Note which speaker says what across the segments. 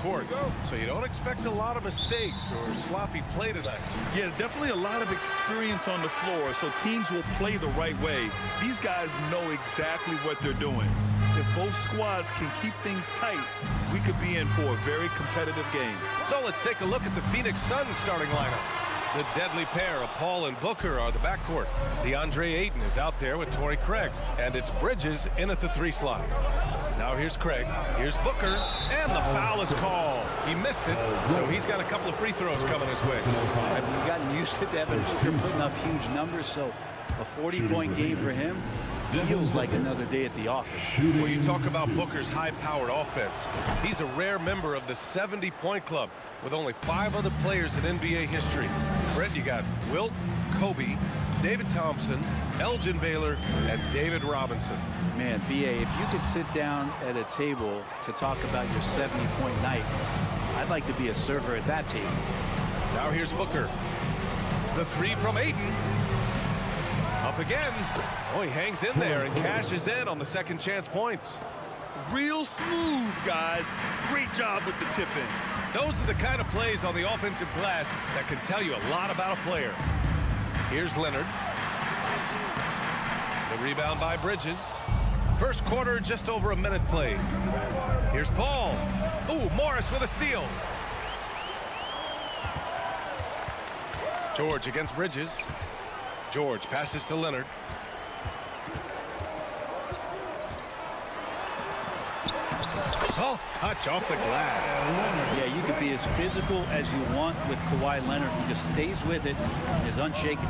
Speaker 1: court, so you don't expect a lot of mistakes or sloppy play tonight.
Speaker 2: Yeah, definitely a lot of experience on the floor, so teams will play the right way. These guys know exactly what they're doing. If both squads can keep things tight, we could be in for a very competitive game.
Speaker 1: So let's take a look at the Phoenix Suns starting lineup. The deadly pair of Paul and Booker are the backcourt. DeAndre Ayton is out there with Torrey Craig, and it's Bridges in at the 3 slot. Now here's Craig, here's Booker, and the foul is called. He missed it, so he's got a couple of free throws coming his way.
Speaker 3: And we've gotten used to Devin Booker putting up huge numbers, so a 40-point game for him feels like another day at the office.
Speaker 1: When you talk about Booker's high-powered offense, he's a rare member of the 70-point club with only 5 other players in NBA history. Brent, you got Wilt, Kobe, David Thompson, Elgin Baylor, and David Robinson.
Speaker 3: Man, B.A., if you could sit down at a table to talk about your 70-point night, I'd like to be a server at that table.
Speaker 1: Now here's Booker. The 3 from Ayton. Up again. Oh, he hangs in there and cashes in on the second chance points.
Speaker 2: Real smooth, guys. Great job with the tip-in.
Speaker 1: Those are the kind of plays on the offensive glass that can tell you a lot about a player. Here's Leonard. The rebound by Bridges. First quarter, just over a minute played. Here's Paul. Ooh, Morris with a steal. George against Bridges. George passes to Leonard. Soft touch off the glass.
Speaker 3: Yeah, you could be as physical as you want with Kawhi Leonard. He just stays with it and is unshaken.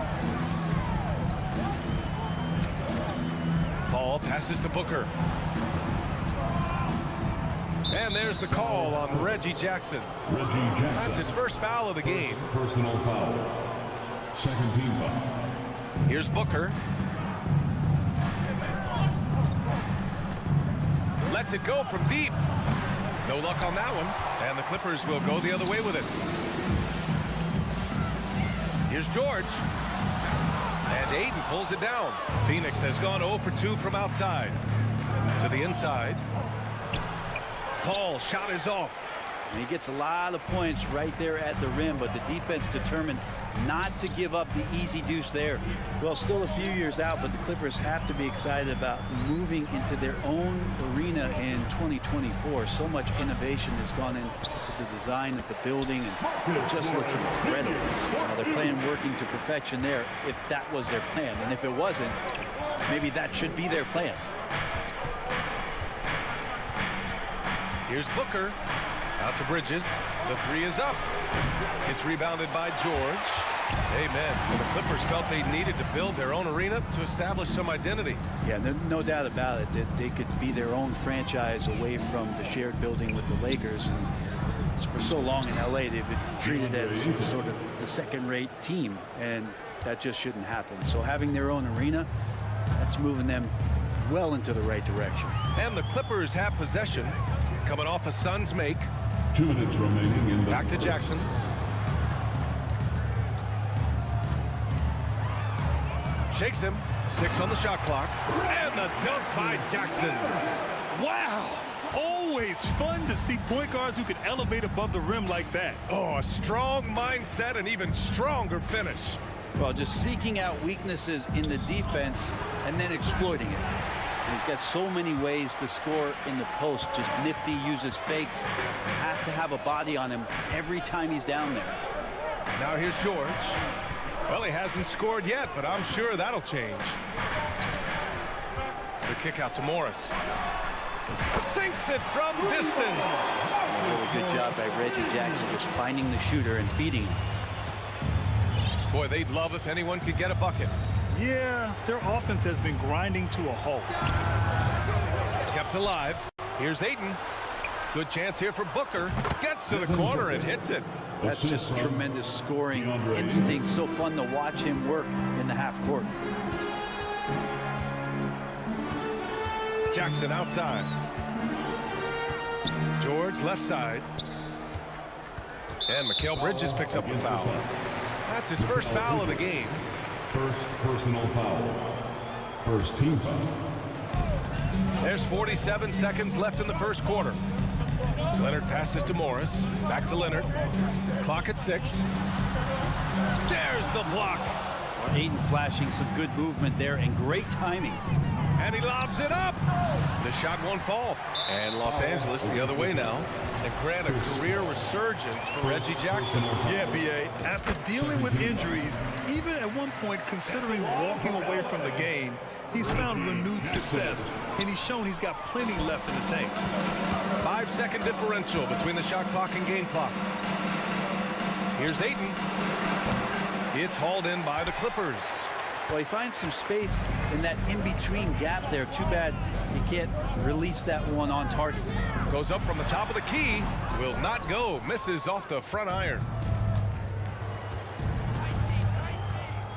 Speaker 1: Paul passes to Booker. And there's the call on Reggie Jackson. That's his first foul of the game.
Speaker 4: Personal foul. Second team foul.
Speaker 1: Here's Booker. Lets it go from deep. No luck on that one. And the Clippers will go the other way with it. Here's George. And Ayton pulls it down. Phoenix has gone 0 for 2 from outside. To the inside. Paul, shot is off.
Speaker 3: And he gets a lot of points right there at the rim, but the defense determined not to give up the easy deuce there. Well, still a few years out, but the Clippers have to be excited about moving into their own arena in 2024. So much innovation has gone into the design of the building, and it just looks incredible. They're playing working to perfection there, if that was their plan. And if it wasn't, maybe that should be their plan.
Speaker 1: Here's Booker. Out to Bridges. The 3 is up. It's rebounded by George. Amen. Well, the Clippers felt they needed to build their own arena to establish some identity.
Speaker 3: Yeah, no doubt about it that they could be their own franchise away from the shared building with the Lakers. And for so long in LA, they've been treated as sort of the second-rate team, and that just shouldn't happen. So having their own arena, that's moving them well into the right direction.
Speaker 1: And the Clippers have possession. Coming off a Suns make.
Speaker 4: 2 minutes remaining in the
Speaker 1: back to Jackson. Shakes him. 6 on the shot clock. And the dunk by Jackson.
Speaker 2: Wow. Always fun to see point guards who can elevate above the rim like that.
Speaker 1: Oh, a strong mindset and even stronger finish.
Speaker 3: Well, just seeking out weaknesses in the defense and then exploiting it. He's got so many ways to score in the post. Just nifty, uses fakes. Have to have a body on him every time he's down there.
Speaker 1: Now here's George. Well, he hasn't scored yet, but I'm sure that'll change. The kick out to Morris. Sinks it from distance.
Speaker 3: A really good job by Reggie Jackson, just finding the shooter and feeding him.
Speaker 1: Boy, they'd love if anyone could get a bucket.
Speaker 2: Yeah, their offense has been grinding to a halt.
Speaker 1: Kept alive. Here's Ayton. Good chance here for Booker. Gets to the corner and hits it.
Speaker 3: That's just tremendous scoring instinct. So fun to watch him work in the half court.
Speaker 1: Jackson outside. George left side. And Mikal Bridges picks up the foul. That's his first foul of the game.
Speaker 4: First personal foul. First team foul.
Speaker 1: There's 47 seconds left in the first quarter. Leonard passes to Morris. Back to Leonard. Clock at 6. There's the block.
Speaker 3: Ayton flashing some good movement there and great timing.
Speaker 1: And he lobs it up. The shot won't fall. And Los Angeles the other way now. And Grant, a career resurgence for Reggie Jackson.
Speaker 2: Yeah, B.A. After dealing with injuries, even at one point considering walking away from the game, he's found renewed success, and he's shown he's got plenty left in the tank.
Speaker 1: 5-second differential between the shot clock and game clock. Here's Ayton. It's hauled in by the Clippers.
Speaker 3: Well, he finds some space in that in-between gap there. Too bad he can't release that one on target.
Speaker 1: Goes up from the top of the key. Will not go. Misses off the front iron.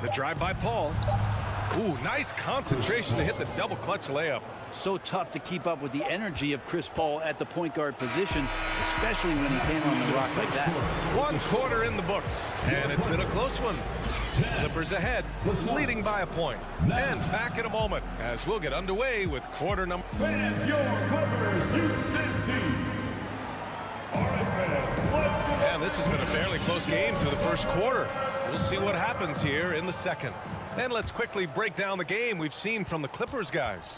Speaker 1: The drive by Paul. Ooh, nice concentration to hit the double clutch layup.
Speaker 3: So tough to keep up with the energy of Chris Paul at the point guard position, especially when he's handling the rock like that.
Speaker 1: 1 quarter in the books, and it's been a close one. Clippers ahead, leading by a point. And back in a moment as we'll get underway with quarter number. And this has been a fairly close game for the first quarter. We'll see what happens here in the second. And let's quickly break down the game we've seen from the Clippers guys.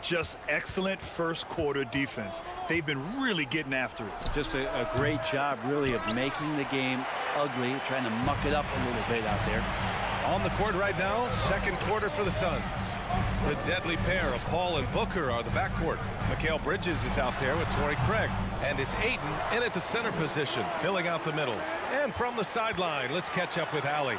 Speaker 2: Just excellent first quarter defense. They've been really getting after it.
Speaker 3: Just a great job, really, of making the game ugly, trying to muck it up a little bit out there.
Speaker 1: On the court right now, second quarter for the Suns. The deadly pair of Paul and Booker are the backcourt. Mikal Bridges is out there with Torrey Craig. And it's Ayton in at the center position, filling out the middle. And from the sideline, let's catch up with Allie.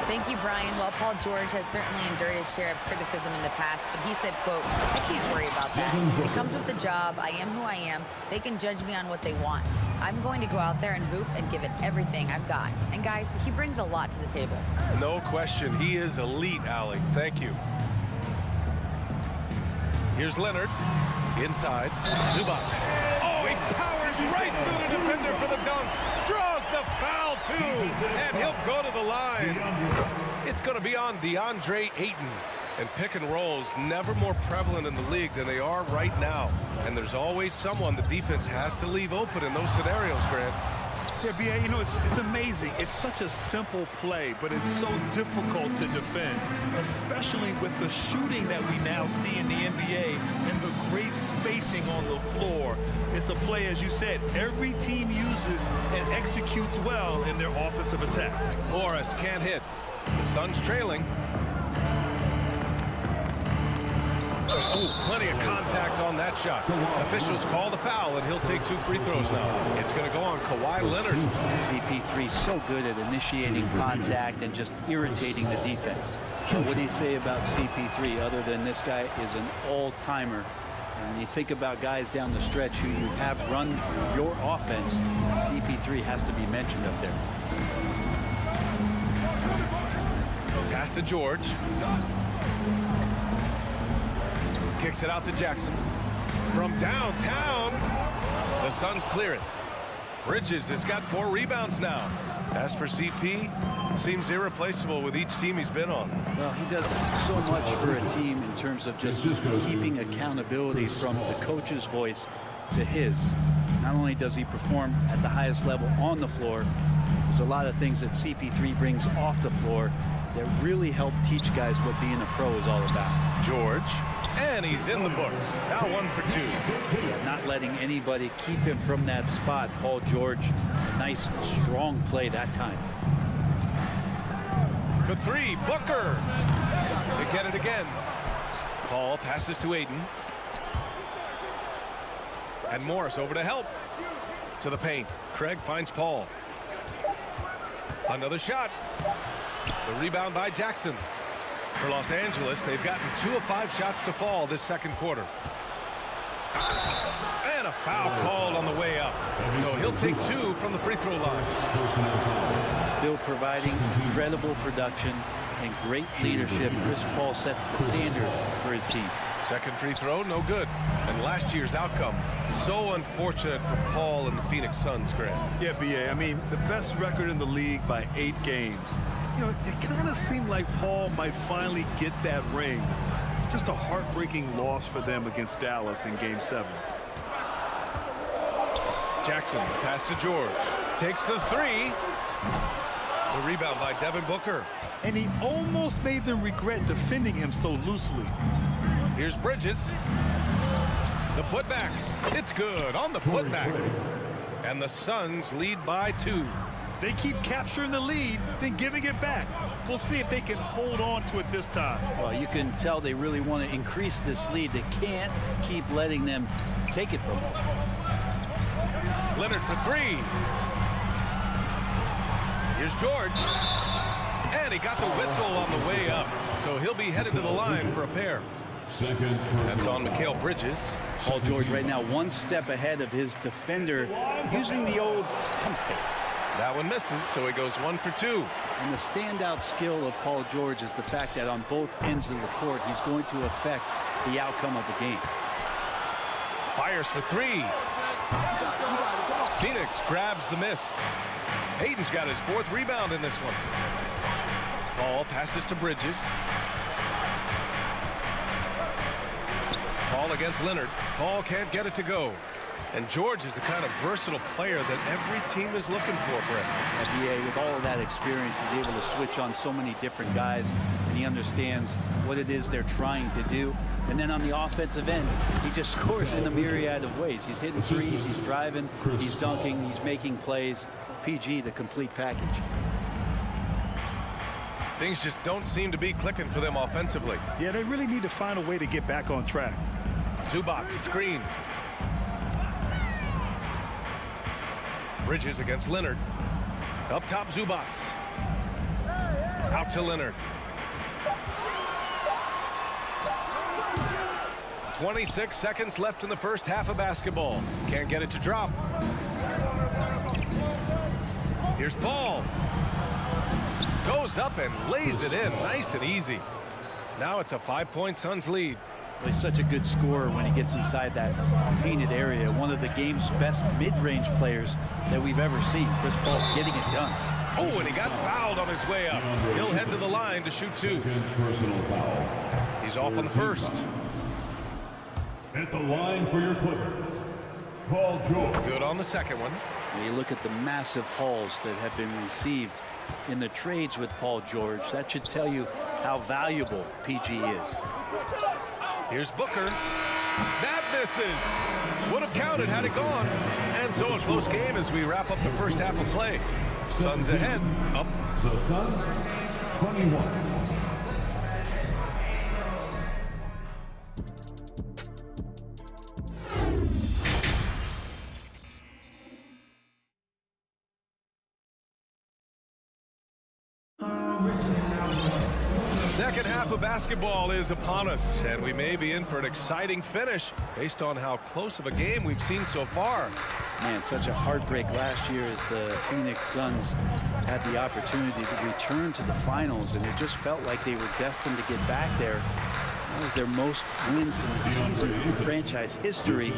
Speaker 5: Thank you, Brian. Well, Paul George has certainly endured his share of criticism in the past, but he said, quote, I can't worry about that. It comes with the job. I am who I am. They can judge me on what they want. I'm going to go out there and hoop and give it everything I've got. And guys, he brings a lot to the table.
Speaker 1: No question. He is elite, Allie. Thank you. Here's Leonard. Inside. Zubac. Oh, he powers right through the defender for the dunk. Draws the foul, too. And he'll go to the line. It's going to be on DeAndre Ayton. And pick and rolls never more prevalent in the league than they are right now. And there's always someone the defense has to leave open in those scenarios, Grant.
Speaker 2: Yeah, B.A., you know, it's amazing. It's such a simple play, but it's so difficult to defend, especially with the shooting that we now see in the NBA and the great spacing on the floor. It's a play, as you said, every team uses and executes well in their offensive attack.
Speaker 1: Morris can't hit. The Suns trailing. Oh, plenty of contact on that shot. Officials call the foul, and he'll take 2 free throws now. It's going to go on Kawhi Leonard.
Speaker 3: CP3 so good at initiating contact and just irritating the defense. So what do you say about CP3 other than this guy is an all-timer? And when you think about guys down the stretch who you have run your offense, CP3 has to be mentioned up there.
Speaker 1: Pass to George. Kicks it out to Jackson. From downtown, the Suns clear it. Bridges has got 4 rebounds now. As for CP, seems irreplaceable with each team he's been on.
Speaker 3: Well, he does so much for a team in terms of just keeping accountability from the coach's voice to his. Not only does he perform at the highest level on the floor, there's a lot of things that CP3 brings off the floor that really help teach guys what being a pro is all about.
Speaker 1: George, and he's in the books. Now 1 for 2.
Speaker 3: Yeah, not letting anybody keep him from that spot. Paul George, a nice, strong play that time.
Speaker 1: For 3, Booker. They get it again. Paul passes to Ayton. And Morris over to help. To the paint. Craig finds Paul. Another shot. The rebound by Jackson. For Los Angeles, they've gotten 2 of 5 shots to fall this second quarter. And a foul called on the way up. So he'll take 2 from the free throw line.
Speaker 3: Still providing incredible production and great leadership. Chris Paul sets the standard for his team.
Speaker 1: Second free throw, no good. And last year's outcome, so unfortunate for Paul and the Phoenix Suns, Grant.
Speaker 2: Yeah, B.A., I mean, the best record in the league by 8 games. You know, it kind of seemed like Paul might finally get that ring. Just a heartbreaking loss for them against Dallas in Game 7.
Speaker 1: Jackson, pass to George. Takes the three. The rebound by Devin Booker.
Speaker 2: And he almost made them regret defending him so loosely.
Speaker 1: Here's Bridges. The putback. It's good on the putback. And the Suns lead by 2.
Speaker 2: They keep capturing the lead, then giving it back. We'll see if they can hold on to it this time.
Speaker 3: Well, you can tell they really want to increase this lead. They can't keep letting them take it from them.
Speaker 1: Leonard for 3. Here's George. And he got the whistle on the way up. So he'll be headed to the line for a pair. That's on Mikal Bridges.
Speaker 3: Paul George right now 1 step ahead of his defender, using the old pump fake.
Speaker 1: That one misses, so he goes 1 for 2.
Speaker 3: And the standout skill of Paul George is the fact that on both ends of the court, he's going to affect the outcome of the game.
Speaker 1: Fires for 3. Phoenix grabs the miss. Hayden's got his 4th rebound in this one. Paul passes to Bridges. Paul against Leonard. Paul can't get it to go. And George is the kind of versatile player that every team is looking for, Brett.
Speaker 3: NBA, with all of that experience, is able to switch on so many different guys, and he understands what it is they're trying to do. And then on the offensive end, he just scores in a myriad of ways. He's hitting threes, he's driving, he's dunking, he's making plays. PG, the complete package.
Speaker 1: Things just don't seem to be clicking for them offensively.
Speaker 2: Yeah, they really need to find a way to get back on track.
Speaker 1: Zubac screen. Bridges against Leonard. Up top, Zubac. Out to Leonard. 26 seconds left in the first half of basketball. Can't get it to drop. Here's Paul. Goes up and lays it in. Nice and easy. Now it's a 5-point Suns lead.
Speaker 3: He's such a good scorer when he gets inside that painted area. One of the game's best mid-range players that we've ever seen. Chris Paul getting it done.
Speaker 1: Oh, and he got fouled on his way up. He'll head to the line to shoot 2. He's off on the first.
Speaker 4: At the line for your Clippers, Paul George.
Speaker 1: Good on the second one.
Speaker 3: When you look at the massive hauls that have been received in the trades with Paul George, that should tell you how valuable PG is.
Speaker 1: Here's Booker. That misses. Would have counted had it gone. And so a close game as we wrap up the first half of play. Suns ahead. Up.
Speaker 4: The Suns, 21.
Speaker 1: Second half of basketball is upon us, and we may be in for an exciting finish based on how close of a game we've seen so far.
Speaker 3: Man, such a heartbreak last year as the Phoenix Suns had the opportunity to return to the finals, and it just felt like they were destined to get back there. That was their most wins in the season in franchise history.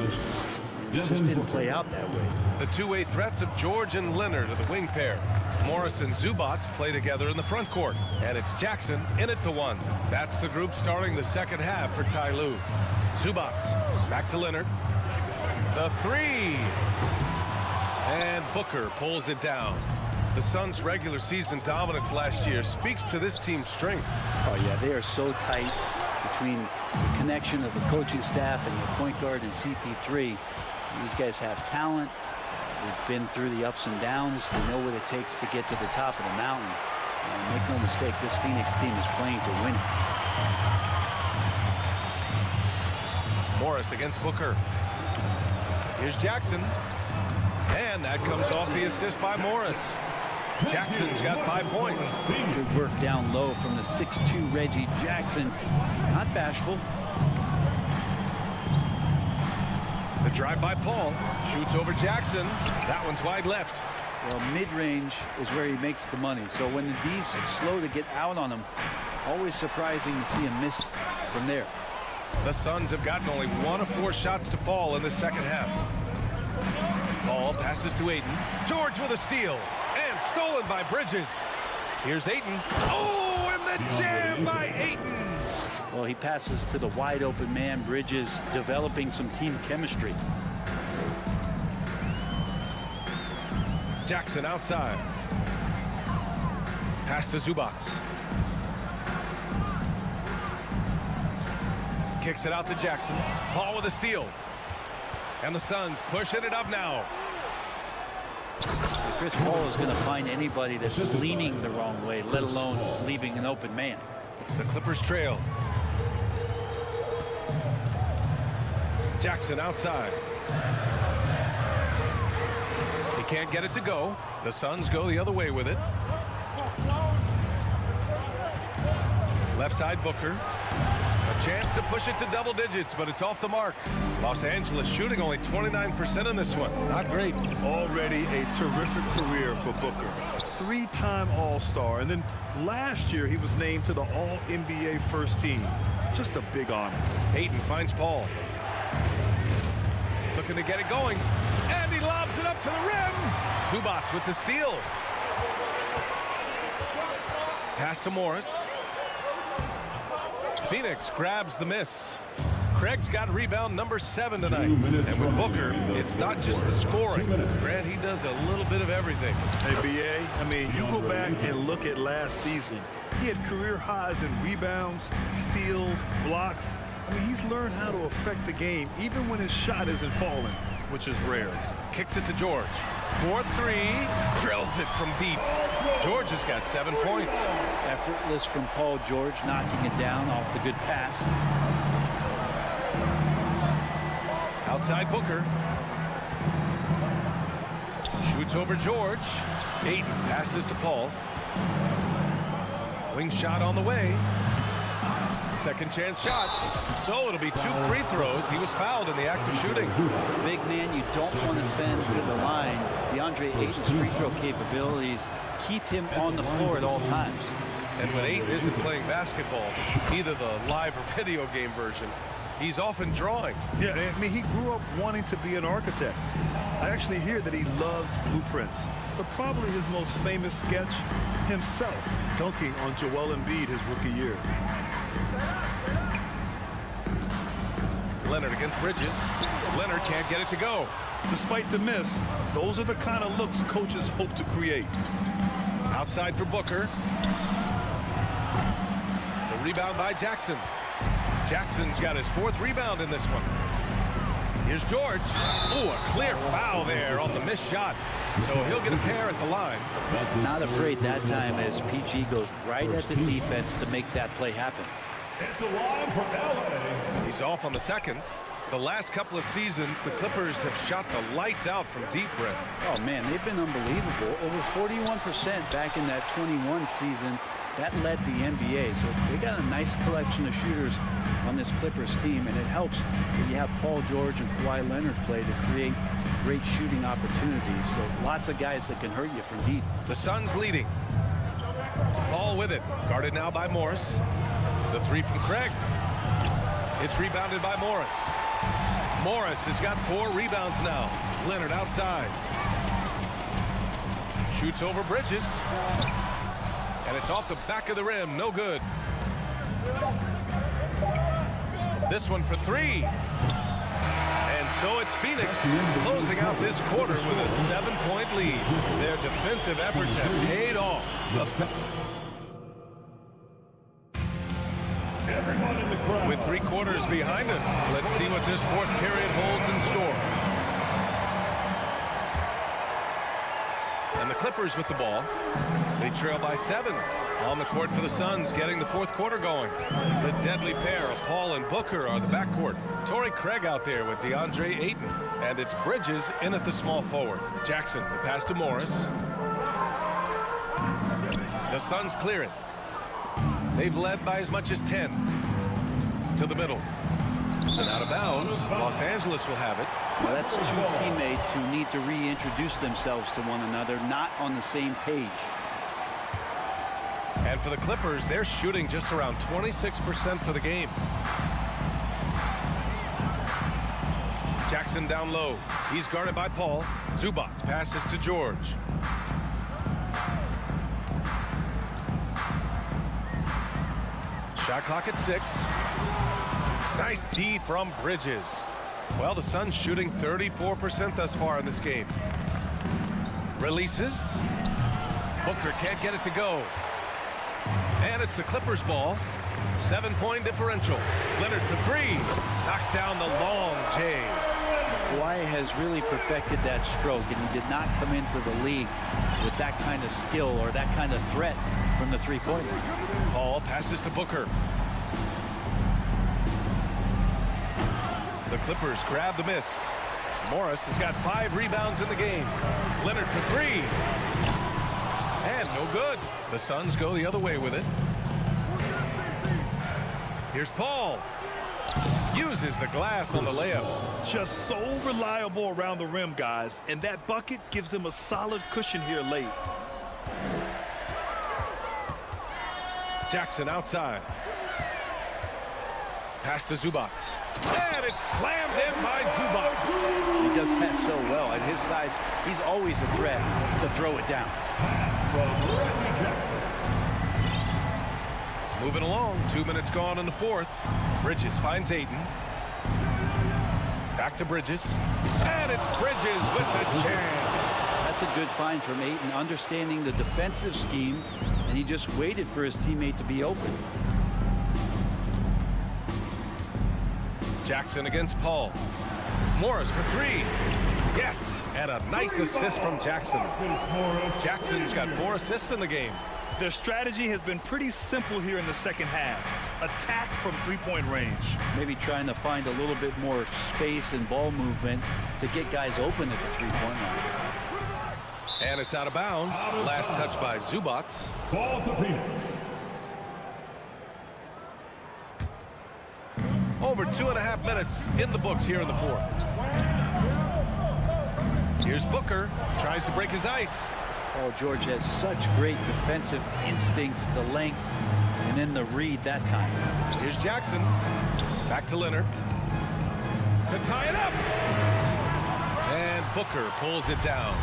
Speaker 3: It just didn't play out that way.
Speaker 1: The two-way threats of George and Leonard are the wing pair. Morris and Zubac play together in the front court. And it's Jackson in it to 1. That's the group starting the second half for Ty Lue. Zubac back to Leonard. The 3. And Booker pulls it down. The Suns' regular season dominance last year speaks to this team's strength.
Speaker 3: Oh, yeah, they are so tight between the connection of the coaching staff and the point guard and CP3. These guys have talent. They've been through the ups and downs. They know what it takes to get to the top of the mountain. And make no mistake, this Phoenix team is playing to win it.
Speaker 1: Morris against Booker. Here's Jackson. And that comes off the assist by Morris. Jackson's got 5 points.
Speaker 3: Good work down low from the 6'2" Reggie Jackson. Not bashful.
Speaker 1: The drive by Paul. Shoots over Jackson. That one's wide left.
Speaker 3: Well, mid-range is where he makes the money. So when the D's slow to get out on him, always surprising to see him miss from there.
Speaker 1: The Suns have gotten only 1 of 4 shots to fall in the second half. Paul passes to Ayton. George with a steal. And stolen by Bridges. Here's Ayton. Oh, and the jam by Ayton.
Speaker 3: Well, he passes to the wide open man. Bridges developing some team chemistry.
Speaker 1: Jackson outside. Pass to Zubac. Kicks it out to Jackson. Paul with a steal. And the Suns pushing it up now.
Speaker 3: Chris Paul is going to find anybody that's leaning the wrong way, let alone leaving an open man.
Speaker 1: The Clippers trail. Jackson outside. He can't get it to go. The Suns go the other way with it. Left side Booker. A chance to push it to double digits, but it's off the mark. Los Angeles shooting only 29% in this one. Not great.
Speaker 2: Already a terrific career for Booker. Three-time All-Star, and then last year he was named to the All-NBA first team. Just a big honor.
Speaker 1: Ayton finds Paul. Looking to get it going. And he lobs it up to the rim. Zubac with the steal. Pass to Morris. Phoenix grabs the miss. Craig's got rebound number 7 tonight. And with Booker, it's not just the scoring. Grant, he does a little bit of everything.
Speaker 2: Hey, B.A., I mean, you go back and look at last season. He had career highs in rebounds, steals, blocks. I mean, he's learned how to affect the game, even when his shot isn't falling, which is rare.
Speaker 1: Kicks it to George. 4-3. Drills it from deep. George has got 7 points.
Speaker 3: Effortless from Paul George, knocking it down off the good pass.
Speaker 1: Outside Booker. Shoots over George. Ayton passes to Paul. Wing shot on the way. Second chance shot. So it'll be 2 free throws. He was fouled in the act of shooting.
Speaker 3: Big man you don't want to send to the line. DeAndre Ayton's free throw capabilities keep him on the floor at all times.
Speaker 1: And when Ayton isn't playing basketball, either the live or video game version, he's often drawing.
Speaker 2: Yeah, I mean, he grew up wanting to be an architect. I actually hear that he loves blueprints, but probably his most famous sketch, himself dunking on Joel Embiid his rookie year.
Speaker 1: Leonard against Bridges. Leonard can't get it to go.
Speaker 2: Despite the miss, those are the kind of looks coaches hope to create.
Speaker 1: Outside for Booker. The rebound by Jackson. Jackson's got his 4th rebound in this one. Here's George. Ooh, a clear foul there on the missed shot. So he'll get a pair at the line.
Speaker 3: Not afraid that time as PG goes right at the defense to make that play happen.
Speaker 4: At the line for LA.
Speaker 1: He's off on the second. The last couple of seasons, the Clippers have shot the lights out from deep, Brent.
Speaker 3: Oh, man, they've been unbelievable. Over 41% back in that 21 season. That led the NBA. So they got a nice collection of shooters on this Clippers team, and it helps that you have Paul George and Kawhi Leonard play to create great shooting opportunities. So lots of guys that can hurt you from deep.
Speaker 1: The Suns leading. Paul with it. Guarded now by Morris. The 3 from Craig. It's rebounded by Morris. Morris has got 4 rebounds now. Leonard outside. Shoots over Bridges. And it's off the back of the rim. No good. This one for 3. And so it's Phoenix closing out this quarter with a 7-point lead. Their defensive efforts have paid off.
Speaker 4: Everyone in the crowd.
Speaker 1: With 3 quarters behind us, let's see what this 4th period holds in store. And the Clippers with the ball. They trail by 7. On the court for the Suns, getting the 4th quarter going. The deadly pair of Paul and Booker are the backcourt. Torrey Craig out there with DeAndre Ayton. And it's Bridges in at the small forward. Jackson, the pass to Morris. The Suns clear it. They've led by as much as 10. To the middle. And out of bounds, Los Angeles will have it.
Speaker 3: Well, that's 2 teammates who need to reintroduce themselves to one another, not on the same page.
Speaker 1: And for the Clippers, they're shooting just around 26% for the game. Jackson down low. He's guarded by Paul. Zubac passes to George. Shot clock at 6. Nice D from Bridges. Well, the Suns shooting 34% thus far in this game. Releases. Booker can't get it to go. And it's the Clippers' ball. 7-point differential. Leonard for three. Knocks down the long J.
Speaker 3: Kawhi has really perfected that stroke, and he did not come into the league with that kind of skill or that kind of threat from the three-point line.
Speaker 1: Paul passes to Booker. The Clippers grab the miss. Morris has got 5 rebounds in the game. Leonard for three. And no good. The Suns go the other way with it. Here's Paul. Uses the glass on the layup.
Speaker 2: Just so reliable around the rim, guys. And that bucket gives them a solid cushion here late.
Speaker 1: Jackson outside. Pass to Zubac. And it's slammed in by Zubac.
Speaker 3: He does that so well. At his size, he's always a threat to throw it down.
Speaker 1: Moving along. 2 minutes gone in the fourth. Bridges finds Ayton. Back to Bridges. And it's Bridges with the jam.
Speaker 3: That's a good find from Ayton, understanding the defensive scheme, and he just waited for his teammate to be open.
Speaker 1: Jackson against Paul. Morris for three. Yes, and a nice assist from Jackson. Jackson's got 4 assists in the game.
Speaker 2: Their strategy has been pretty simple here in the second half. Attack from three-point range.
Speaker 3: Maybe trying to find a little bit more space and ball movement to get guys open at the three-point line.
Speaker 1: And it's out of bounds. Last touch by Zubac.
Speaker 4: Ball to Phoenix.
Speaker 1: Over 2.5 minutes in the books here in the fourth. Here's Booker. Tries to break his ice.
Speaker 3: Oh, George has such great defensive instincts, the length, and then the read that time.
Speaker 1: Here's Jackson. Back to Leonard. To tie it up. And Booker pulls it down.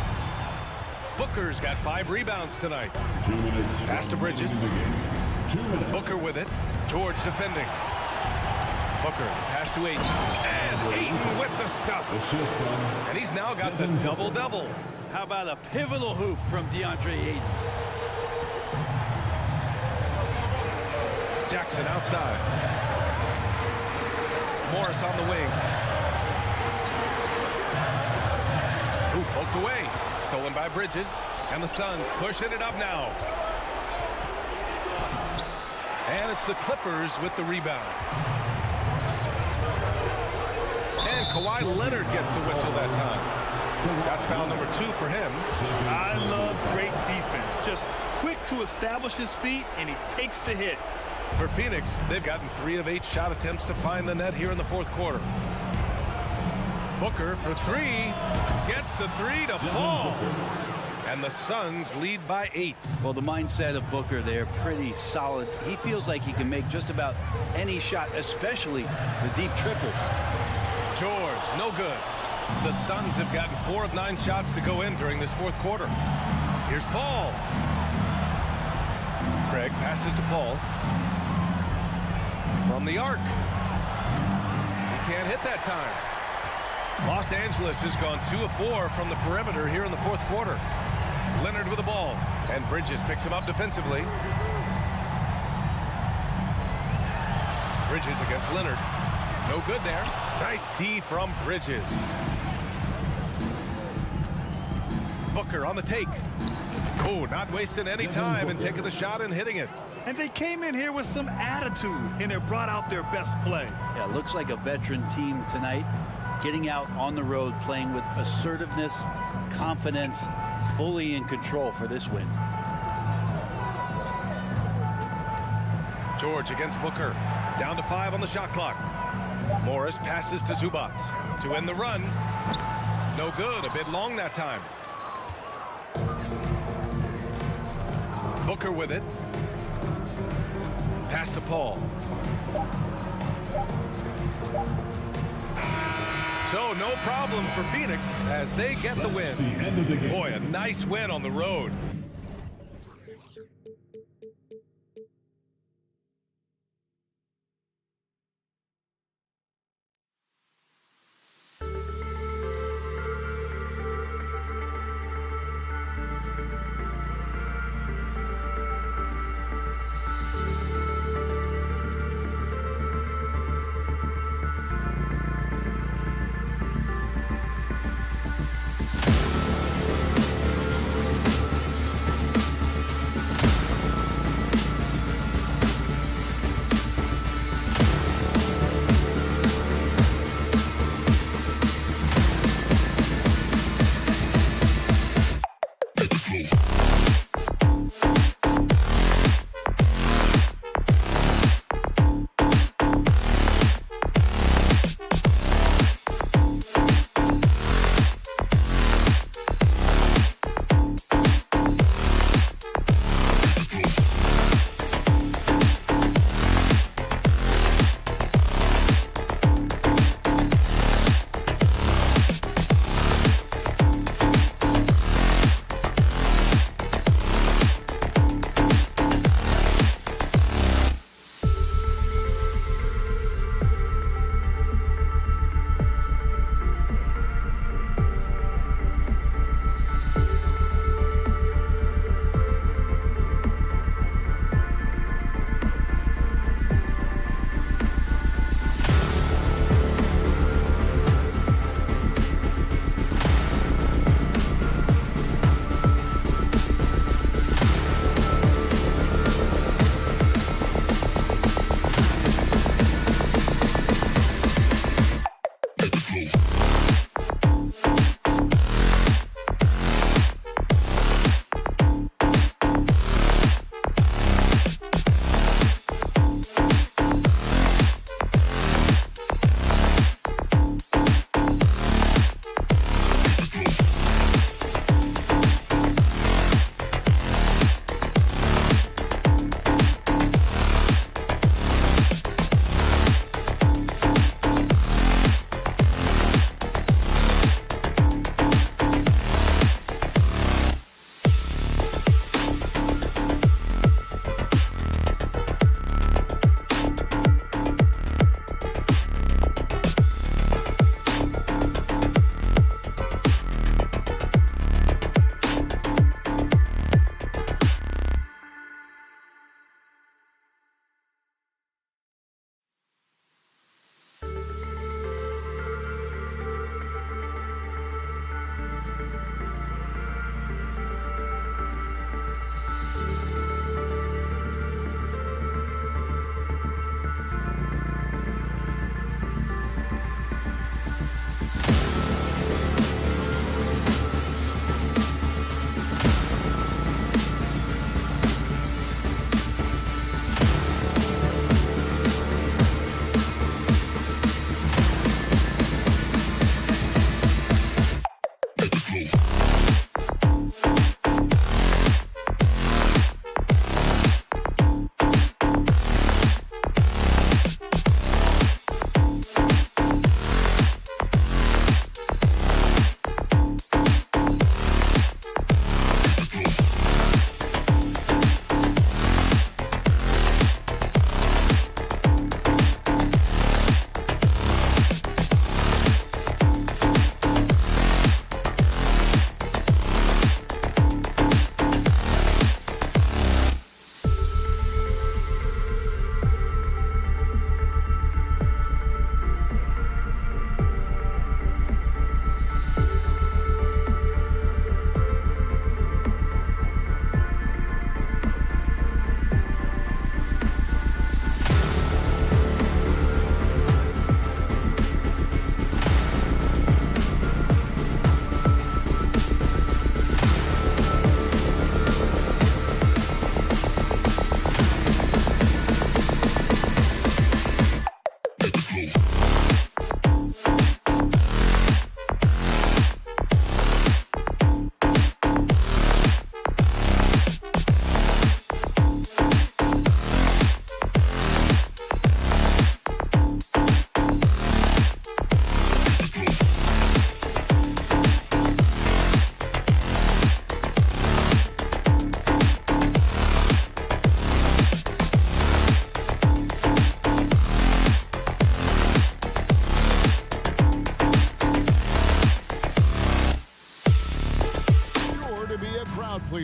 Speaker 1: Booker's got 5 rebounds tonight.
Speaker 4: 2 minutes.
Speaker 1: Pass to Bridges.
Speaker 4: 2 minutes.
Speaker 1: Booker with it. George defending. Booker pass to Ayton. And Ayton with the stuff. And he's now got the double-double.
Speaker 3: How about a pivotal hoop from DeAndre Ayton?
Speaker 1: Jackson outside. Morris on the wing. Hoop poked away. Stolen by Bridges. And the Suns pushing it up now. And it's the Clippers with the rebound. And Kawhi Leonard gets a whistle that time. That's foul number 2 for him.
Speaker 2: I love great defense. Just quick to establish his feet, and he takes the hit.
Speaker 1: For Phoenix, they've gotten 3 of 8 shot attempts to find the net here in the fourth quarter. Booker for 3. Gets the 3 to fall. And the Suns lead by 8.
Speaker 3: Well, the mindset of Booker there, pretty solid. He feels like he can make just about any shot, especially the deep triples.
Speaker 1: George, no good. The Suns have gotten 4 of 9 shots to go in during this fourth quarter. Here's Paul. Craig passes to Paul. From the arc. He can't hit that time. Los Angeles has gone 2 of 4 from the perimeter here in the fourth quarter. Leonard with the ball. And Bridges picks him up defensively. Bridges against Leonard. No good there. Nice D from Bridges. Booker on the take. Oh, not wasting any time and taking the shot and hitting it.
Speaker 2: And they came in here with some attitude, and it brought out their best play.
Speaker 3: Yeah, looks like a veteran team tonight, getting out on the road, playing with assertiveness, confidence, fully in control for this win.
Speaker 1: George against Booker. Down to 5 on the shot clock. Morris passes to Zubac to end the run. No good. A bit long that time. Booker with it. Pass to Paul. So no problem for Phoenix as they get the win.
Speaker 4: The end of the game.
Speaker 1: Boy, a nice win on the road.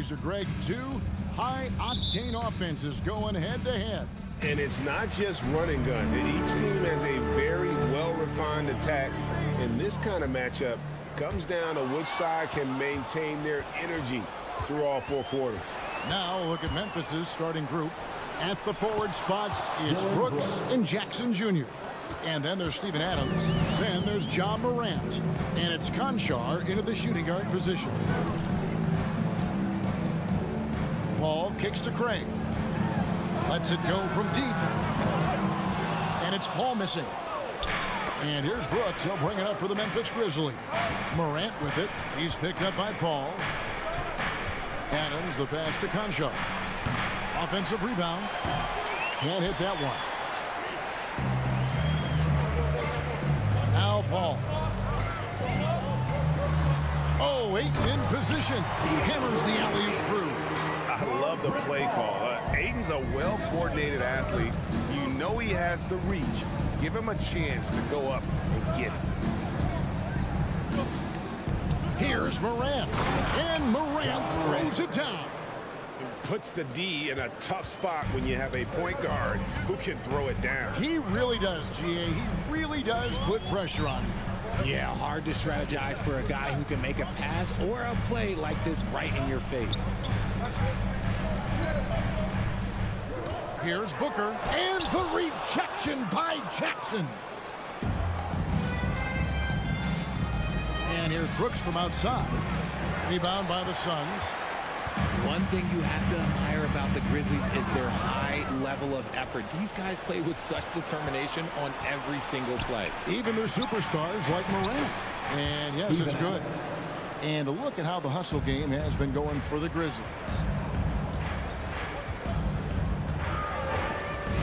Speaker 6: Grizzlies are, Greg, two high-octane offenses going head-to-head.
Speaker 7: And it's not just run and gun. Each team has a very well-refined attack. And this kind of matchup comes down to which side can maintain their energy through all four quarters.
Speaker 6: Now look at Memphis's starting group. At the forward spots, it's Brooks and Jackson Jr. And then there's Steven Adams. Then there's John Morant. And it's Conchar into the shooting guard position. Paul kicks to Craig. Lets it go from deep. And it's Paul missing. And here's Brooks. He'll bring it up for the Memphis Grizzlies. Morant with it. He's picked up by Paul. Adams, the pass to Conchar. Offensive rebound. Can't hit that one. Now Paul. Oh, Ayton in position. He hammers the alley-oop through.
Speaker 7: I love the play call. Ayton's a well-coordinated athlete. You know he has the reach. Give him a chance to go up and get it.
Speaker 6: Here's Morant. And Morant throws it down.
Speaker 7: Puts the D in a tough spot when you have a point guard who can throw it down.
Speaker 6: He really does, GA. He really does put pressure on him.
Speaker 8: Yeah, hard to strategize for a guy who can make a pass or a play like this right in your face.
Speaker 6: Here's Booker. And the rejection by Jackson. And here's Brooks from outside. Rebound by the Suns.
Speaker 8: One thing you have to admire about the Grizzlies is their high level of effort. These guys play with such determination on every single play.
Speaker 6: Even their superstars like Morant. And yes, it's good. And a look at how the hustle game has been going for the Grizzlies.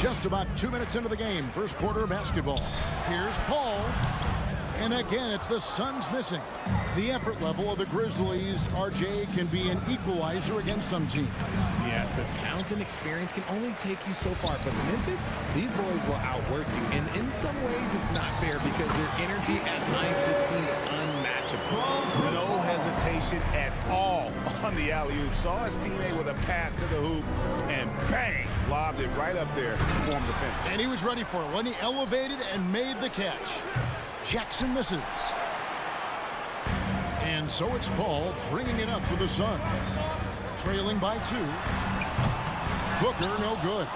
Speaker 6: Just about 2 minutes into the game, first quarter basketball. Here's Paul. And again, it's the Suns missing. The effort level of the Grizzlies, RJ, can be an equalizer against some teams.
Speaker 8: Yes, the talent and experience can only take you so far. But Memphis, these boys will outwork you. And in some ways, it's not fair because their energy at times just seems unmatchable.
Speaker 7: No hesitation at all on the alley-oop. Saw his teammate with a path to the hoop, and bang, lobbed it right up there for him to finish.
Speaker 6: And he was ready for it when he elevated and made the catch. Jackson misses. And so it's Paul bringing it up for the Suns. Trailing by 2. Booker, no good.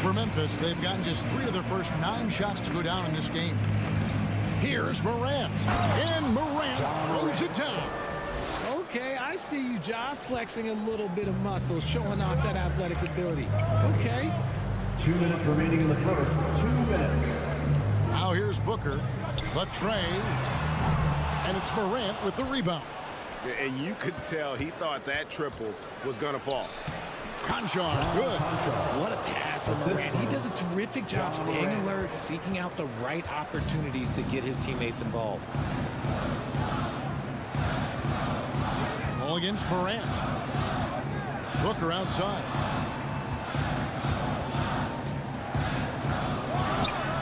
Speaker 6: For Memphis, they've gotten just 3 of their first 9 shots to go down in this game. Here's Morant. And Morant throws it down.
Speaker 8: Okay, I see you, Ja, flexing a little bit of muscle, showing off that athletic ability. Okay.
Speaker 4: 2 minutes remaining in the first. 2 minutes.
Speaker 6: Now here's Booker. The tray. And it's Morant with the rebound.
Speaker 7: And you could tell he thought that triple was going to fall.
Speaker 6: Conchar, good.
Speaker 8: What a pass from Morant. He does a terrific job staying alert, seeking out the right opportunities to get his teammates involved.
Speaker 6: Ball against Morant. Booker outside.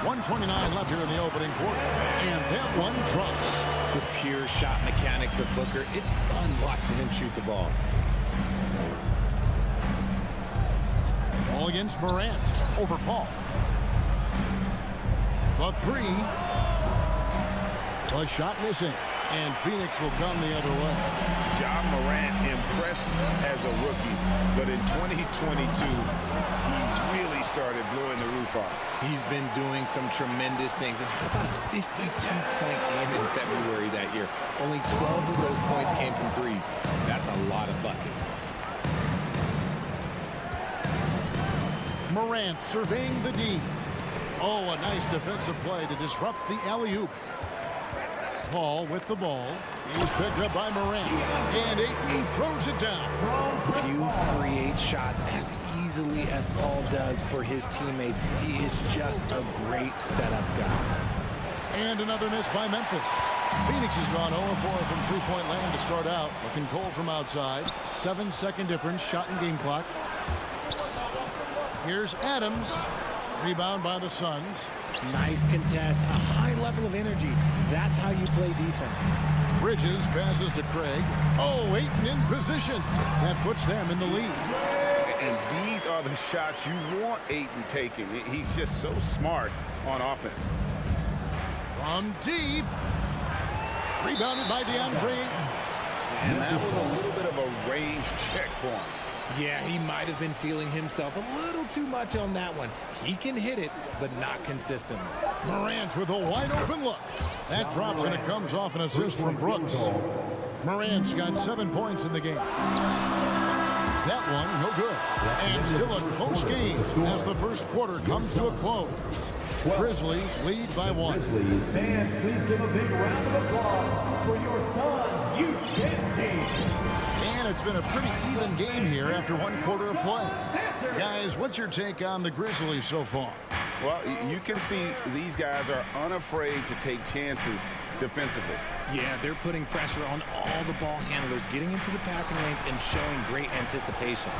Speaker 6: 1:29 left here in the opening quarter. And that one drops.
Speaker 8: The pure shot mechanics of Booker. It's fun watching him shoot the ball.
Speaker 6: Ball against Morant. Over Paul. The 3. The shot missing. And Phoenix will come the other way.
Speaker 7: John Morant impressed as a rookie, but in 2022, he really started blowing the roof off.
Speaker 8: He's been doing some tremendous things. And how about a 52-point game in February that year? Only 12 of those points came from threes. That's a lot of buckets.
Speaker 6: Morant surveying the D. Oh, a nice defensive play to disrupt the alley-oop. Paul with the ball. He's picked up by Morant. And Ayton throws it down.
Speaker 8: Few create shots as easily as Paul does for his teammates. He is just a great setup guy.
Speaker 6: And another miss by Memphis. Phoenix has gone 0-4 from three-point land to start out. Looking cold from outside. 7-second difference, shot and game clock. Here's Adams. Rebound by the Suns.
Speaker 8: Nice contest, a high level of energy. That's how you play defense.
Speaker 6: Bridges passes to Craig. Oh, Ayton in position. That puts them in the lead.
Speaker 7: And these are the shots you want Ayton taking. He's just so smart on offense.
Speaker 6: From deep. Rebounded by DeAndre Ayton.
Speaker 7: And that was a little bit of a range check for him.
Speaker 8: Yeah, he might have been feeling himself a little too much on that one. He can hit it, but not consistently.
Speaker 6: Morant with a wide open look. That drops and it comes off an assist from Brooks. Morant's got 7 points in the game. That one, no good. And still a close game as the first quarter comes to a close. Grizzlies lead by 1.
Speaker 4: Grizzlies fans, please give a big round of applause for your son's youth team.
Speaker 6: And it's been a pretty even game here after 1 quarter of play. Guys, what's your take on the Grizzlies so far?
Speaker 7: Well, you can see these guys are unafraid to take chances defensively.
Speaker 8: Yeah, they're putting pressure on all the ball handlers, getting into the passing lanes and showing great anticipation.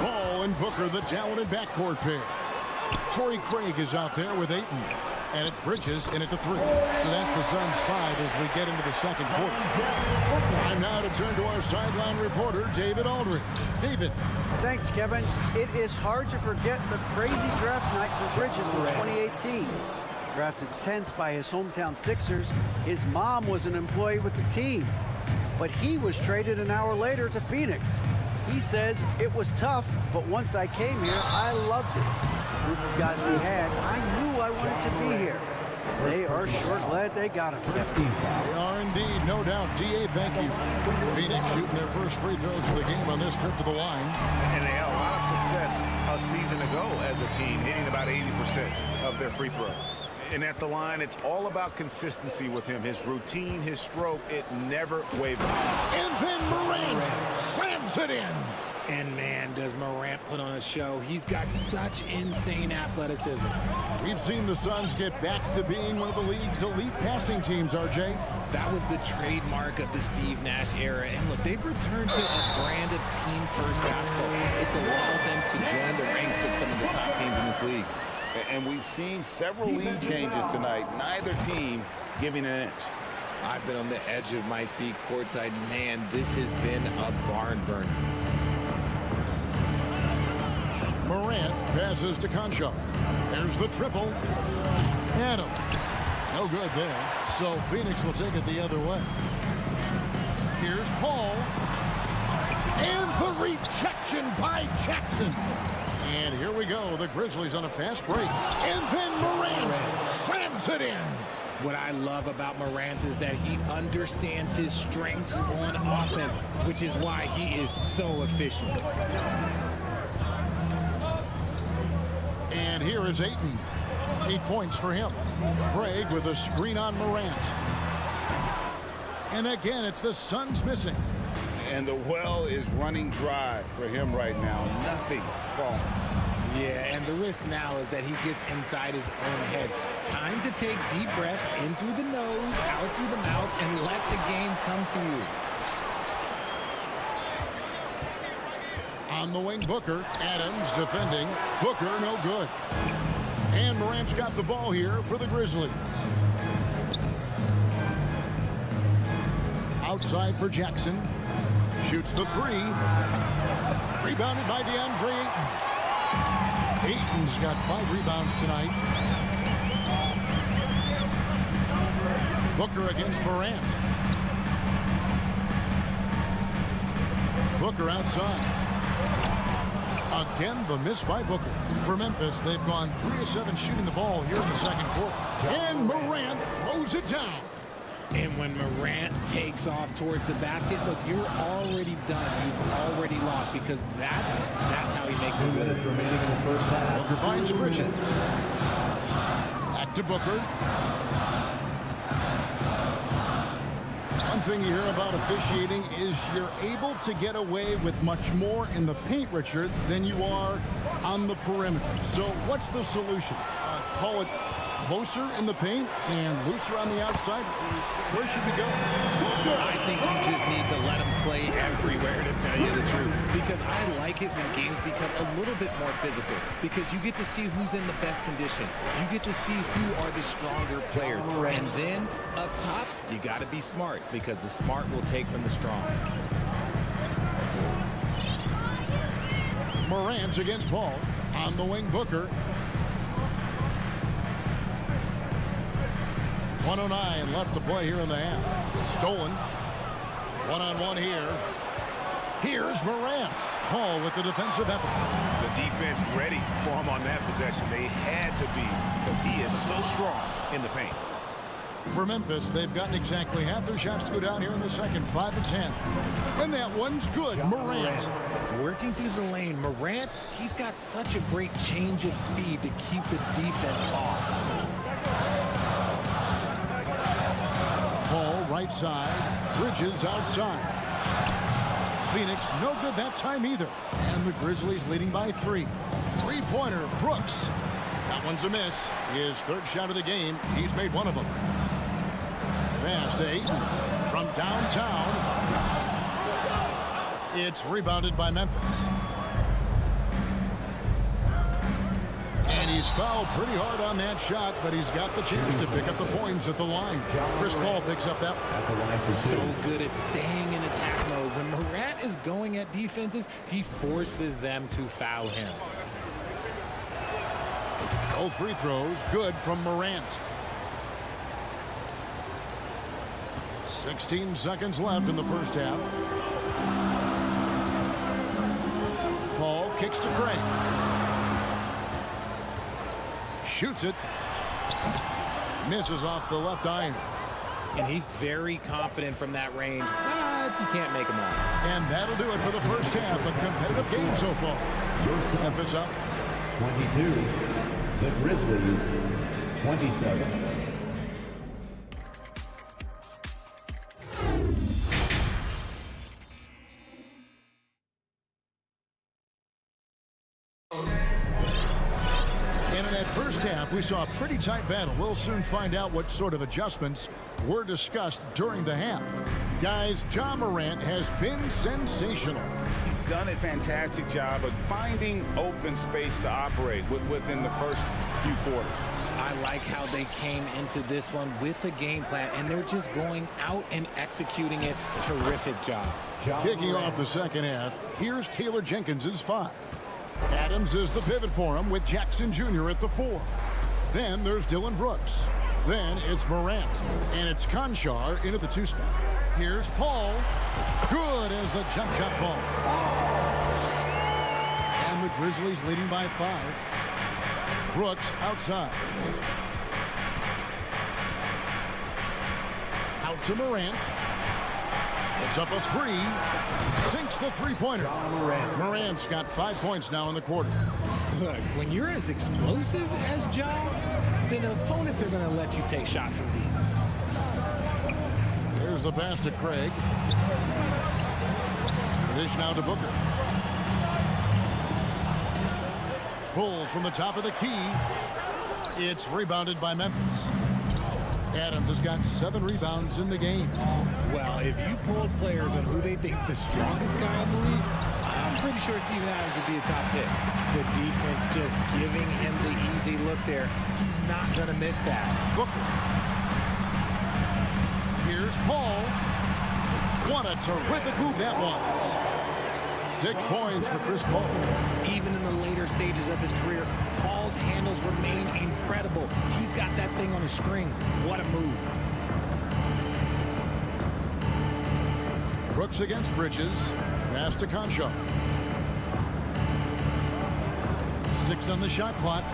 Speaker 6: Ball and Booker, the talented backcourt pair. Torrey Craig is out there with Ayton. And it's Bridges in at the 3. So that's the Suns 5 as we get into the second quarter. Time now to turn to our sideline reporter, David Aldridge. David.
Speaker 9: Thanks, Kevin. It is hard to forget the crazy draft night for Bridges in 2018. Drafted 10th by his hometown Sixers, his mom was an employee with the team. But he was traded an hour later to Phoenix. He says, it was tough, but once I came here, I loved it. Group of guys we had, I knew I wanted to be here. They are sure glad they got him.
Speaker 6: They are indeed, no doubt. DA, thank you. Phoenix shooting their first free throws of the game on this trip to the line.
Speaker 10: And they had a lot of success a season ago as a team, hitting about 80% of their free throws. And at the line, it's all about consistency with him. His routine, his stroke, it never wavers.
Speaker 6: And then Morant slams it in.
Speaker 8: And man, does Morant put on a show. He's got such insane athleticism.
Speaker 6: We've seen the Suns get back to being one of the league's elite passing teams, RJ.
Speaker 8: That was the trademark of the Steve Nash era. And look, they've returned to a brand of team-first basketball. It's allowed them to join the ranks of some of the top teams in this league.
Speaker 7: And we've seen several lead changes tonight. Neither team giving an inch.
Speaker 8: I've been on the edge of my seat courtside. Man, this has been a barn burner.
Speaker 6: Morant passes to Concho. There's the triple. Adams. No good there. So Phoenix will take it the other way. Here's Paul. And the rejection by Jackson. And here we go. The Grizzlies on a fast break. And then Morant slams it in.
Speaker 8: What I love about Morant is that he understands his strengths on offense, which is why he is so efficient.
Speaker 6: And here is Ayton. 8 points for him. Craig with a screen on Morant. And again, it's the Suns missing.
Speaker 7: And the well is running dry for him right now. Nothing falling.
Speaker 8: Yeah, and the risk now is that he gets inside his own head. Time to take deep breaths in through the nose, out through the mouth, and let the game come to you.
Speaker 6: On the wing, Booker. Adams defending. Booker, no good. And Morant's got the ball here for the Grizzlies. Outside for Jackson. Shoots the 3. Rebounded by DeAndre Ayton. Ayton's got 5 rebounds tonight. Booker against Morant. Booker outside. Again, the miss by Booker. For Memphis, they've gone 3 of 7 shooting the ball here in the second quarter. And Morant throws it down.
Speaker 8: And when Morant takes off towards the basket, look, you're already done. You've already lost because that's how he makes his living.
Speaker 6: Booker finds Bridges. Back to Booker. One thing you hear about officiating is you're able to get away with much more in the paint, Richard, than you are on the perimeter. So what's the solution? Call it closer in the paint and looser on the outside. Where should we go?
Speaker 8: I think you just need to let him play everywhere, to tell you the truth. Because I like it when games become a little bit more physical. Because you get to see who's in the best condition. You get to see who are the stronger players. And then, up top, you got to be smart. Because the smart will take from the strong.
Speaker 6: Morant's against Paul. On the wing, Booker. 1:09 left to play here in the half. Stolen. One-on-one here. Here's Morant. Paul with the defensive effort.
Speaker 10: The defense ready for him on that possession. They had to be, because he is so strong in the paint.
Speaker 6: For Memphis, they've gotten exactly half their shots to go down here in the second, 5 of 10. And that one's good. Morant.
Speaker 8: Working through the lane, Morant, he's got such a great change of speed to keep the defense off.
Speaker 6: Paul right side. Bridges outside. Phoenix no good that time either. And the Grizzlies leading by 3. Three-pointer, Brooks. That one's a miss. His third shot of the game. He's made one of them. Pass to Ayton from downtown. It's rebounded by Memphis. And he's fouled pretty hard on that shot, but he's got the chance to pick up the points at the line. Chris Paul picks up that one.
Speaker 8: So good at staying in attack mode. When Morant is going at defenses, he forces them to foul him.
Speaker 6: Both free throws good from Morant. 16 seconds left in the first half. Paul kicks to Craig. Shoots it. Misses off the left iron.
Speaker 8: And he's very confident from that range, but you can't make him all.
Speaker 6: And that'll do it for the first half. A competitive game so far. Memphis up
Speaker 4: 22. The Grizzlies 27.
Speaker 6: First half, we saw a pretty tight battle. We'll soon find out what sort of adjustments were discussed during the half. Guys, Ja Morant has been sensational.
Speaker 10: He's done a fantastic job of finding open space to operate within the first few quarters.
Speaker 8: I like how they came into this one with a game plan, and they're just going out and executing it. Terrific job.
Speaker 6: Kicking off the second half, here's Taylor Jenkins' 5. Adams is the pivot for him with Jackson Jr. at the 4. Then there's Dylan Brooks. Then it's Morant. And it's Conchar into the 2 spot. Here's Paul. Good as the jump shot falls. And the Grizzlies leading by 5. Brooks outside. Out to Morant. It's up a 3. Sinks the three-pointer. Morant's got 5 points now in the quarter.
Speaker 8: Look, when you're as explosive as Ja, then opponents are going to let you take shots from deep.
Speaker 6: Here's the pass to Craig. Dish now to Booker. Pulls from the top of the key. It's rebounded by Memphis. Adams has got 7 rebounds in the game.
Speaker 8: Well, if you polled players on who they think the strongest guy in the league, I'm pretty sure Steven Adams would be a top pick. The defense just giving him the easy look there. He's not going to miss that.
Speaker 6: Booker. Here's Paul. What a terrific move that was. 6 points for Chris Paul.
Speaker 8: Even in the later stages of his career, Paul's handles remain incredible. He's got that thing on a string. What a move.
Speaker 6: Brooks against Bridges. Pass to Conchar. 6 on the shot clock.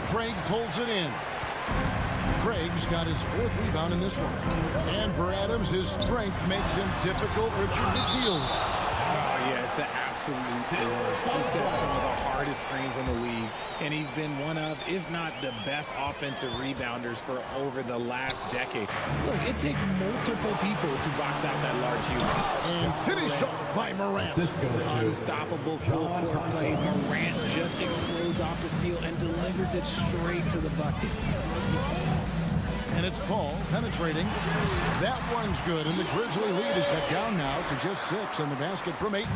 Speaker 6: Craig pulls it in. Craig's got his 4th rebound in this one. And for Adams, his strength makes him difficult, Richard, to deal with.
Speaker 10: Oh, yeah,
Speaker 8: Just the absolute worst. He set some of the hardest screens in the league, and he's been one of, if not the best offensive rebounders for over the last decade. Look, it takes multiple people to box out that large unit.
Speaker 6: And finished off by Morant.
Speaker 8: Unstoppable full court play. Morant just explodes off the steal and delivers it straight to the bucket.
Speaker 6: And it's Paul penetrating. That one's good, and the Grizzly lead is cut down now to just 6 on the basket from 8.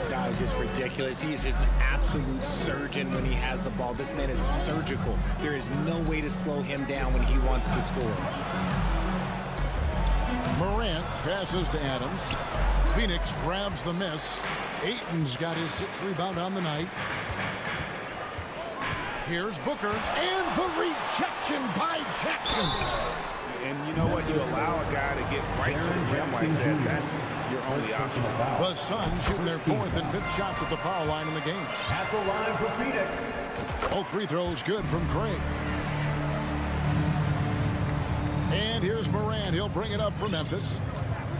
Speaker 8: That is just ridiculous. He is just an absolute surgeon when he has the ball. This man is surgical. There is no way to slow him down when he wants to score.
Speaker 6: Morant passes to Adams. Phoenix grabs the miss. Ayton's got his 6th rebound on the night. Here's Booker, and the rejection by Jackson.
Speaker 10: And you know what? You allow a guy to get right to the rim like that. That's your only option.
Speaker 6: The Suns shooting their 4th and 5th shots at the foul line in the game.
Speaker 4: At the line for Phoenix.
Speaker 6: Both free throws good from Craig. And here's Morant. He'll bring it up for Memphis.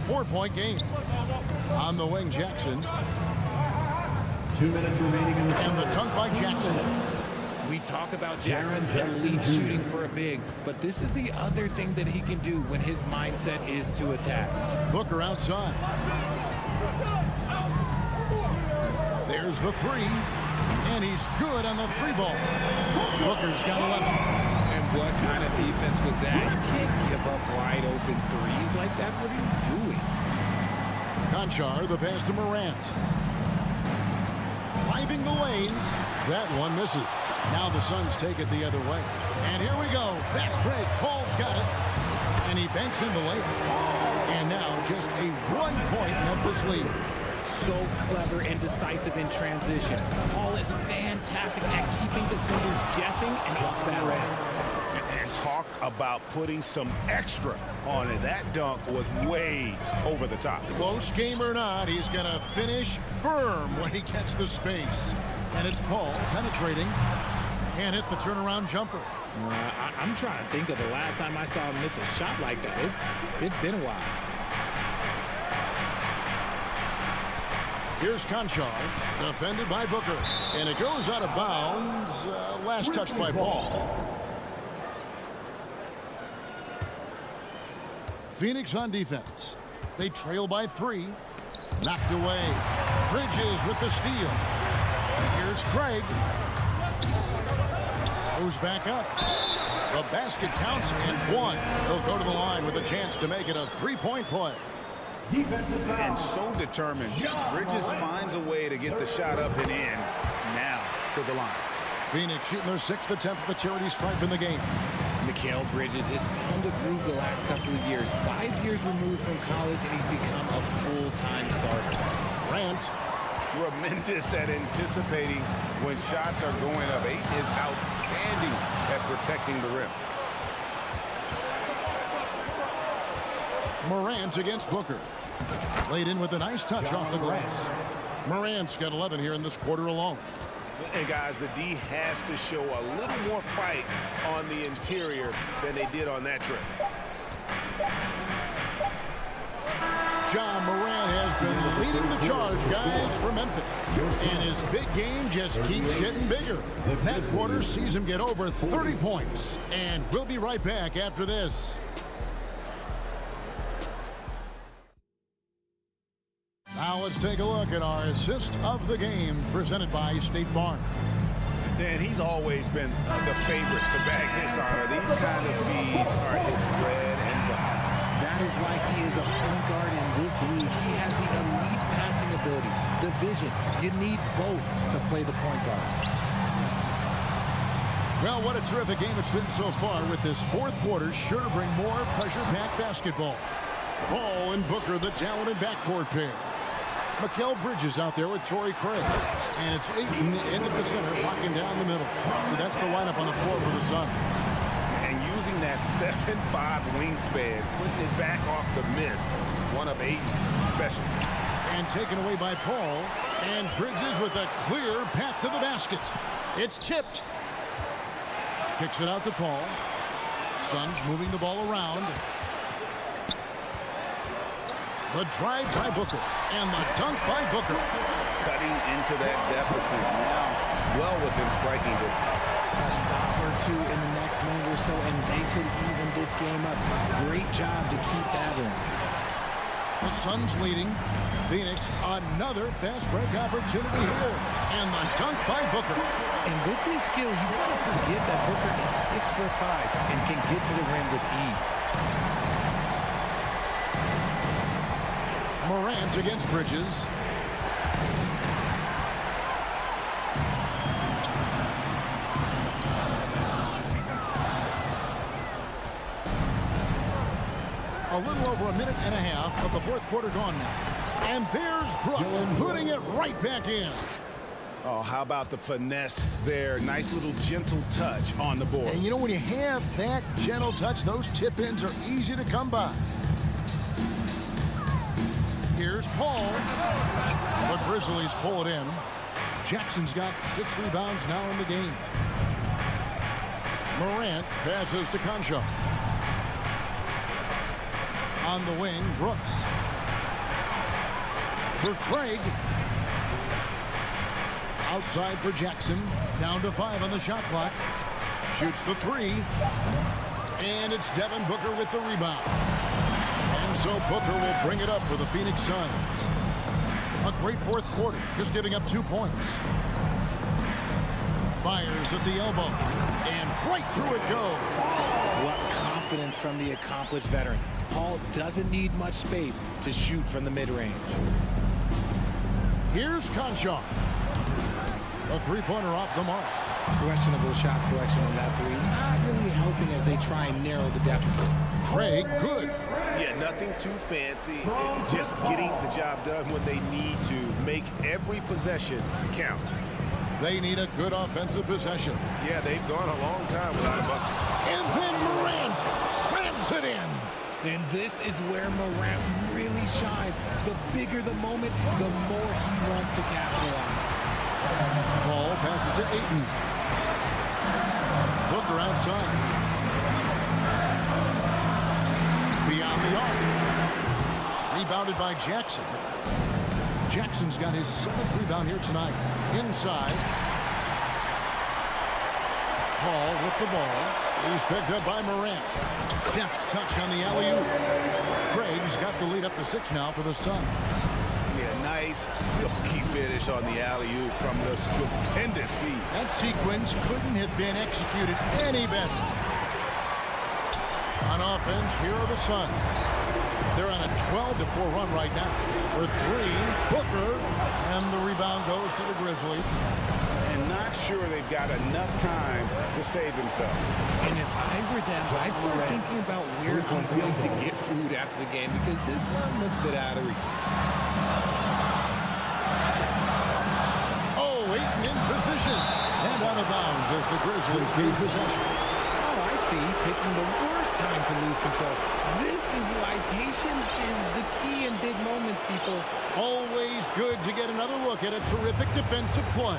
Speaker 6: 4-point game. On the wing, Jackson.
Speaker 4: 2 minutes remaining in the
Speaker 6: And the dunk by Jackson.
Speaker 8: We talk about Jackson's elite shooting for a big, but this is the other thing that he can do when his mindset is to attack.
Speaker 6: Booker outside. There's the 3. And he's good on the 3 ball. Booker's got 11.
Speaker 8: And what kind of defense was that? You can't give up wide open threes like that. What are you doing?
Speaker 6: Conchar, the pass to Morant. Driving the lane. That one misses. Now the Suns take it the other way. And here we go. Fast break. Paul's got it. And he banks in the lane. And now just a 1-point Memphis lead.
Speaker 8: So clever and decisive in transition. Paul is fantastic at keeping defenders guessing and off balance.
Speaker 10: And talk about putting some extra on it. That dunk was way over the top.
Speaker 6: Close game or not, he's going to finish firm when he gets the space. And it's Paul penetrating. Can't hit the turnaround jumper.
Speaker 8: I'm trying to think of the last time I saw him miss a shot like that. It's been a while.
Speaker 6: Here's Conchar, defended by Booker. And it goes out of bounds. Last touch by Paul. Phoenix on defense. They trail by 3. Knocked away. Bridges with the steal. Here's Craig. Goes back up. The basket counts and 1. He'll go to the line with a chance to make it a 3-point play.
Speaker 10: And so determined. Bridges finds a way to get the shot up and in. Now to the line.
Speaker 6: Phoenix shooting their 6th attempt at the charity stripe in the game.
Speaker 8: Mikal Bridges has found a groove the last couple of years. 5 years removed from college, and he's become a full-time starter.
Speaker 6: Grant.
Speaker 10: Tremendous at anticipating when shots are going up. Ayton is outstanding at protecting the rim.
Speaker 6: Morant against Booker. Laid in with a nice touch off the glass. Morant's got 11 here in this quarter alone.
Speaker 10: And guys, the D has to show a little more fight on the interior than they did on that trip.
Speaker 6: John Morant has been leading the charge, guys, for Memphis. And his big game just keeps getting bigger. That quarter sees him get over 30 points. And we'll be right back after this. Now let's take a look at our assist of the game presented by State Farm.
Speaker 10: Dan, he's always been the favorite to bag this honor. These kind of feeds are his bread and butter.
Speaker 8: That is why he is a point guard in this league. He has the elite passing ability, the vision. You need both to play the point guard.
Speaker 6: Well, what a terrific game it's been so far, with this 4th quarter sure to bring more pressure-packed basketball. Paul and Booker, the talented backcourt pair. Mikal Bridges out there with Torrey Craig. And it's Ayton in at the center, locking down the middle. So that's the lineup on the floor for the Suns.
Speaker 10: And using that 7'5" wingspan, putting it back off the miss, one of Ayton's special.
Speaker 6: And taken away by Paul. And Bridges with a clear path to the basket. It's tipped. Kicks it out to Paul. Suns moving the ball around. The drive by Booker and the dunk by Booker.
Speaker 10: Cutting into that deficit now, well within striking distance.
Speaker 8: A stop or two in the next minute or so, and they could even this game up. Great job to keep that in.
Speaker 6: The Suns leading. Phoenix, another fast break opportunity here. And the dunk by Booker.
Speaker 8: And with his skill, you got to forget that Booker is 6'5" and can get to the rim with ease.
Speaker 6: Morant against Bridges. A little over a minute and a half of the fourth quarter gone now. And there's Brooks putting it right back in.
Speaker 10: Oh, how about the finesse there? Nice little gentle touch on the board.
Speaker 6: And you know, when you have that gentle touch, those tip-ins are easy to come by. Here's Paul. The Grizzlies pull it in. Jackson's got 6 rebounds now in the game. Morant passes to Concho. On the wing, Brooks. For Craig. Outside for Jackson. Down to 5 on the shot clock. Shoots the 3. And it's Devin Booker with the rebound. And so Booker will bring it up for the Phoenix Suns. A great fourth quarter, just giving up 2 points. Fires at the elbow. And right through it goes.
Speaker 8: What confidence from the accomplished veteran. Paul doesn't need much space to shoot from the mid-range.
Speaker 6: Here's Concho. A three-pointer off the mark.
Speaker 8: Questionable shot selection on that three. Not really helping as they try and narrow the deficit.
Speaker 6: Craig, good.
Speaker 10: Yeah, nothing too fancy. Just getting the job done when they need to. Make every possession count.
Speaker 6: They need a good offensive possession.
Speaker 10: Yeah, they've gone a long time without a bucket.
Speaker 6: And then Morant slams it in.
Speaker 8: And this is where Morant really shines. The bigger the moment, the more he wants to capitalize.
Speaker 6: Ball passes to Ayton. Booker outside. Beyond the arc. Rebounded by Jackson. Jackson's got his 7th rebound here tonight. Inside. Paul with the ball. He's picked up by Morant. Deft touch on the alley-oop. Craig's got the lead up to 6 now for the Suns.
Speaker 10: Yeah, nice silky finish on the alley-oop from the stupendous feed.
Speaker 6: That sequence couldn't have been executed any better. On offense, here are the Suns. They're on a 12-4 run right now. For 3, Booker, and the rebound goes to the Grizzlies.
Speaker 10: And not sure they've got enough time to save themselves.
Speaker 8: And if I were them, I'd start thinking about where I'm going to get food after the game because this one looks a bit out of reach.
Speaker 6: Oh, Ayton in position. And out of bounds as the Grizzlies gain possession.
Speaker 8: Oh, I see. Picking the worst time to lose control. This is why patience is the key in big moments, people.
Speaker 6: Always good to get another look at a terrific defensive play.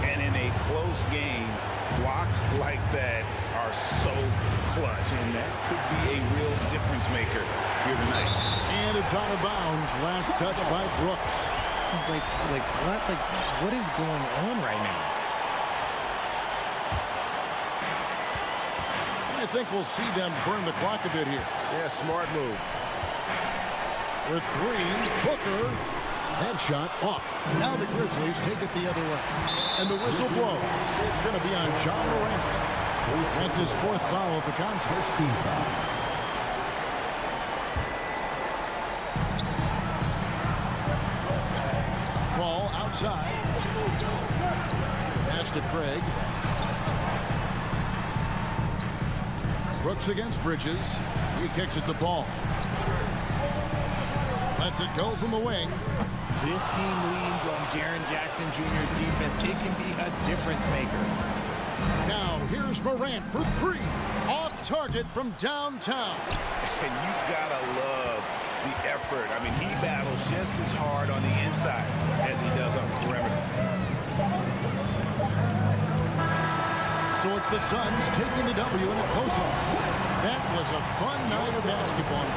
Speaker 10: And in a close game, blocks like that are so clutch, and that could be a real difference maker here tonight.
Speaker 6: And it's out of bounds. Last touch by Brooks.
Speaker 8: What is going on right now?
Speaker 6: I think we'll see them burn the clock a bit here.
Speaker 10: Yeah, smart move.
Speaker 6: For 3, Booker. Headshot off. Now the Grizzlies take it the other way. And the whistle blows. It's going to be on John Morant. That's his 4th foul of the contest. Team foul. Ball outside. Pass to Craig. Brooks against Bridges. He kicks at the ball. Lets it go from the wing.
Speaker 8: This team leans on Jaren Jackson Jr.'s defense. It can be a difference maker.
Speaker 6: Now, here's Morant for 3. Off target from downtown.
Speaker 10: And you gotta love the effort. I mean, he battles just as hard on the inside as he does on the perimeter.
Speaker 6: So it's the Suns taking the W in a close-up. That was a fun night of basketball.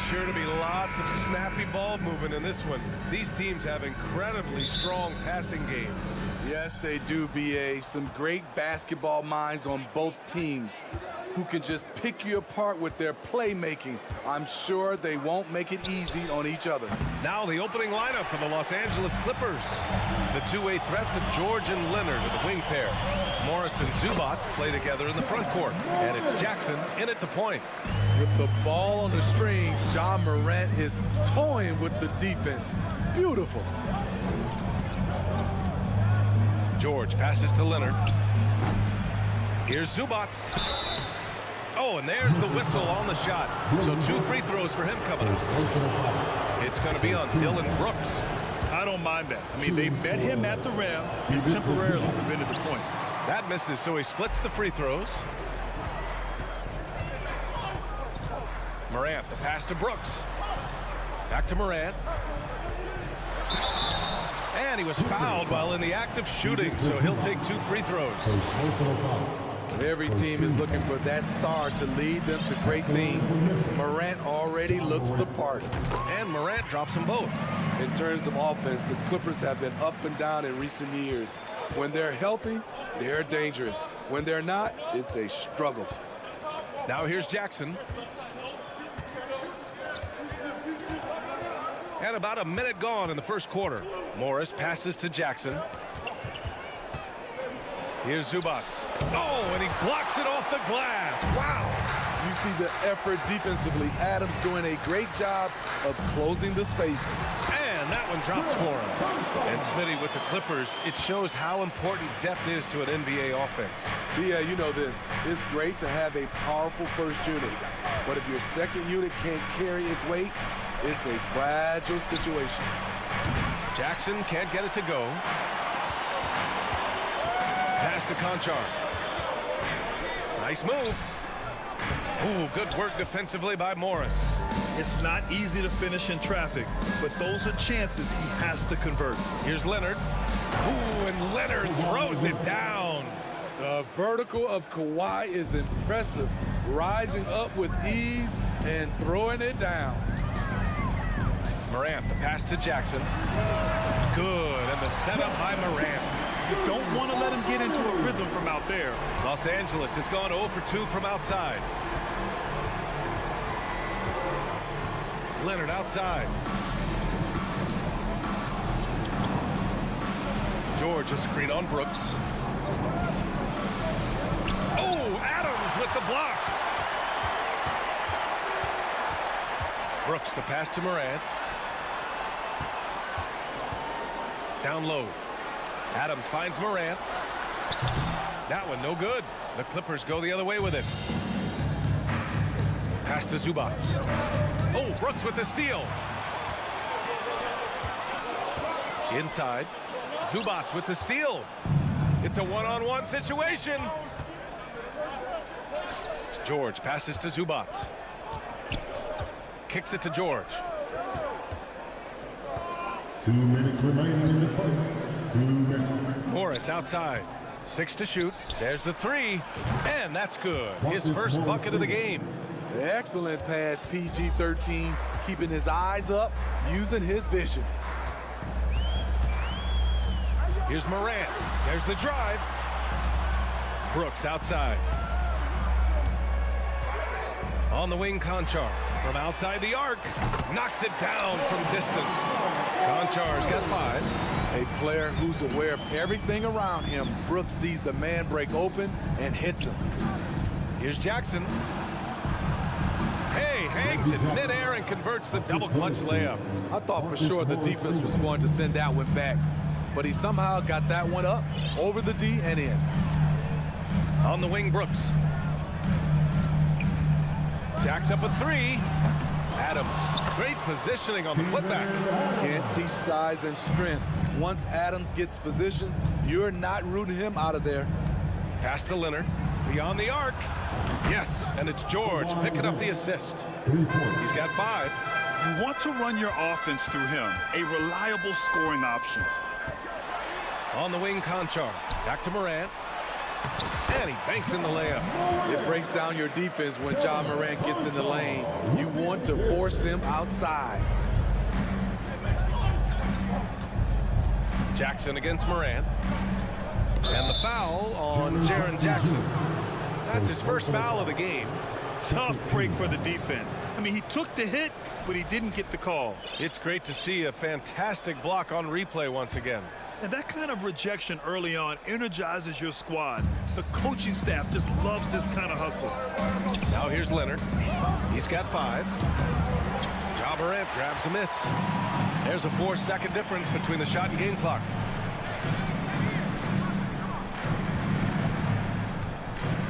Speaker 1: Sure to be lots of snappy ball movement in this one. These teams have incredibly strong passing games.
Speaker 11: Yes, they do, B.A. Some great basketball minds on both teams who can just pick you apart with their playmaking. I'm sure they won't make it easy on each other.
Speaker 1: Now the opening lineup for the Los Angeles Clippers. The two-way threats of George and Leonard are the wing pair. Morris and Zubats play together in the front court. And it's Jackson in at the point.
Speaker 11: With the ball on the string, John Morant is toying with the defense. Beautiful.
Speaker 1: George passes to Leonard. Here's Zubats. Oh, and there's the whistle on the shot. So 2 free throws for him coming up. It's going to be on Dylan Brooks.
Speaker 2: I don't mind that. I mean, they met him at the rim and temporarily prevented the points.
Speaker 1: That misses, so he splits the free throws. Morant, the pass to Brooks. Back to Morant. And he was fouled while in the act of shooting, so he'll take 2 free throws.
Speaker 11: Every team is looking for that star to lead them to great things. Morant already looks the part.
Speaker 1: And Morant drops them both.
Speaker 11: In terms of offense, the Clippers have been up and down in recent years. When they're healthy, they're dangerous. When they're not, it's a struggle.
Speaker 1: Now here's Jackson. And about a minute gone in the first quarter. Morris passes to Jackson. Here's Zubats. Oh, and he blocks it off the glass. Wow.
Speaker 11: You see the effort defensively. Adams doing a great job of closing the space.
Speaker 1: And that one drops for him. And Smitty with the Clippers, it shows how important depth is to an NBA offense.
Speaker 11: Yeah, you know this. It's great to have a powerful first unit. But if your second unit can't carry its weight, it's a fragile situation.
Speaker 1: Jackson can't get it to go. Pass to Conchar. Nice move. Ooh, good work defensively by Morris.
Speaker 2: It's not easy to finish in traffic, but those are chances he has to convert.
Speaker 1: Here's Leonard. Ooh, and Leonard throws it down.
Speaker 11: The vertical of Kawhi is impressive, rising up with ease and throwing it down.
Speaker 1: Morant, the pass to Jackson. Good, and the setup by Morant.
Speaker 2: You don't want to let him get into a rhythm from out there.
Speaker 1: Los Angeles has gone 0 for 2 from outside. Leonard outside. George a screen on Brooks. Oh, Adams with the block. Brooks, the pass to Morant. Down low. Adams finds Morant. That one no good. The Clippers go the other way with it. Pass to Zubats. Oh, Brooks with the steal. Inside. Zubats with the steal. It's a one-on-one situation. George passes to Zubats. Kicks it to George.
Speaker 4: 2 minutes remaining in the fight. 2 minutes.
Speaker 1: Morris outside. 6 to shoot. There's the 3. And that's good. His first bucket of the game.
Speaker 11: Excellent pass, PG-13, keeping his eyes up, using his vision.
Speaker 1: Here's Morant. There's the drive. Brooks outside. On the wing, Conchar. From outside the arc. Knocks it down from distance. Conchar's got 5.
Speaker 11: A player who's aware of everything around him. Brooks sees the man break open and hits him.
Speaker 1: Here's Jackson. Hey, hangs it midair and converts the double clutch layup.
Speaker 11: I thought for sure the defense was going to send that one back, but he somehow got that one up, over the D and in.
Speaker 1: On the wing, Brooks. Jacks up a 3. Adams, great positioning on the putback.
Speaker 11: Can't teach size and strength. Once Adams gets position, you're not rooting him out of there.
Speaker 1: Pass to Leonard. Beyond the arc. Yes, and it's George picking up the assist. He's got 5.
Speaker 2: You want to run your offense through him, a reliable scoring option.
Speaker 1: On the wing, Conchar. Back to Morant. And he banks in the layup.
Speaker 11: It breaks down your defense when Ja Morant gets in the lane. You want to force him outside.
Speaker 1: Jackson against Morant. And the foul on Jaren Jackson. That's his first foul of the game.
Speaker 2: Tough break for the defense. I mean, he took the hit, but he didn't get the call.
Speaker 1: It's great to see a fantastic block on replay once again.
Speaker 2: And that kind of rejection early on energizes your squad. The coaching staff just loves this kind of hustle.
Speaker 1: Now here's Leonard. He's got 5. Ja Morant grabs a miss. There's a 4-second difference between the shot and game clock.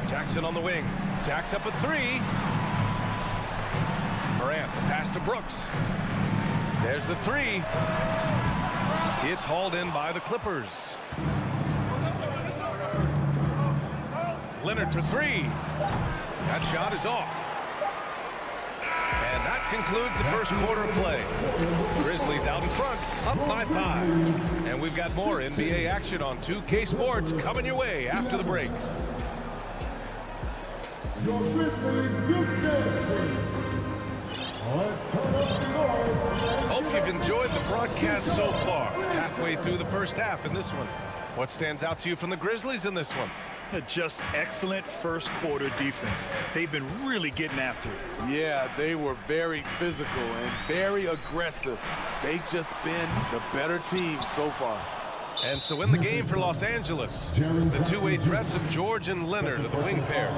Speaker 1: Jackson on the wing. Jack's up at 3. Morant, the pass to Brooks. There's the 3. It's hauled in by the Clippers. Leonard for 3. That shot is off. And that concludes the first quarter of play. Grizzlies out in front, up by 5. And we've got more NBA action on 2K Sports coming your way after the break. Hope you've enjoyed the broadcast so far. Halfway through the first half in this one. What stands out to you from the Grizzlies in this one?
Speaker 2: Just excellent first quarter defense. They've been really getting after it.
Speaker 11: Yeah, they were very physical and very aggressive. They've just been the better team so far.
Speaker 1: And so in the game for Los Angeles, the two-way threats of George and Leonard are the wing pair.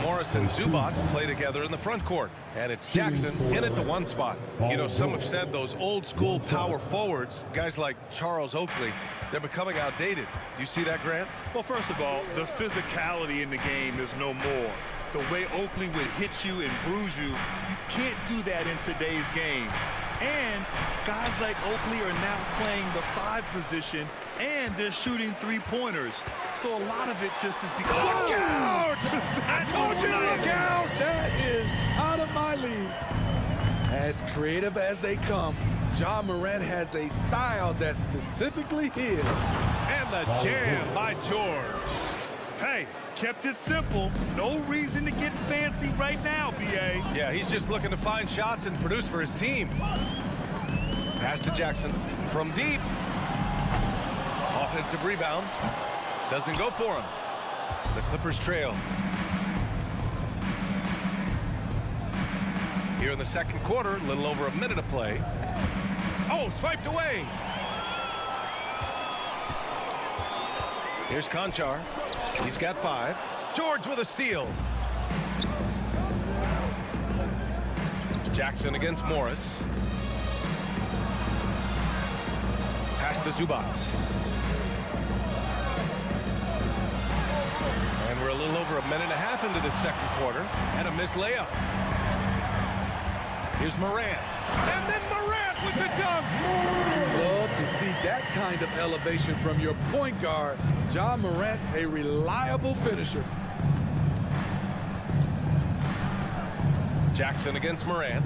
Speaker 1: Morris and Zubac play together in the front court. And it's Jackson in at the 1 spot. You know, some have said those old-school power forwards, guys like Charles Oakley, they're becoming outdated. You see that, Grant?
Speaker 2: Well, first of all, the physicality in the game is no more. The way Oakley would hit you and bruise you, you can't do that in today's game. And guys like Oakley are now playing the 5 position, and they're shooting 3-pointers. So a lot of it just is because...
Speaker 11: Look out! I told you to look out! That is out of my league. As creative as they come, Ja Morant has a style that's specifically his.
Speaker 1: And the jam by George.
Speaker 2: Hey, kept it simple. No reason to get fancy right now, B.A.
Speaker 1: Yeah, he's just looking to find shots and produce for his team. Pass to Jackson from deep. Offensive rebound. Doesn't go for him. The Clippers trail. Here in the second quarter, a little over a minute of play. Oh, swiped away. Here's Conchar. He's got 5. George with a steal. Jackson against Morris. Pass to Zubac. And we're a little over a minute and a half into the second quarter. And a missed layup. Here's Morant. And then Morant with the dunk.
Speaker 11: Love to see that kind of elevation from your point guard. Ja Morant's a reliable finisher.
Speaker 1: Jackson against Morant.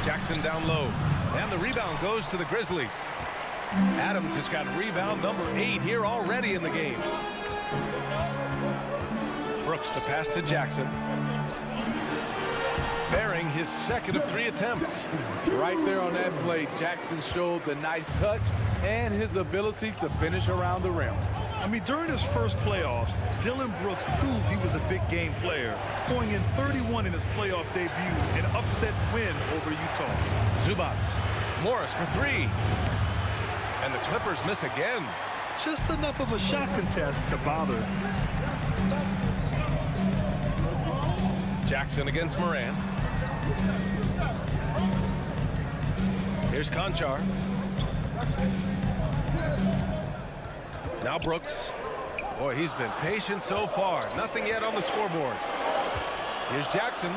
Speaker 1: Jackson down low. And the rebound goes to the Grizzlies. Adams has got rebound number 8 here already in the game. Brooks the pass to Jackson. Bearing his second of 3 attempts.
Speaker 11: Right there on that play, Jackson showed the nice touch and his ability to finish around the rim.
Speaker 2: I mean, during his first playoffs, Dillon Brooks proved he was a big game player, going in 31 in his playoff debut, an upset win over Utah.
Speaker 1: Zubac. Morris for 3. And the Clippers miss again.
Speaker 2: Just enough of a shot contest to bother.
Speaker 1: Jackson against Morant. Here's Conchar. Now Brooks. Boy, he's been patient so far. Nothing yet on the scoreboard. Here's Jackson.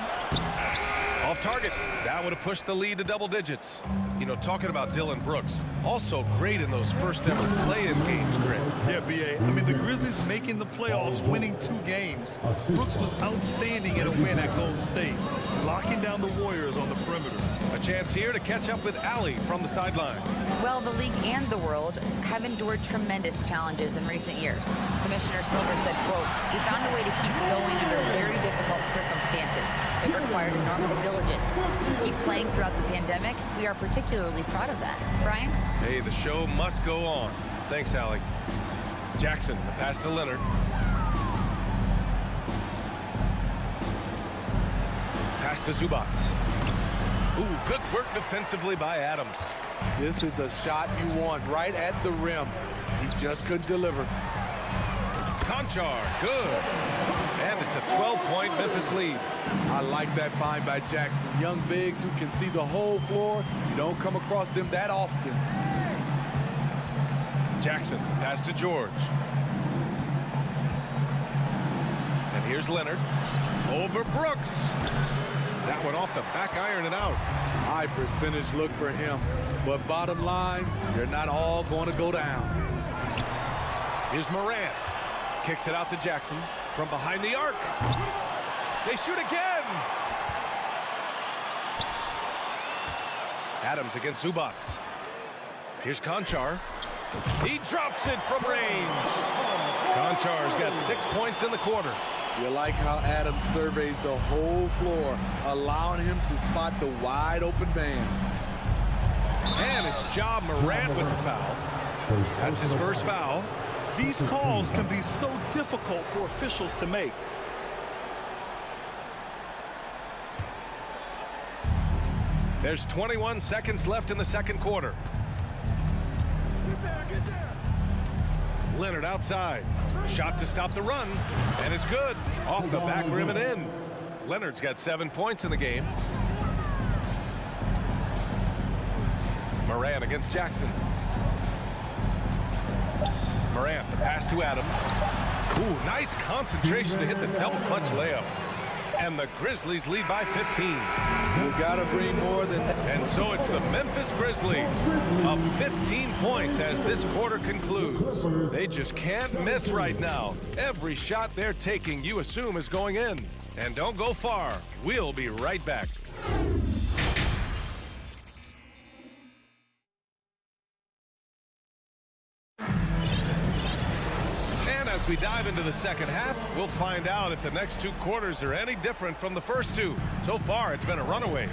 Speaker 1: Off target. That would have pushed the lead to double digits. You know, talking about Dillon Brooks, also great in those first ever play-in games, Greg.
Speaker 2: Yeah, B.A. I mean, the Grizzlies making the playoffs, winning 2 games. Brooks was outstanding in a win at Golden State, locking down the Warriors on the perimeter.
Speaker 1: A chance here to catch up with Allie from the sideline.
Speaker 5: Well, the league and the world have endured tremendous challenges in recent years. Commissioner Silver said, quote, "We found a way to keep going under very difficult circumstances. It required enormous diligence. To keep playing throughout the pandemic, we are particularly proud of that." Brian?
Speaker 1: Hey, the show must go on. Thanks, Allie. Jackson, the pass to Leonard. Pass to Zubats. Ooh, good work defensively by Adams.
Speaker 11: This is the shot you want right at the rim. He just couldn't deliver.
Speaker 1: Conchar, good. And it's a 12-point Memphis lead.
Speaker 11: I like that find by Jackson. Young bigs who can see the whole floor. You don't come across them that often.
Speaker 1: Jackson, pass to George. And here's Leonard. Over Brooks. That one off the back iron and out.
Speaker 11: High percentage look for him. But bottom line, you're not all going to go down.
Speaker 1: Here's Morant. Kicks it out to Jackson from behind the arc. They shoot again. Adams against Zubats. Here's Conchar. He drops it from range. Conchar's got 6 points in the quarter.
Speaker 11: You like how Adams surveys the whole floor, allowing him to spot the wide open man.
Speaker 1: And it's Ja Morant with the foul. That's his first foul.
Speaker 2: These calls can be so difficult for officials to make.
Speaker 1: There's 21 seconds left in the second quarter. Leonard outside. Shot to stop the run. And it's good. Off the back rim and in. Leonard's got 7 points in the game. Morant against Jackson. Morant, the pass to Adams. Ooh, nice concentration to hit the double clutch layup. And the Grizzlies lead by 15.
Speaker 11: You got to bring more than that.
Speaker 1: And so it's the Memphis Grizzlies up 15 points as this quarter concludes. They just can't miss right now. Every shot they're taking, you assume, is going in. And don't go far. We'll be right back. As we dive into the second half, we'll find out if the next two quarters are any different from the first two. So far, it's been a runaway.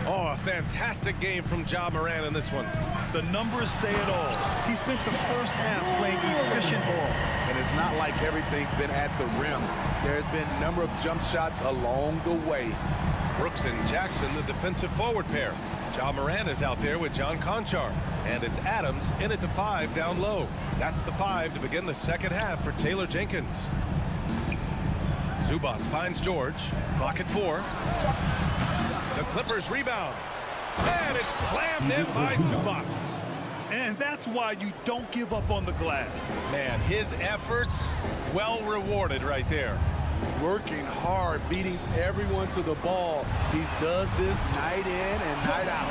Speaker 1: Oh, a fantastic game from Ja Morant in this one.
Speaker 2: The numbers say it all. He spent the first half playing efficient ball.
Speaker 11: And it's not like everything's been at the rim. There's been a number of jump shots along the way.
Speaker 1: Brooks and Jackson, the defensive forward pair. Ja Morant is out there with John Conchar. And it's Adams in at the 5 down low. That's the 5 to begin the second half for Taylor Jenkins. Zubats finds George. Clock at 4. The Clippers rebound. And it's slammed in by Zubats.
Speaker 2: And that's why you don't give up on the glass.
Speaker 1: Man, his efforts well rewarded right there.
Speaker 11: Working hard, beating everyone to the ball. He does this night in and night out.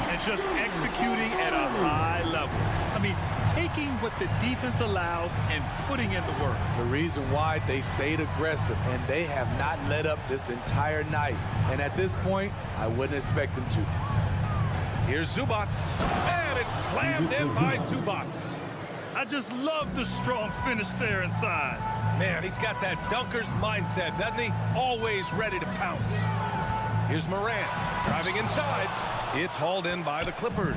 Speaker 2: And just executing at a high level. I mean, taking what the defense allows and putting in the work.
Speaker 11: The reason why they stayed aggressive, and they have not let up this entire night. And at this point, I wouldn't expect them to.
Speaker 1: Here's Zubats. And it's slammed in by Zubats.
Speaker 2: I just love the strong finish there inside.
Speaker 1: Man, he's got that dunker's mindset, doesn't he? Always ready to pounce. Here's Morant driving inside. It's hauled in by the Clippers.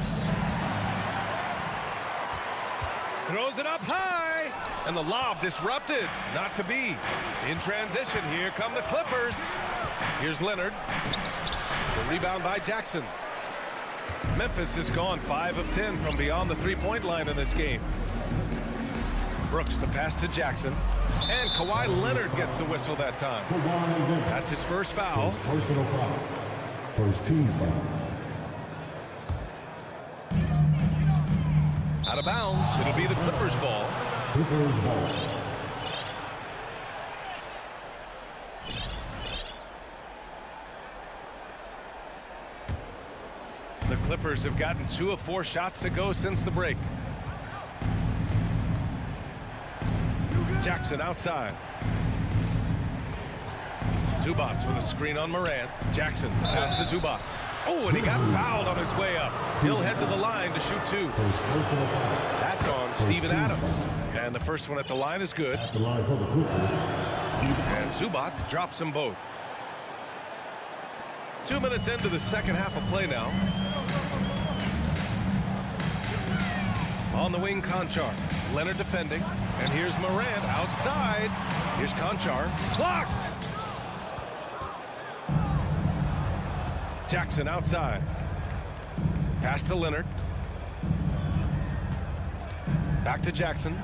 Speaker 1: Throws it up high. And the lob disrupted. Not to be. In transition, here come the Clippers. Here's Leonard. The rebound by Jackson. Memphis has gone 5 of 10 from beyond the three-point line in this game. Brooks, the pass to Jackson. And Kawhi Leonard gets the whistle that time. That's his first foul.
Speaker 4: Personal foul. First team foul.
Speaker 1: Out of bounds. It'll be the Clippers ball.
Speaker 4: Clippers ball.
Speaker 1: The Clippers have gotten 2 of 4 shots to go since the break. Jackson outside. Zubats with a screen on Morant. Jackson pass to Zubats. Oh, and he got fouled on his way up. He'll head to the line to shoot 2. That's on Steven Adams. And the first one at the line is good. And Zubac drops them both. 2 minutes into the second half of play now. On the wing, Conchar. Leonard defending. And here's Morant outside. Here's Conchar. Blocked! Jackson outside. Pass to Leonard. Back to Jackson.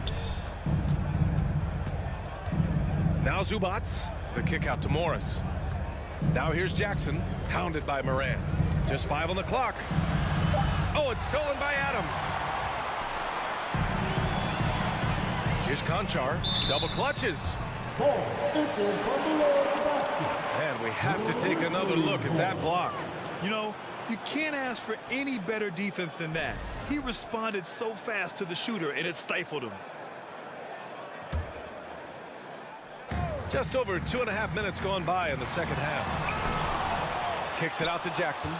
Speaker 1: Now Zubac. The kick out to Morris. Now here's Jackson. Hounded by Morant. Just 5 on the clock. Oh, it's stolen by Adams. Here's Conchar. Double clutches. And we have to take another look at that block.
Speaker 2: You know, you can't ask for any better defense than that. He responded so fast to the shooter, and it stifled him.
Speaker 1: Just over 2.5 minutes gone by in the second half. Kicks it out to Jackson.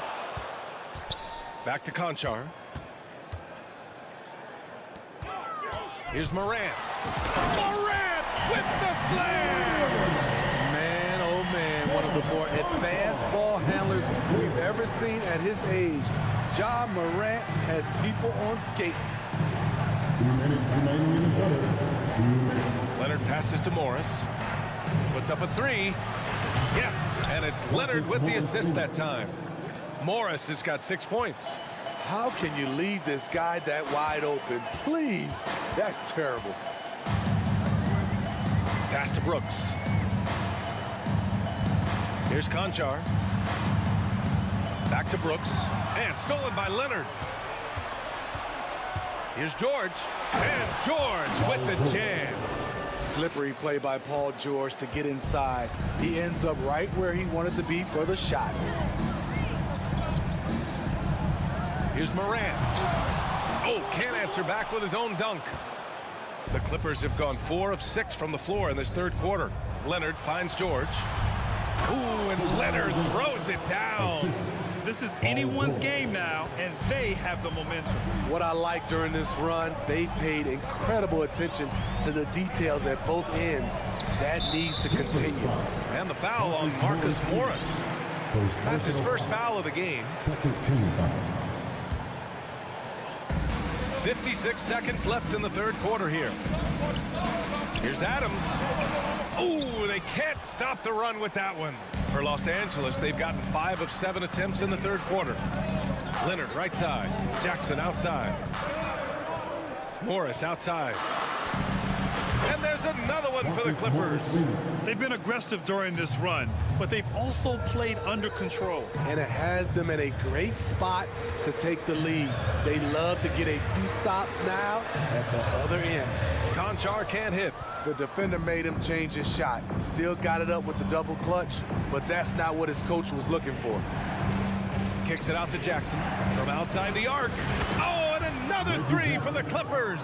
Speaker 1: Back to Conchar. Here's Morant. Morant with the flair!
Speaker 11: Man, oh man, one of the more advanced ball handlers we've ever seen at his age. Ja Morant has people on skates.
Speaker 4: 2 minutes remaining in the quarter. 2 minutes.
Speaker 1: Leonard passes to Morris. Puts up a 3. Yes, and it's Leonard with the assist that time. Morris has got 6 points.
Speaker 11: How can you leave this guy that wide open? Please, that's terrible.
Speaker 1: Pass to Brooks. Here's Conchar. Back to Brooks. And stolen by Leonard. Here's George. And George with the jam.
Speaker 11: Slippery play by Paul George to get inside. He ends up right where he wanted to be for the shot.
Speaker 1: Here's Morant. Oh, can't answer back with his own dunk. The Clippers have gone 4 of 6 from the floor in this third quarter. Leonard finds George. Ooh, and Leonard throws it down.
Speaker 2: This is anyone's game now, and they have the momentum.
Speaker 11: What I like during this run, they paid incredible attention to the details at both ends. That needs to continue.
Speaker 1: And the foul on Marcus Morris. That's his first foul of the game. 56 seconds left in the third quarter here. Here's Adams. Ooh, they can't stop the run with that one. For Los Angeles, they've gotten 5 of 7 attempts in the third quarter. Leonard right side. Jackson outside. Morris outside. And there's another one for the Clippers.
Speaker 2: They've been aggressive during this run, but they've also played under control.
Speaker 11: And it has them in a great spot to take the lead. They love to get a few stops now at the other end.
Speaker 1: Conchar can't hit.
Speaker 11: The defender made him change his shot. Still got it up with the double clutch, but that's not what his coach was looking for.
Speaker 1: Kicks it out to Jackson from outside the arc. Oh, and another 3 for the Clippers.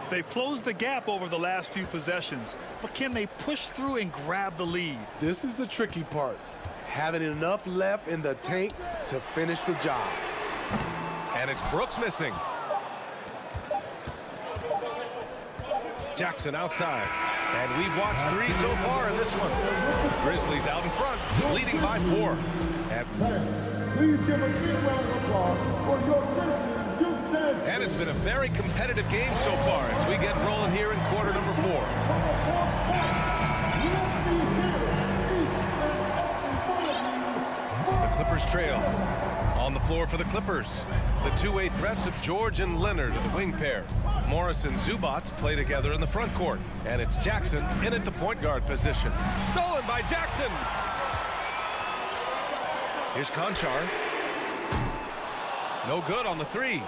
Speaker 2: They've closed the gap over the last few possessions, but can they push through and grab the lead?
Speaker 11: This is the tricky part. Having enough left in the tank to finish the job.
Speaker 1: And it's Brooks missing. Jackson outside. And we've watched 3 so far in this one. Grizzlies out in front, leading by 4.
Speaker 4: Please give a big round of applause for your Grizzlies.
Speaker 1: And it's been a very competitive game so far as we get rolling here in quarter number 4. The Clippers trail. On the floor for the Clippers. The two-way threats of George and Leonard are the wing pair. Morris and Zubac play together in the front court. And it's Jackson in at the point guard position. Stolen by Jackson. Here's Conchar. No good on the 3.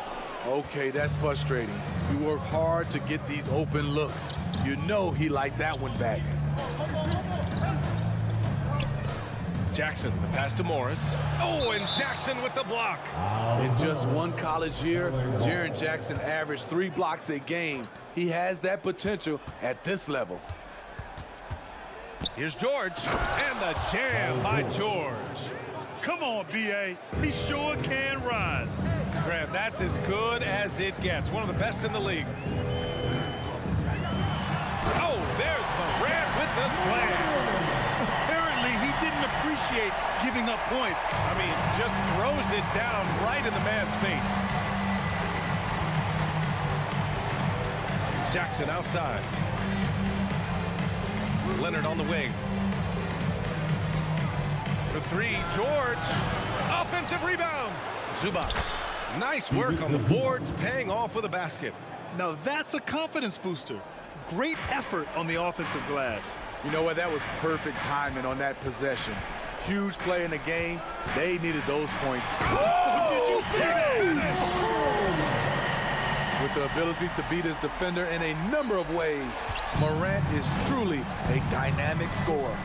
Speaker 11: Okay, that's frustrating. You work hard to get these open looks. You know he liked that one back.
Speaker 1: Jackson, the pass to Morris. Oh, and Jackson with the block.
Speaker 11: In just one college year, Jaren Jackson averaged 3 blocks a game. He has that potential at this level.
Speaker 1: Here's George, and the jam by George.
Speaker 2: Come on, B.A. He sure can rise.
Speaker 1: Graham, that's as good as it gets. One of the best in the league. Oh, there's Morant with the slam.
Speaker 2: Apparently, he didn't appreciate giving up points.
Speaker 1: I mean, just throws it down right in the man's face. Jackson outside. Leonard on the wing. For three, George. Offensive rebound. Zubac. Nice work on the boards, paying off with a basket.
Speaker 2: Now that's a confidence booster. Great effort on the offensive glass.
Speaker 11: You know what? That was perfect timing on that possession. Huge play in the game. They needed those points.
Speaker 2: Oh, did you see that?
Speaker 11: With the ability to beat his defender in a number of ways, Morant is truly a dynamic scorer.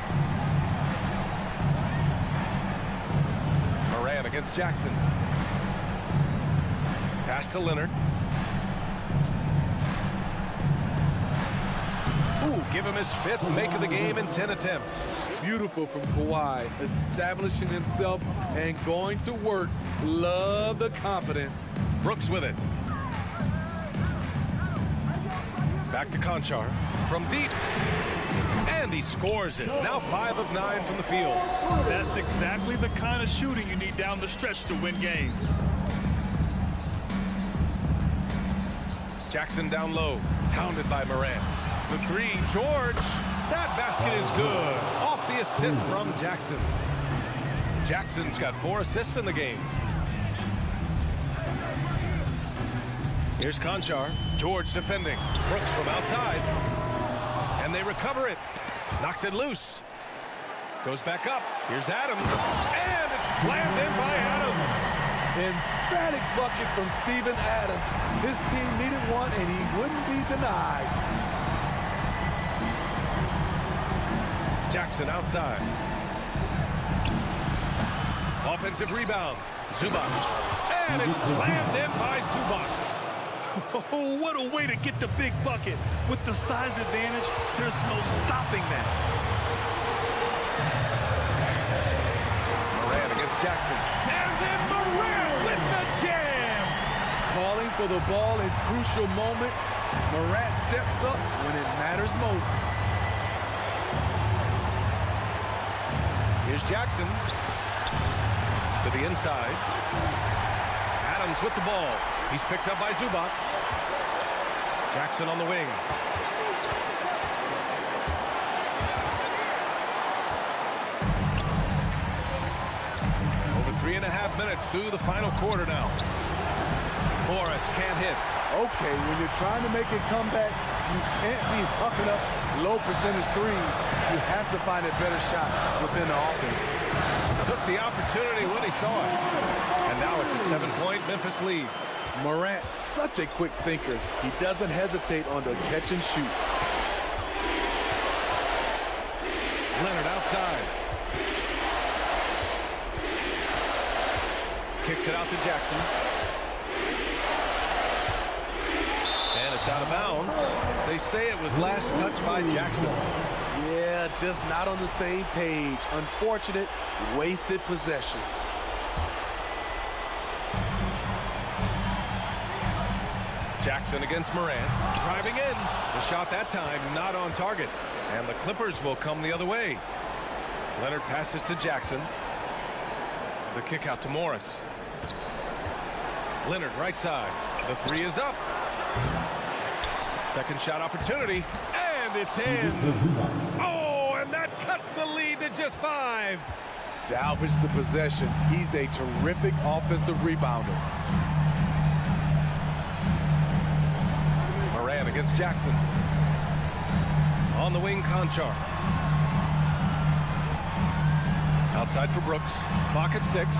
Speaker 1: Morant against Jackson. Pass to Leonard. Ooh, give him his fifth make of the game in 10 attempts.
Speaker 11: Beautiful from Kawhi, establishing himself and going to work. Love the confidence.
Speaker 1: Brooks with it. Back to Conchar from deep. And he scores it. Now 5 of 9 from the field.
Speaker 2: That's exactly the kind of shooting you need down the stretch to win games.
Speaker 1: Jackson down low, hounded by Morant. The three, George. That basket is good. Off the assist from Jackson. Jackson's got 4 assists in the game. Here's Conchar. George defending. Brooks from outside. And they recover it. Knocks it loose. Goes back up. Here's Adams. And it's slammed in by Adams.
Speaker 11: Emphatic bucket from Steven Adams. His team needed one, and he wouldn't be denied.
Speaker 1: Jackson outside. Offensive rebound. Zubac. And it's slammed in by Zubac.
Speaker 2: Oh, what a way to get the big bucket. With the size advantage, there's no stopping that.
Speaker 1: Morant against Jackson. And then Morant with the jam.
Speaker 11: Calling for the ball in crucial moments. Morant steps up when it matters most.
Speaker 1: Here's Jackson. To the inside. Adams with the ball. He's picked up by Zubac. Jackson on the wing. Over 3.5 minutes through the final quarter now. Morris can't hit.
Speaker 11: Okay, when you're trying to make a comeback, you can't be hucking up low percentage threes. You have to find a better shot within the offense.
Speaker 1: Took the opportunity when he saw it. And now it's a 7-point Memphis lead.
Speaker 11: Morant, such a quick thinker. He doesn't hesitate on the catch and shoot.
Speaker 1: Leonard outside. Kicks it out to Jackson. And it's out of bounds. They say it was last touched by Jackson.
Speaker 11: Yeah, just not on the same page. Unfortunate, wasted possession.
Speaker 1: Jackson against Morant, driving in. The shot that time not on target. And the Clippers will come the other way. Leonard passes to Jackson. The kick out to Morris. Leonard right side. The three is up. Second shot opportunity. And it's in. Oh, and that cuts the lead to just 5.
Speaker 11: Salvage the possession. He's a terrific offensive rebounder.
Speaker 1: Morant against Jackson. On the wing, Conchar. Outside for Brooks. Clock at 6.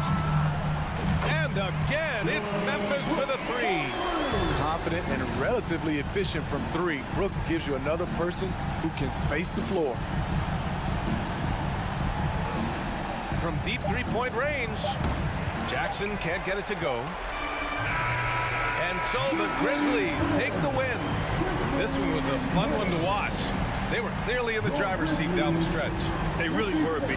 Speaker 1: And again, it's Memphis with a 3.
Speaker 11: Confident and relatively efficient from 3. Brooks gives you another person who can space the floor.
Speaker 1: From deep 3-point range, Jackson can't get it to go. And so the Grizzlies take the win. This one was a fun one to watch. They were clearly in the driver's seat down the stretch.
Speaker 2: They really were, B.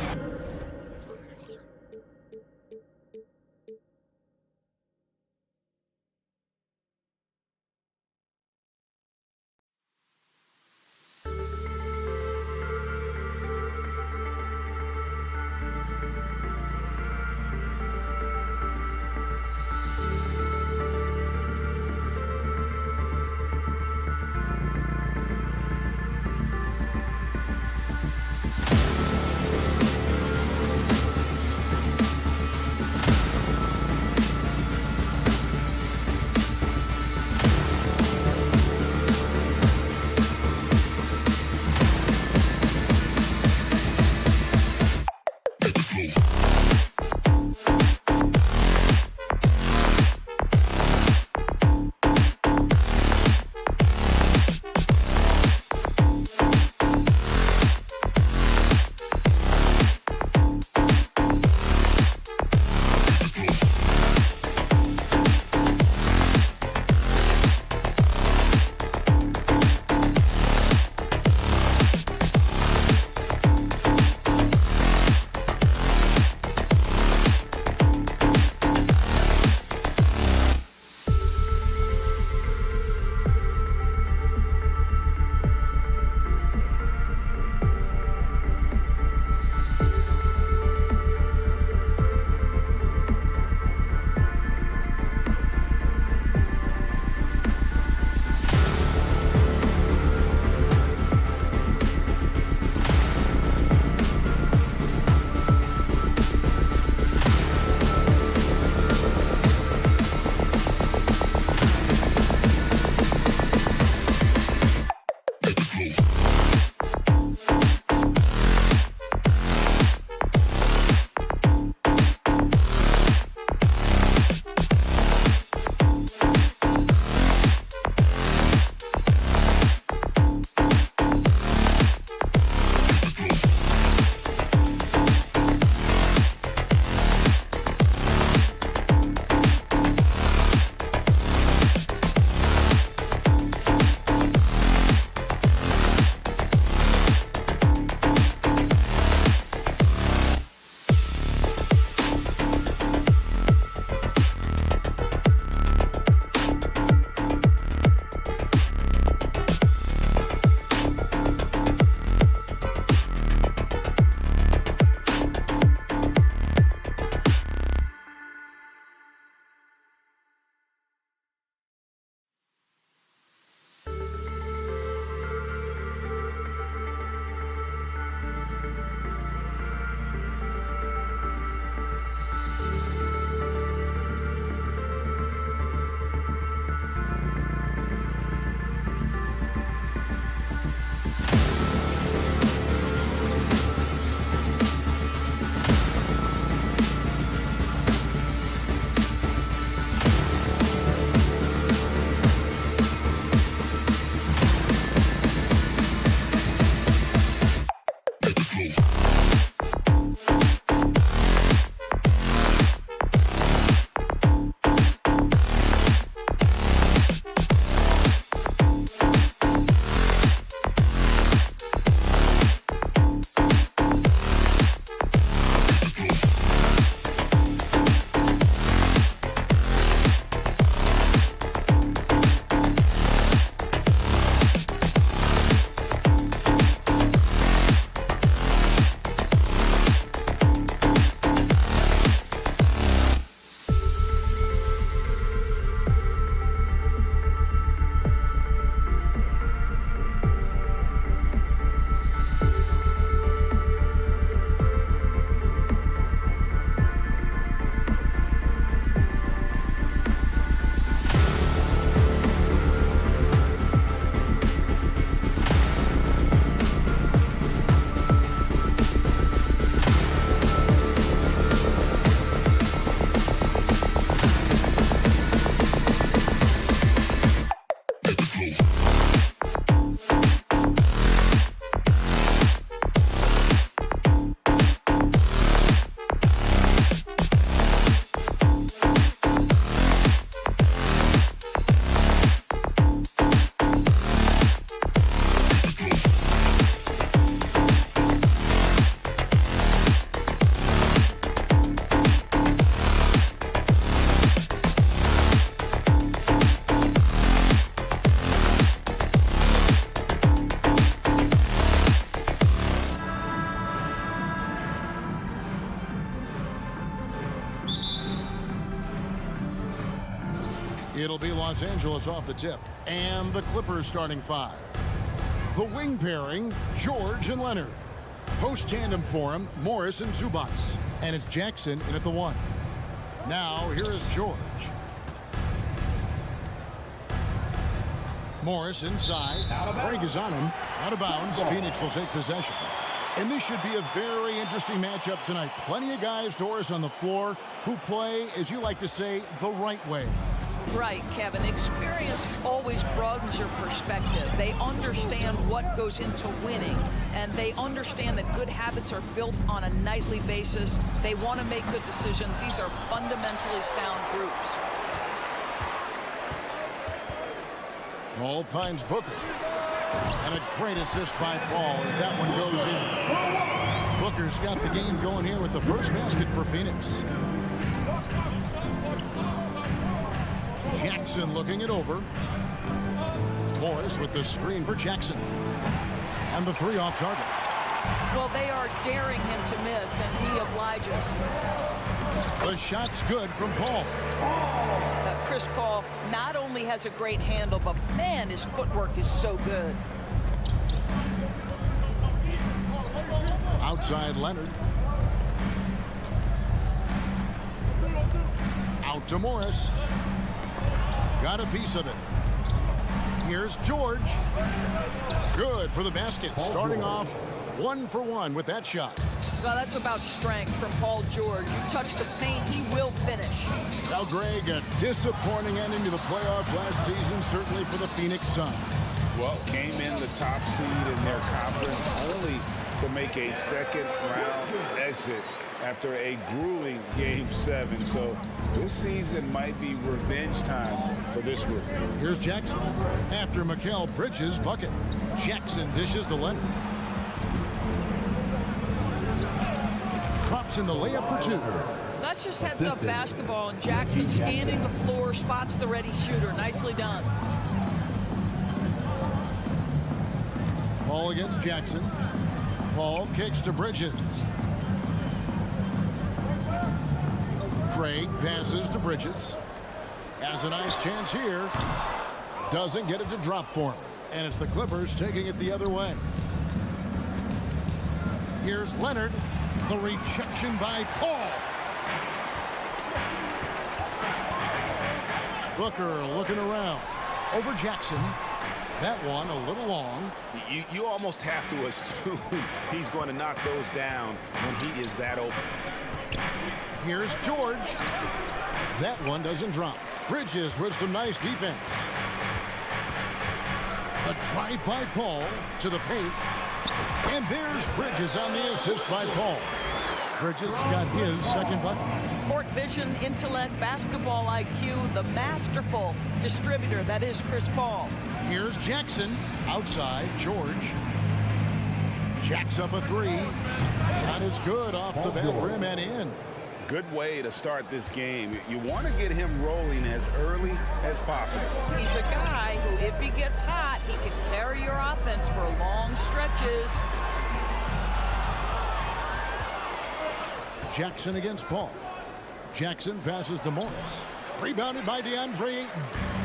Speaker 6: It'll be Los Angeles off the tip. And the Clippers starting 5. The wing pairing, George and Leonard. Post tandem for him, Morris and Zubac. And it's Jackson in at the 1. Now, here is George. Morris inside. Craig is on him. Out of bounds. Phoenix will take possession. And this should be a very interesting matchup tonight. Plenty of guys, Doris, on the floor who play, as you like to say, the right way.
Speaker 12: Right, Kevin. Experience always broadens your perspective. They understand what goes into winning, and they understand that good habits are built on a nightly basis. They want to make good decisions. These are fundamentally sound groups.
Speaker 6: Paul finds Booker. And a great assist by Paul as that one goes in. Booker's got the game going here with the first basket for Phoenix. Jackson looking it over. Morris with the screen for Jackson. And the 3 off target.
Speaker 12: Well, they are daring him to miss, and he obliges.
Speaker 6: The shot's good from Paul.
Speaker 12: Chris Paul not only has a great handle, but man, his footwork is so good.
Speaker 6: Outside Leonard. Out to Morris. Got a piece of it. Here's George. Good for the basket. Starting off 1 for 1 with that shot.
Speaker 12: Well, that's about strength from Paul George. You touch the paint, he will finish.
Speaker 6: Now, Greg, a disappointing ending to the playoff last season, certainly for the Phoenix Suns.
Speaker 10: Well, came in the top seed in their conference only to make a second-round exit after a grueling Game 7. So this season might be revenge time for this group.
Speaker 6: Here's Jackson. After Mikal Bridges' bucket, Jackson dishes to Leonard. Drops in the layup for 2.
Speaker 12: That's just heads-up basketball, and Jackson scanning the floor, spots the ready shooter. Nicely done.
Speaker 6: Paul against Jackson. Paul kicks to Bridges. Craig passes to Bridges. Has a nice chance here. Doesn't get it to drop for him. And it's the Clippers taking it the other way. Here's Leonard. The rejection by Paul. Booker looking around. Over Jackson. That one a little long.
Speaker 10: You almost have to assume he's going to knock those down when he is that open.
Speaker 6: Here's George. That one doesn't drop. Bridges with some nice defense. A drive by Paul to the paint. And there's Bridges on the assist by Paul. Bridges got his second bucket.
Speaker 12: Court vision, intellect, basketball IQ, the masterful distributor that is Chris Paul.
Speaker 6: Here's Jackson. Outside, George. Jacks up a 3. Shot is good off the back rim and in.
Speaker 10: Good way to start this game. You want to get him rolling as early as possible.
Speaker 12: He's a guy who, if he gets hot, he can carry your offense for long stretches.
Speaker 6: Jackson against Paul. Jackson passes to Morris. Rebounded by DeAndre Ayton.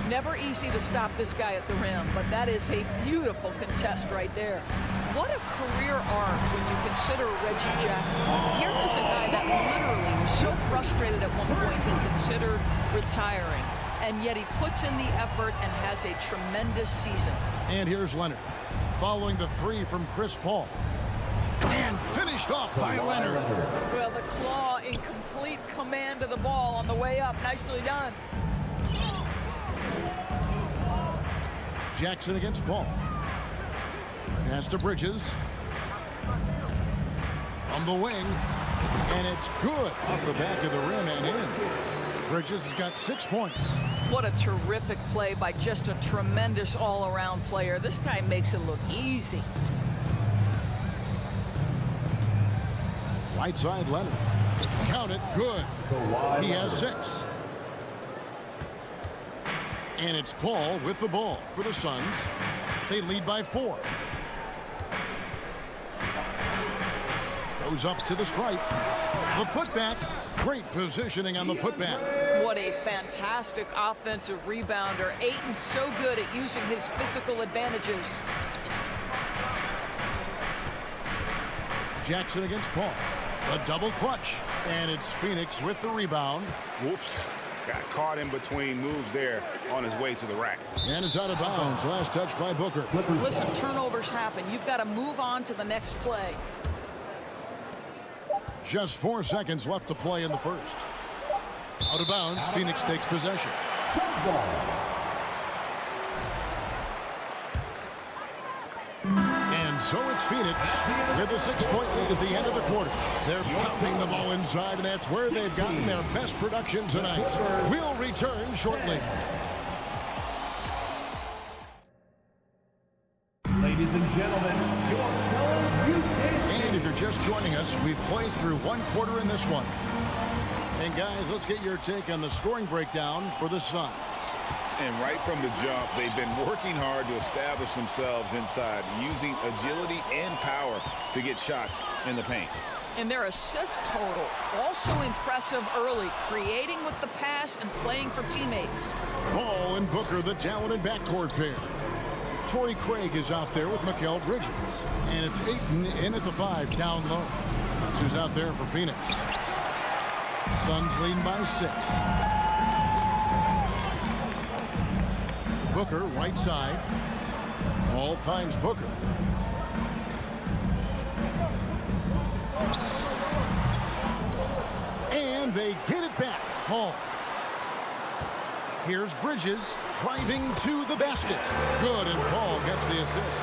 Speaker 12: Never easy to stop this guy at the rim, but that is a beautiful contest right there. What a career arc when you consider Reggie Jackson. Here is a guy that literally was so frustrated at one point he considered retiring, and yet he puts in the effort and has a tremendous season.
Speaker 6: And here's Leonard, following the 3 from Chris Paul. And finished off by Leonard.
Speaker 12: Well, the claw in complete command of the ball on the way up. Nicely done.
Speaker 6: Jackson against Paul. Pass to Bridges. From the wing. And it's good off the back of the rim and in. Bridges has got 6 points.
Speaker 12: What a terrific play by just a tremendous all-around player. This guy makes it look easy.
Speaker 6: Right side Leonard. Count it. Good. He has 6. And it's Paul with the ball for the Suns. They lead by 4. Goes up to the stripe. The putback. Great positioning on the putback.
Speaker 12: What What a fantastic offensive rebounder. Ayton's so good at using his physical advantages.
Speaker 6: Jackson against Paul. A double clutch. And it's Phoenix with the rebound.
Speaker 10: Whoops. Got caught in between moves there on his way to the rack.
Speaker 6: And it's out of bounds. Last touch by Booker.
Speaker 12: Listen, turnovers happen. You've got to move on to the next play.
Speaker 6: Just 4 seconds left to play in the first. Out of bounds. Phoenix takes possession. And so it's Phoenix with a 6-point lead at the end of the quarter. They're pounding the ball inside, and that's where they've gotten their best production tonight. We'll return shortly.
Speaker 4: Ladies and gentlemen, your Suns Houston.
Speaker 6: And if you're just joining us, we've played through 1 quarter in this one. And guys, let's get your take on the scoring breakdown for the Suns.
Speaker 10: And right from the jump, they've been working hard to establish themselves inside, using agility and power to get shots in the paint.
Speaker 12: And their assist total, also impressive early, creating with the pass and playing for teammates.
Speaker 6: Paul and Booker, the talented backcourt pair. Torrey Craig is out there with Mikal Bridges. And it's Ayton in at the 5, down low. That's who's out there for Phoenix. Suns leading by 6. Booker, right side. All finds Booker. And they get it back. Paul. Here's Bridges driving to the basket. Good, and Paul gets the assist.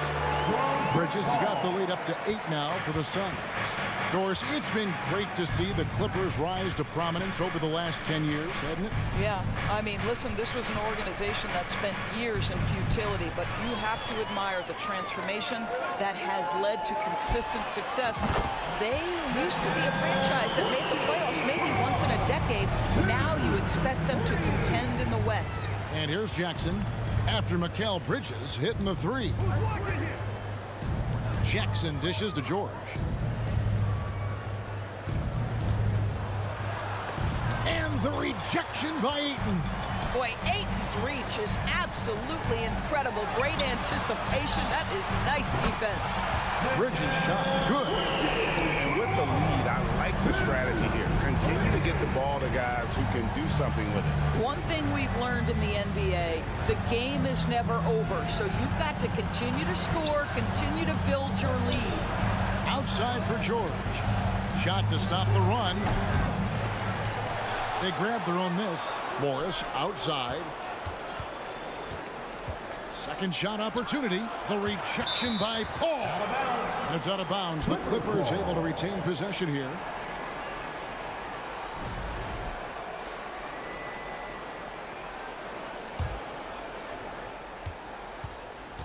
Speaker 6: Bridges has got the lead up to 8 now for the Suns. Doris, it's been great to see the Clippers rise to prominence over the last 10 years, hasn't it?
Speaker 12: Yeah, I mean, listen, this was an organization that spent years in futility, but you have to admire the transformation that has led to consistent success. They used to be a franchise that made the playoffs maybe once in a decade. Now you expect them to contend in the West.
Speaker 6: And here's Jackson after Mikal Bridges hitting the 3. Jackson dishes to George. And the rejection by Ayton.
Speaker 12: Boy, Ayton's reach is absolutely incredible. Great anticipation. That is nice defense.
Speaker 6: Bridges shot good.
Speaker 10: And with the lead, I like the strategy here. Continue to get the ball to guys who can do something with it.
Speaker 12: One thing we've learned in the NBA, the game is never over. So you've got to continue to score, continue to build your lead.
Speaker 6: Outside for George. Shot to stop the run. They grab their own miss. Morris outside. Second shot opportunity. The rejection by Paul. It's out of bounds. The Clippers able to retain possession here.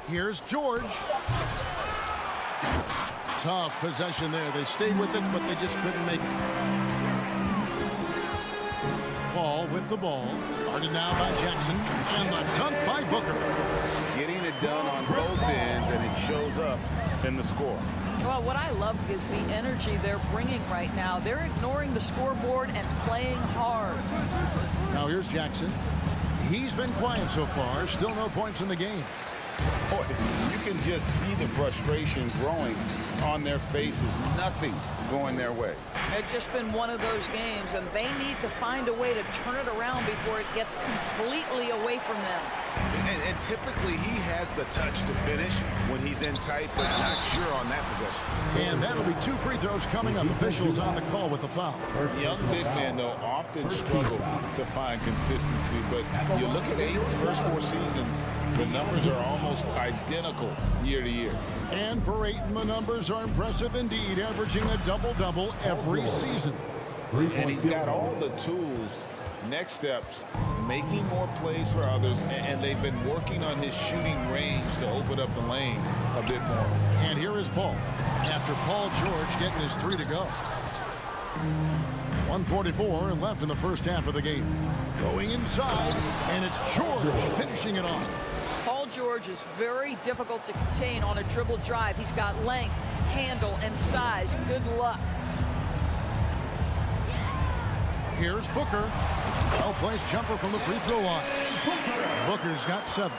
Speaker 6: Here's George. Tough possession there. They stayed with it, but they just couldn't make it. Paul with the ball. Guarded now by Jackson. And the dunk by Booker.
Speaker 10: Getting it done on both ends, and it shows up in the score.
Speaker 12: Well, what I love is the energy they're bringing right now. They're ignoring the scoreboard and playing hard.
Speaker 6: Now here's Jackson. He's been quiet so far. Still no points in the game.
Speaker 10: Boy, you can just see the frustration growing on their faces. Nothing going their way.
Speaker 12: It's just been one of those games, and they need to find a way to turn it around before it gets completely away from them.
Speaker 10: And typically he has the touch to finish when he's in tight, but not sure on that possession.
Speaker 6: And that'll be 2 free throws coming up. Officials on the call with the foul.
Speaker 10: Young big men, though, often struggle to find consistency, but you look at Ayton's first 4 seasons, the numbers are almost identical year to year.
Speaker 6: And for Ayton, the numbers are impressive indeed, averaging a double-double every season.
Speaker 10: And he's got all the tools, next steps, making more plays for others, and they've been working on his shooting range to open up the lane a bit more.
Speaker 6: And here is Paul, after Paul George getting his 3 to go. 1:44 left in the first half of the game. Going inside, and it's George finishing it off.
Speaker 12: Paul George is very difficult to contain on a dribble drive. He's got length, handle, and size. Good luck.
Speaker 6: Here's Booker. Well-placed jumper from the free throw line. Booker's got 7.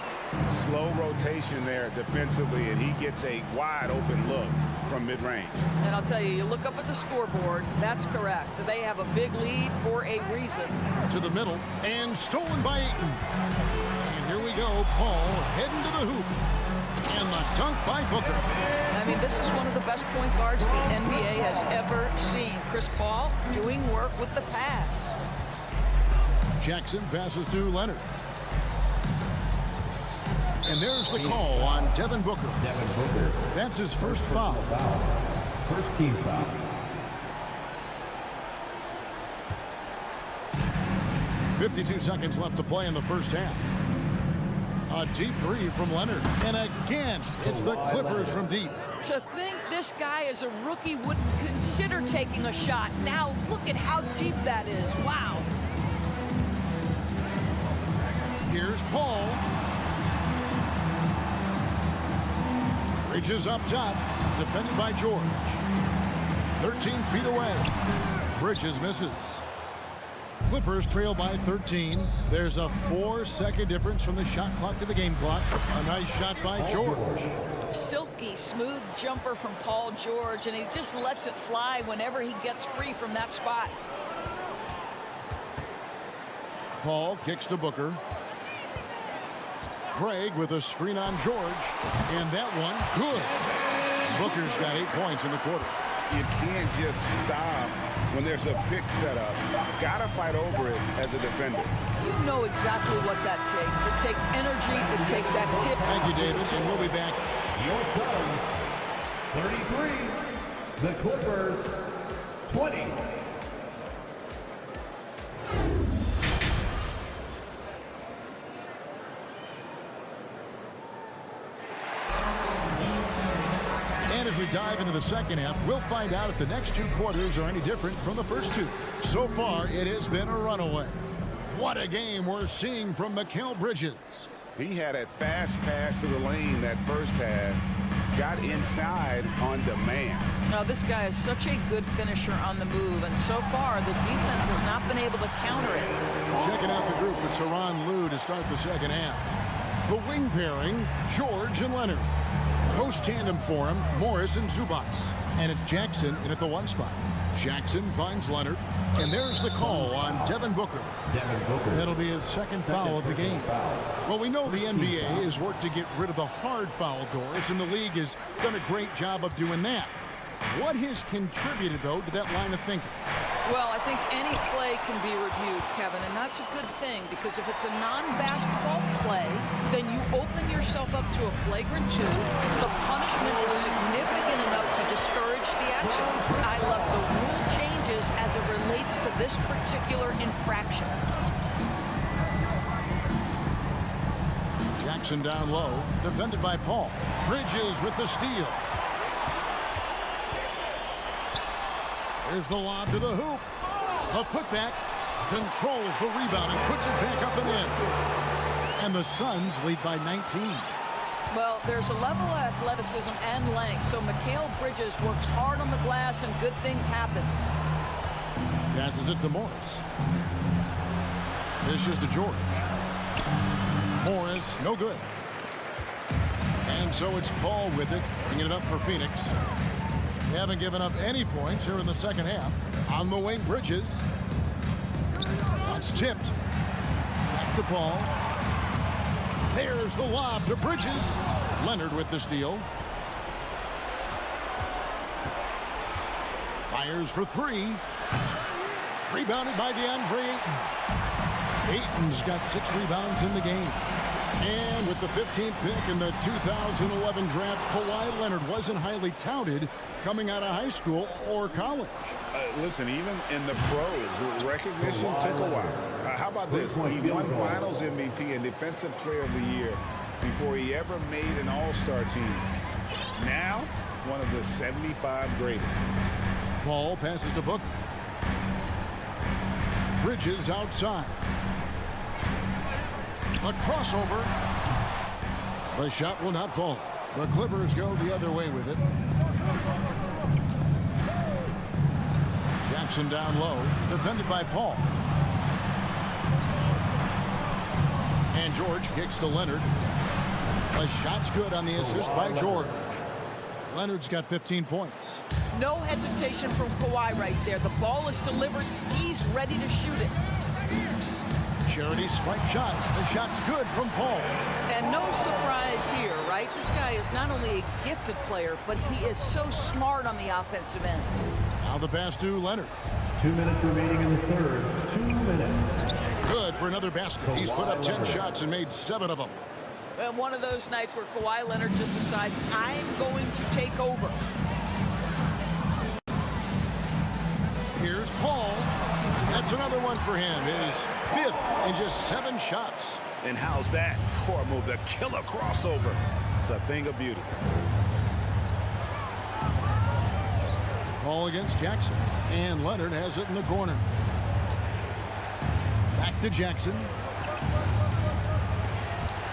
Speaker 7: Slow rotation there defensively, and he gets a wide open look from mid-range.
Speaker 12: And I'll tell you, you look up at the scoreboard, that's correct. They have a big lead for a reason.
Speaker 6: To the middle, and stolen by Ayton. And here we go, Paul heading to the hoop. And the dunk by Booker.
Speaker 12: I mean, this is one of the best point guards the NBA has ever seen. Chris Paul doing work with the pass.
Speaker 6: Jackson passes to Leonard. And there's the call on Devin Booker. That's his first foul.
Speaker 4: First team foul.
Speaker 6: .52 seconds left to play in the first half. A deep three from Leonard. And again, it's the Clippers from deep.
Speaker 12: To think this guy as a rookie wouldn't consider taking a shot. Now look at how deep that is. Wow.
Speaker 6: Here's Paul. Reaches up top. Defended by George. 13 feet away. Bridges misses. Clippers trail by 13. There's a 4-second difference from the shot clock to the game clock. A nice shot by George.
Speaker 12: Silky smooth jumper from Paul George, and he just lets it fly whenever he gets free from that spot.
Speaker 6: Paul kicks to Booker. Craig with a screen on George. And that one, good. Booker's got 8 points in the quarter.
Speaker 7: You can't just stop when there's a pick set up. Gotta fight over it as a defender.
Speaker 12: You know exactly what that takes. It takes energy, it takes activity.
Speaker 6: Thank you, David, and we'll be back.
Speaker 4: Your Suns, 33. The Clippers, 20.
Speaker 6: As we dive into the second half, we'll find out if the next 2 quarters are any different from the first 2. So far, it has been a runaway. What a game we're seeing from Mikal Bridges.
Speaker 7: He had a fast pass to the lane that first half. Got inside on demand.
Speaker 12: Now, this guy is such a good finisher on the move, and so far, the defense has not been able to counter it.
Speaker 6: Checking out the group for Tyronn Lue to start the second half. The wing pairing, George and Leonard. Post tandem for him, Morris and Zubac. And it's Jackson in at the 1 spot. Jackson finds Leonard. And there's the call on Devin Booker. That'll be his second foul of the game. Well, we know the NBA has worked to get rid of the hard foul doors, and the league has done a great job of doing that. What has contributed, though, to that line of thinking?
Speaker 12: Well, I think any play can be reviewed, Kevin, and that's a good thing, because if it's a non-basketball play, then you open yourself up to a flagrant 2. The punishment is significant enough to discourage the action. I love the rule changes as it relates to this particular infraction.
Speaker 6: Jackson down low, defended by Paul. Bridges with the steal. There's the lob to the hoop. A putback, controls the rebound and puts it back up and in. And the Suns lead by 19.
Speaker 12: Well, there's a level of athleticism and length, so Mikal Bridges works hard on the glass and good things happen.
Speaker 6: Passes it to Morris. Dishes to George. Morris, no good. And so it's Paul with it, bringing it up for Phoenix. They haven't given up any points here in the second half. On the wing, Bridges. That's tipped. Back to Paul. There's the lob to Bridges. Leonard with the steal. Fires for 3. Rebounded by DeAndre Ayton. Ayton's got 6 rebounds in the game. And with the 15th pick in the 2011 draft, Kawhi Leonard wasn't highly touted coming out of high school or college.
Speaker 7: Listen, even in the pros, recognition took a while. How about this? He won Finals MVP and Defensive Player of the Year before he ever made an All-Star team. Now, one of the 75 greatest.
Speaker 6: Paul passes to Booker. Bridges outside. A crossover. The shot will not fall. The Clippers go the other way with it. Jackson down low, defended by Paul. And George kicks to Leonard. The shot's good on the assist by George. Leonard's got 15 points.
Speaker 12: No hesitation from Kawhi right there. The ball is delivered. He's ready to shoot it.
Speaker 6: Charity stripe shot. The shot's good from Paul.
Speaker 12: And no surprise here, right? This guy is not only a gifted player, but he is so smart on the offensive end.
Speaker 6: Now the pass to Leonard.
Speaker 4: 2 minutes remaining in the third. 2 minutes.
Speaker 6: Good for another basket. He's put up 10 shots and made 7 of them.
Speaker 12: And one of those nights where Kawhi Leonard just decides, I'm going to take over.
Speaker 6: Here's Paul. That's another one for him. His 5th in just 7 shots.
Speaker 10: And how's that for a move? The killer crossover. It's a thing of beauty.
Speaker 6: Paul against Jackson. And Leonard has it in the corner. Back to Jackson.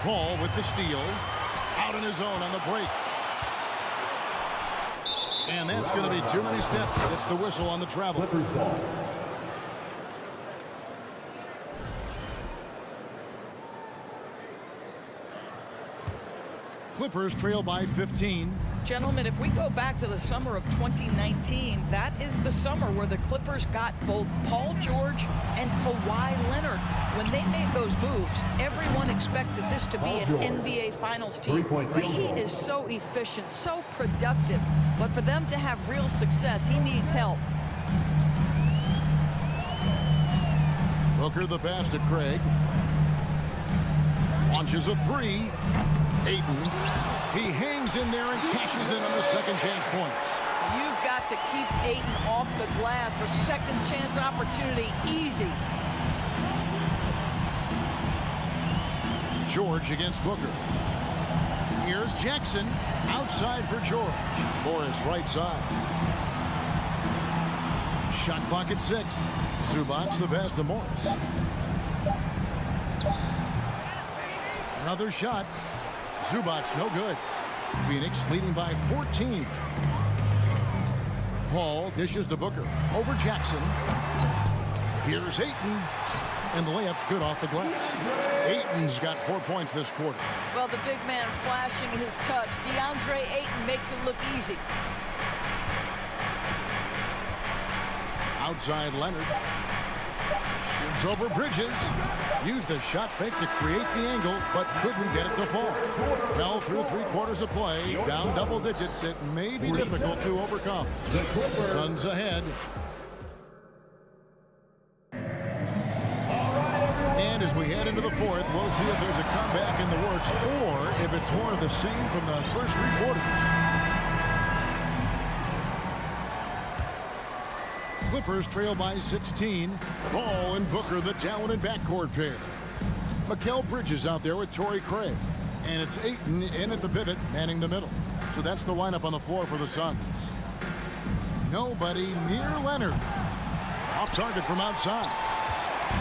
Speaker 6: Paul with the steal. Out on his own on the break. And that's going to be too many steps. It's the whistle on the travel.
Speaker 4: Clippers ball.
Speaker 6: Clippers trail by 15.
Speaker 12: Gentlemen, if we go back to the summer of 2019, that is the summer where the Clippers got both Paul George and Kawhi Leonard. When they made those moves, everyone expected this to be an NBA Finals team. But he is so efficient, so productive. But for them to have real success, he needs help.
Speaker 6: Booker the pass to Craig. Launches a 3. Ayton. He hangs in there and cashes in on the second chance points.
Speaker 12: You've got to keep Ayton off the glass. A second chance opportunity, easy.
Speaker 6: George against Booker. Here's Jackson. Outside for George. Morris right side. Shot clock at 6. Zubac the pass to Morris. Another shot. Zubac no good. Phoenix leading by 14. Paul dishes to Booker. Over Jackson. Here's Ayton. And the layup's good off the glass. Ayton's got 4 points this quarter.
Speaker 12: Well, the big man flashing his touch. DeAndre Ayton makes it look easy.
Speaker 6: Outside Leonard. Shoots over Bridges. Used the shot fake to create the angle, but couldn't get it to fall. Fell through 3 quarters of play. Down double digits. It may be difficult to overcome. Suns ahead. And as we head into the fourth, we'll see if there's a comeback in the works or if it's more of the same from the first 3 quarters. Clippers trail by 16. Ball and Booker, the talented backcourt pair. Mikal Bridges out there with Torrey Craig. And it's Ayton in at the pivot, manning the middle. So that's the lineup on the floor for the Suns. Nobody near Leonard. Off target from outside.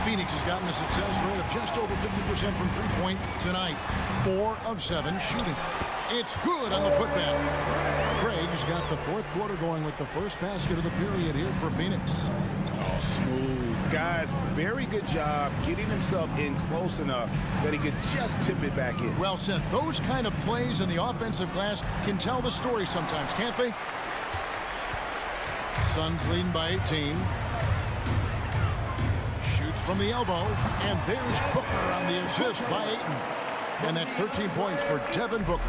Speaker 6: Phoenix has gotten a success rate of just over 50% from three-point tonight. 4 of 7 shooting. It's good on the putback. Craig's got the fourth quarter going with the first basket of the period here for Phoenix.
Speaker 10: Oh, smooth. Guys, very good job getting himself in close enough that he could just tip it back in.
Speaker 6: Well said. Those kind of plays in the offensive glass can tell the story sometimes, can't they? Suns leading by 18. Shoots from the elbow. And there's Booker on the assist by Ayton. And that's 13 points for Devin Booker.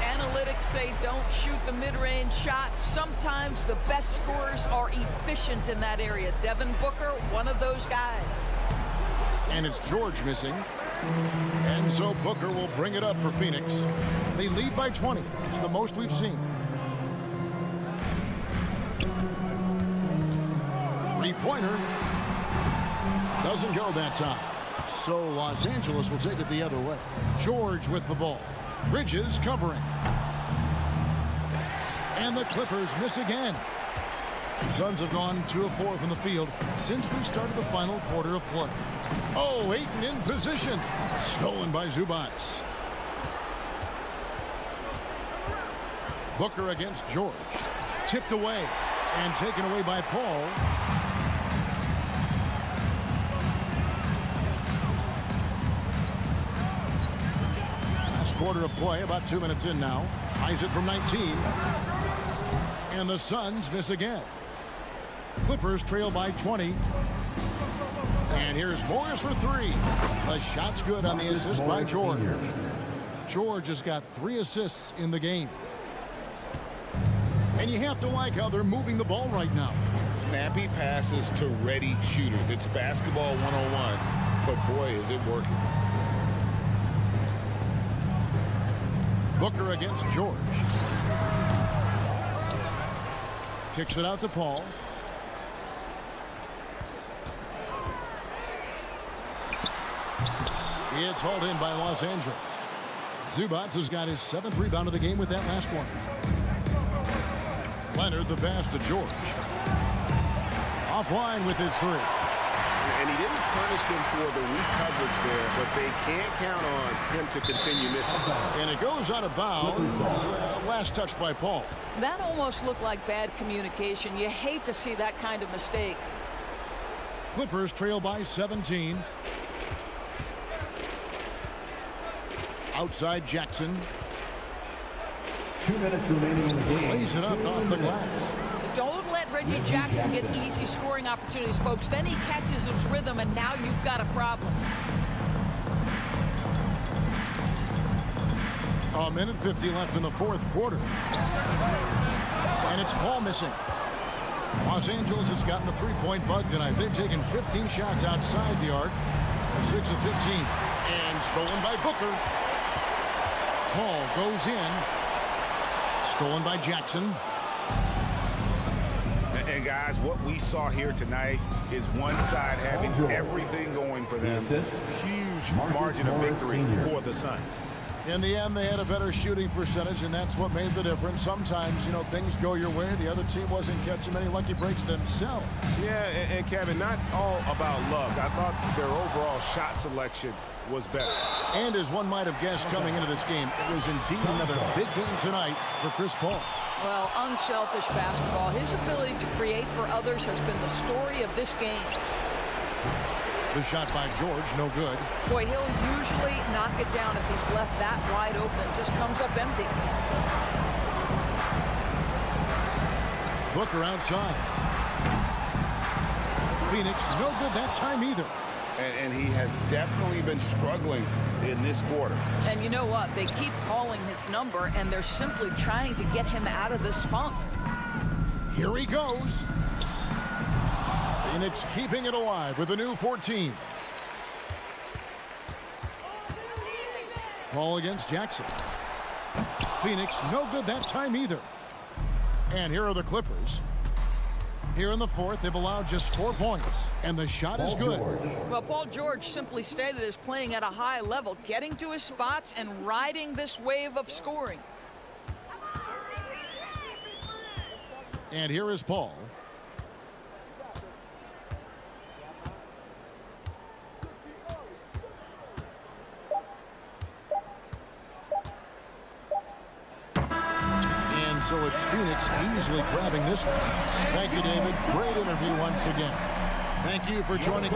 Speaker 12: Analytics say don't shoot the mid-range shot. Sometimes the best scorers are efficient in that area. Devin Booker, one of those guys.
Speaker 6: And it's George missing. And so Booker will bring it up for Phoenix. They lead by 20. It's the most we've seen. Three-pointer. Doesn't go that time. So Los Angeles will take it the other way. George with the ball. Bridges covering. And the Clippers miss again. Suns have gone 2 of 4 from the field since we started the final quarter of play. Oh, Ayton in position. Stolen by Zubac. Booker against George. Tipped away and taken away by Paul. quarter of play, about 2 minutes in now. Tries it from 19. And the Suns miss again. Clippers trail by 20. And here's Morris for three. The shot's good on the assist by George. George has got 3 assists in the game. And you have to like how they're moving the ball right now.
Speaker 7: Snappy passes to ready shooters. It's basketball 101, but boy, is it working.
Speaker 6: Booker against George. Kicks it out to Paul. It's hauled in by Los Angeles. Zubac has got his 7th rebound of the game with that last one. Leonard the pass to George. Offline with his 3.
Speaker 7: And he didn't punish them for the weak coverage there, but they can't count on him to continue missing.
Speaker 6: And it goes out of bounds. Last touch by Paul.
Speaker 12: That almost looked like bad communication. You hate to see that kind of mistake.
Speaker 6: Clippers trail by 17. Outside Jackson.
Speaker 4: 2 minutes remaining in the game.
Speaker 6: Lays it up off the glass.
Speaker 12: Don't let Reggie Jackson get easy scoring opportunities, folks. Then he catches his rhythm, and now you've got a problem.
Speaker 6: A minute 50 left in the 4th quarter. And it's Paul missing. Los Angeles has gotten the 3-point bug tonight. They've taken 15 shots outside the arc. 6 of 15. And stolen by Booker. Paul goes in. Stolen by Jackson.
Speaker 10: And guys, what we saw here tonight is one side having everything going for them. Huge margin of victory for the Suns.
Speaker 6: In the end, they had a better shooting percentage, and that's what made the difference. Sometimes, you know, things go your way. The other team wasn't catching many lucky breaks themselves.
Speaker 7: Yeah, and Kevin, not all about luck. I thought their overall shot selection was better.
Speaker 6: And as one might have guessed coming into this game, it was indeed another big game tonight for Chris Paul.
Speaker 12: Well, unselfish basketball. His ability to create for others has been the story of this game.
Speaker 6: The shot by George, no good.
Speaker 12: Boy, he'll usually knock it down if he's left that wide open. Just comes up empty.
Speaker 6: Booker outside. Phoenix, no good that time either.
Speaker 7: And he has definitely been struggling in this quarter.
Speaker 12: And you know what? They keep calling his number, and they're simply trying to get him out of this funk.
Speaker 6: Here he goes. Phoenix keeping it alive with a new 14. Paul against Jackson. Phoenix, no good that time either. And here are the Clippers. Here in the 4th, they've allowed just 4 points, and the shot is good.
Speaker 12: Well, Paul George, simply stated, is playing at a high level, getting to his spots and riding this wave of scoring.
Speaker 6: And here is Paul. So it's Phoenix easily grabbing this one. Thank you, David. Great interview once again. Thank you for joining.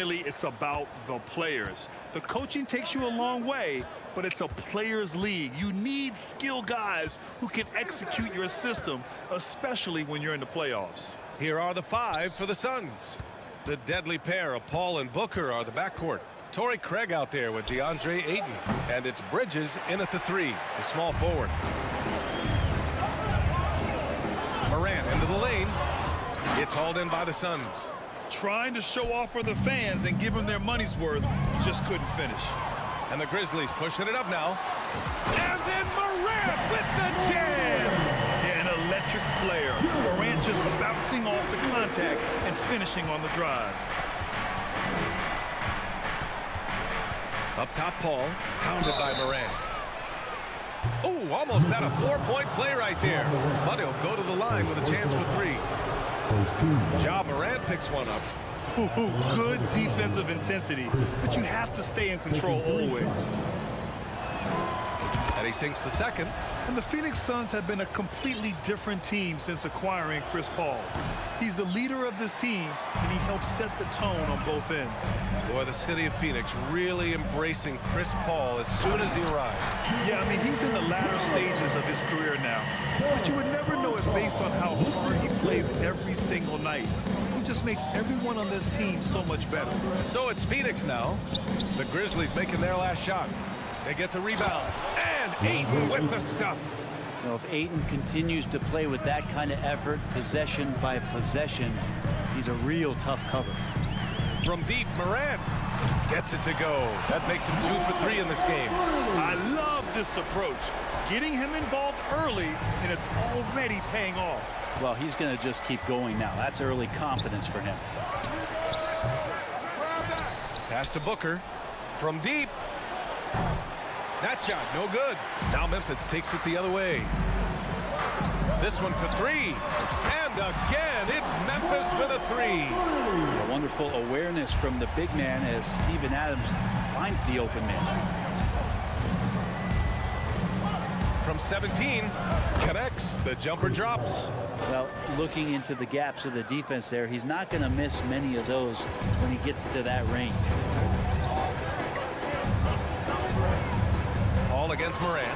Speaker 2: ultimately it's about the players. The coaching takes you a long way, but it's a players' league. You need skilled guys who can execute your system, especially when you're in the playoffs.
Speaker 1: Here are the 5 for the Suns. The deadly pair of Paul and Booker are the backcourt. Torrey Craig out there with DeAndre Ayton. And it's Bridges in at the 3, the small forward. Morant into the lane. It's hauled in by the Suns.
Speaker 2: Trying to show off for the fans and give them their money's worth, just couldn't finish.
Speaker 1: And the Grizzlies pushing it up now.
Speaker 2: And then Morant with the jam! Yeah, an electric player. Morant just bouncing off the contact and finishing on the drive.
Speaker 1: Up top, Paul, pounded by Morant. Oh, almost had a 4-point play right there. But he'll go to the line with a chance for 3. Ja Morant picks one up.
Speaker 2: Good defensive intensity, but you have to stay in control always.
Speaker 1: And he sinks the second.
Speaker 2: And the Phoenix Suns have been a completely different team since acquiring Chris Paul. He's the leader of this team, and he helps set the tone on both ends.
Speaker 1: Boy, the city of Phoenix really embracing Chris Paul as soon as he arrived.
Speaker 2: Yeah, I mean, he's in the latter stages of his career now. But you would never know it based on how hard he plays every single night. He just makes everyone on this team so much better.
Speaker 1: So it's Phoenix now. The Grizzlies making their last shot. They get the rebound. And Ayton with the stuff.
Speaker 3: You know, if Ayton continues to play with that kind of effort, possession by possession, he's a real tough cover.
Speaker 1: From deep, Morant gets it to go. That makes him 2 for 3 in this game.
Speaker 2: I love this approach. Getting him involved early, and it's already paying off.
Speaker 3: Well, he's going to just keep going now. That's early confidence for him.
Speaker 1: Pass to Booker. From deep. That shot, no good. Now Memphis takes it the other way. This one for 3. And again, it's Memphis with a 3.
Speaker 3: A wonderful awareness from the big man as Steven Adams finds the open man.
Speaker 1: From 17, connects. The jumper drops.
Speaker 3: Well, looking into the gaps of the defense there, he's not going to miss many of those when he gets to that range.
Speaker 1: All against Morant.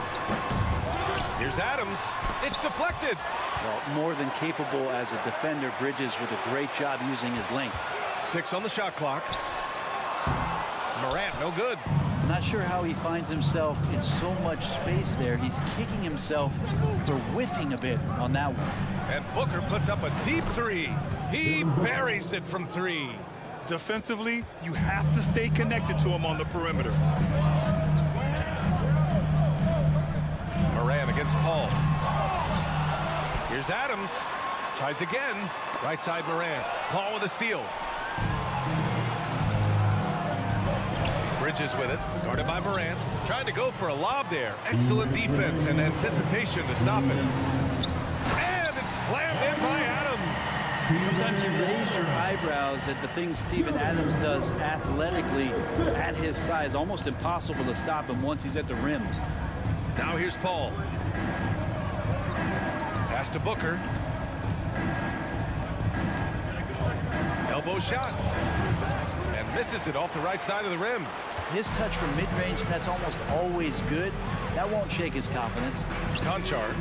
Speaker 1: Here's Adams. It's deflected.
Speaker 3: Well, more than capable as a defender. Bridges with a great job using his length.
Speaker 1: 6 on the shot clock. Morant, no good.
Speaker 3: I'm not sure how he finds himself in so much space there. He's kicking himself for whiffing a bit on that one.
Speaker 1: And Booker puts up a deep 3. He buries it from 3.
Speaker 2: Defensively, you have to stay connected to him on the perimeter.
Speaker 1: Morant against Paul. Here's Adams. Tries again. Right side Morant. Paul with a steal. Bridges with it. Guarded by Morant. Trying to go for a lob there. Excellent defense and anticipation to stop it. And it's slammed in by Adams.
Speaker 3: Sometimes you raise your eyebrows at the things Steven Adams does athletically at his size. Almost impossible to stop him once he's at the rim.
Speaker 1: Now here's Paul. Pass to Booker. Elbow shot. And misses it off the right side of the rim.
Speaker 3: His touch from mid-range, that's almost always good. That won't shake his confidence.
Speaker 1: Conchard.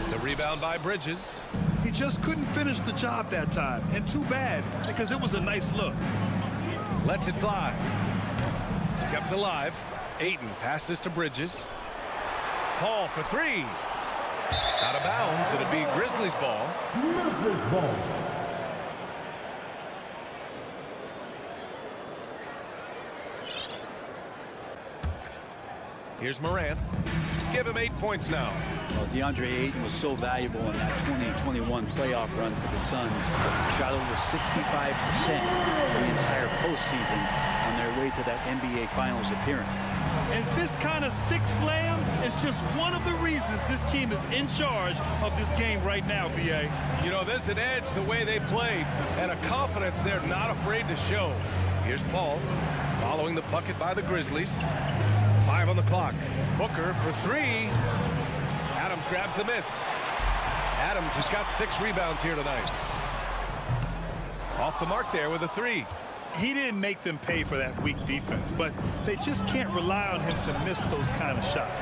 Speaker 1: The rebound by Bridges.
Speaker 2: He just couldn't finish the job that time. And too bad, because it was a nice look.
Speaker 1: Lets it fly. Kept alive. Ayton passes to Bridges. Paul for 3. Out of bounds. It'll be Grizzlies ball.
Speaker 4: Memphis ball.
Speaker 1: Here's Morant. Give him 8 points now.
Speaker 3: Well, DeAndre Ayton was so valuable in that 2021 playoff run for the Suns. Shot over 65% the entire postseason on their way to that NBA Finals appearance.
Speaker 2: And this kind of six slam is just one of the reasons this team is in charge of this game right now, B.A.
Speaker 1: You know, there's an edge the way they played and a confidence they're not afraid to show. Here's Paul following the bucket by the Grizzlies. 5 on the clock. Booker for 3. Adams grabs the miss. Adams has got 6 rebounds here tonight. Off the mark there with a 3.
Speaker 2: he didn't make them pay for that weak defense, but they just can't rely on him to miss those kind of shots.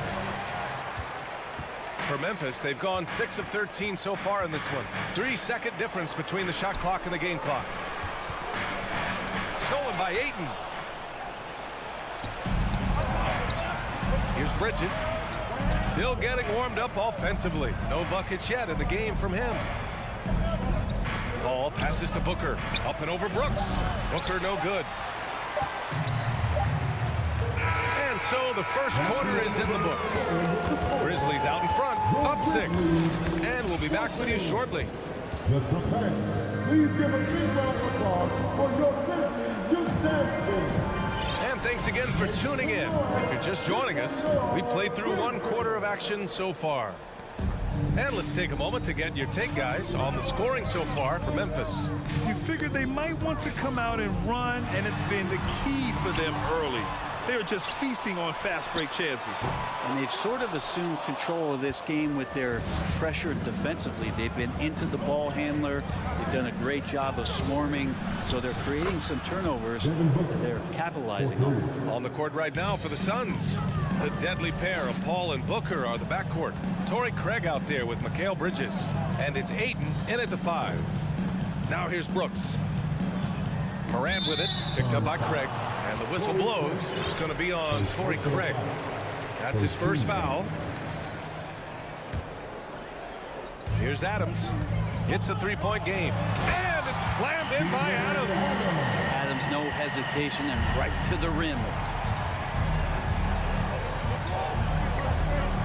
Speaker 1: For Memphis, they've gone 6 of 13 so far in this one. 3-second difference between the shot clock and the game clock. Stolen by Ayton. Here's Bridges. Still getting warmed up offensively. No buckets yet in the game from him. Ball passes to Booker. Up and over Brooks. Booker no good. And so the first quarter is in the books. Grizzlies out in front, up 6. And we'll be back with you shortly.
Speaker 4: Yes, okay. Please give a big round of applause for your Grizzlies Youth Dance Team.
Speaker 1: And thanks again for tuning in. If you're just joining us, we played through 1 quarter of action so far. And let's take a moment to get your take, guys, on the scoring so far for Memphis.
Speaker 2: You figured they might want to come out and run, and it's been the key for them early. They're just feasting on fast break chances.
Speaker 3: And they've sort of assumed control of this game with their pressure defensively. They've been into the ball handler. They've done a great job of swarming. So they're creating some turnovers that they're capitalizing on.
Speaker 1: On the court right now for the Suns. The deadly pair of Paul and Booker are the backcourt. Torrey Craig out there with Mikal Bridges. And it's Ayton in at the 5. Now here's Brooks. Morant with it, picked up by Craig. And the whistle blows. It's going to be on Torrey Craig. That's his first foul. Here's Adams. Hits a 3-point game. And it's slammed in by Adams.
Speaker 3: Adams, no hesitation, and right to the rim.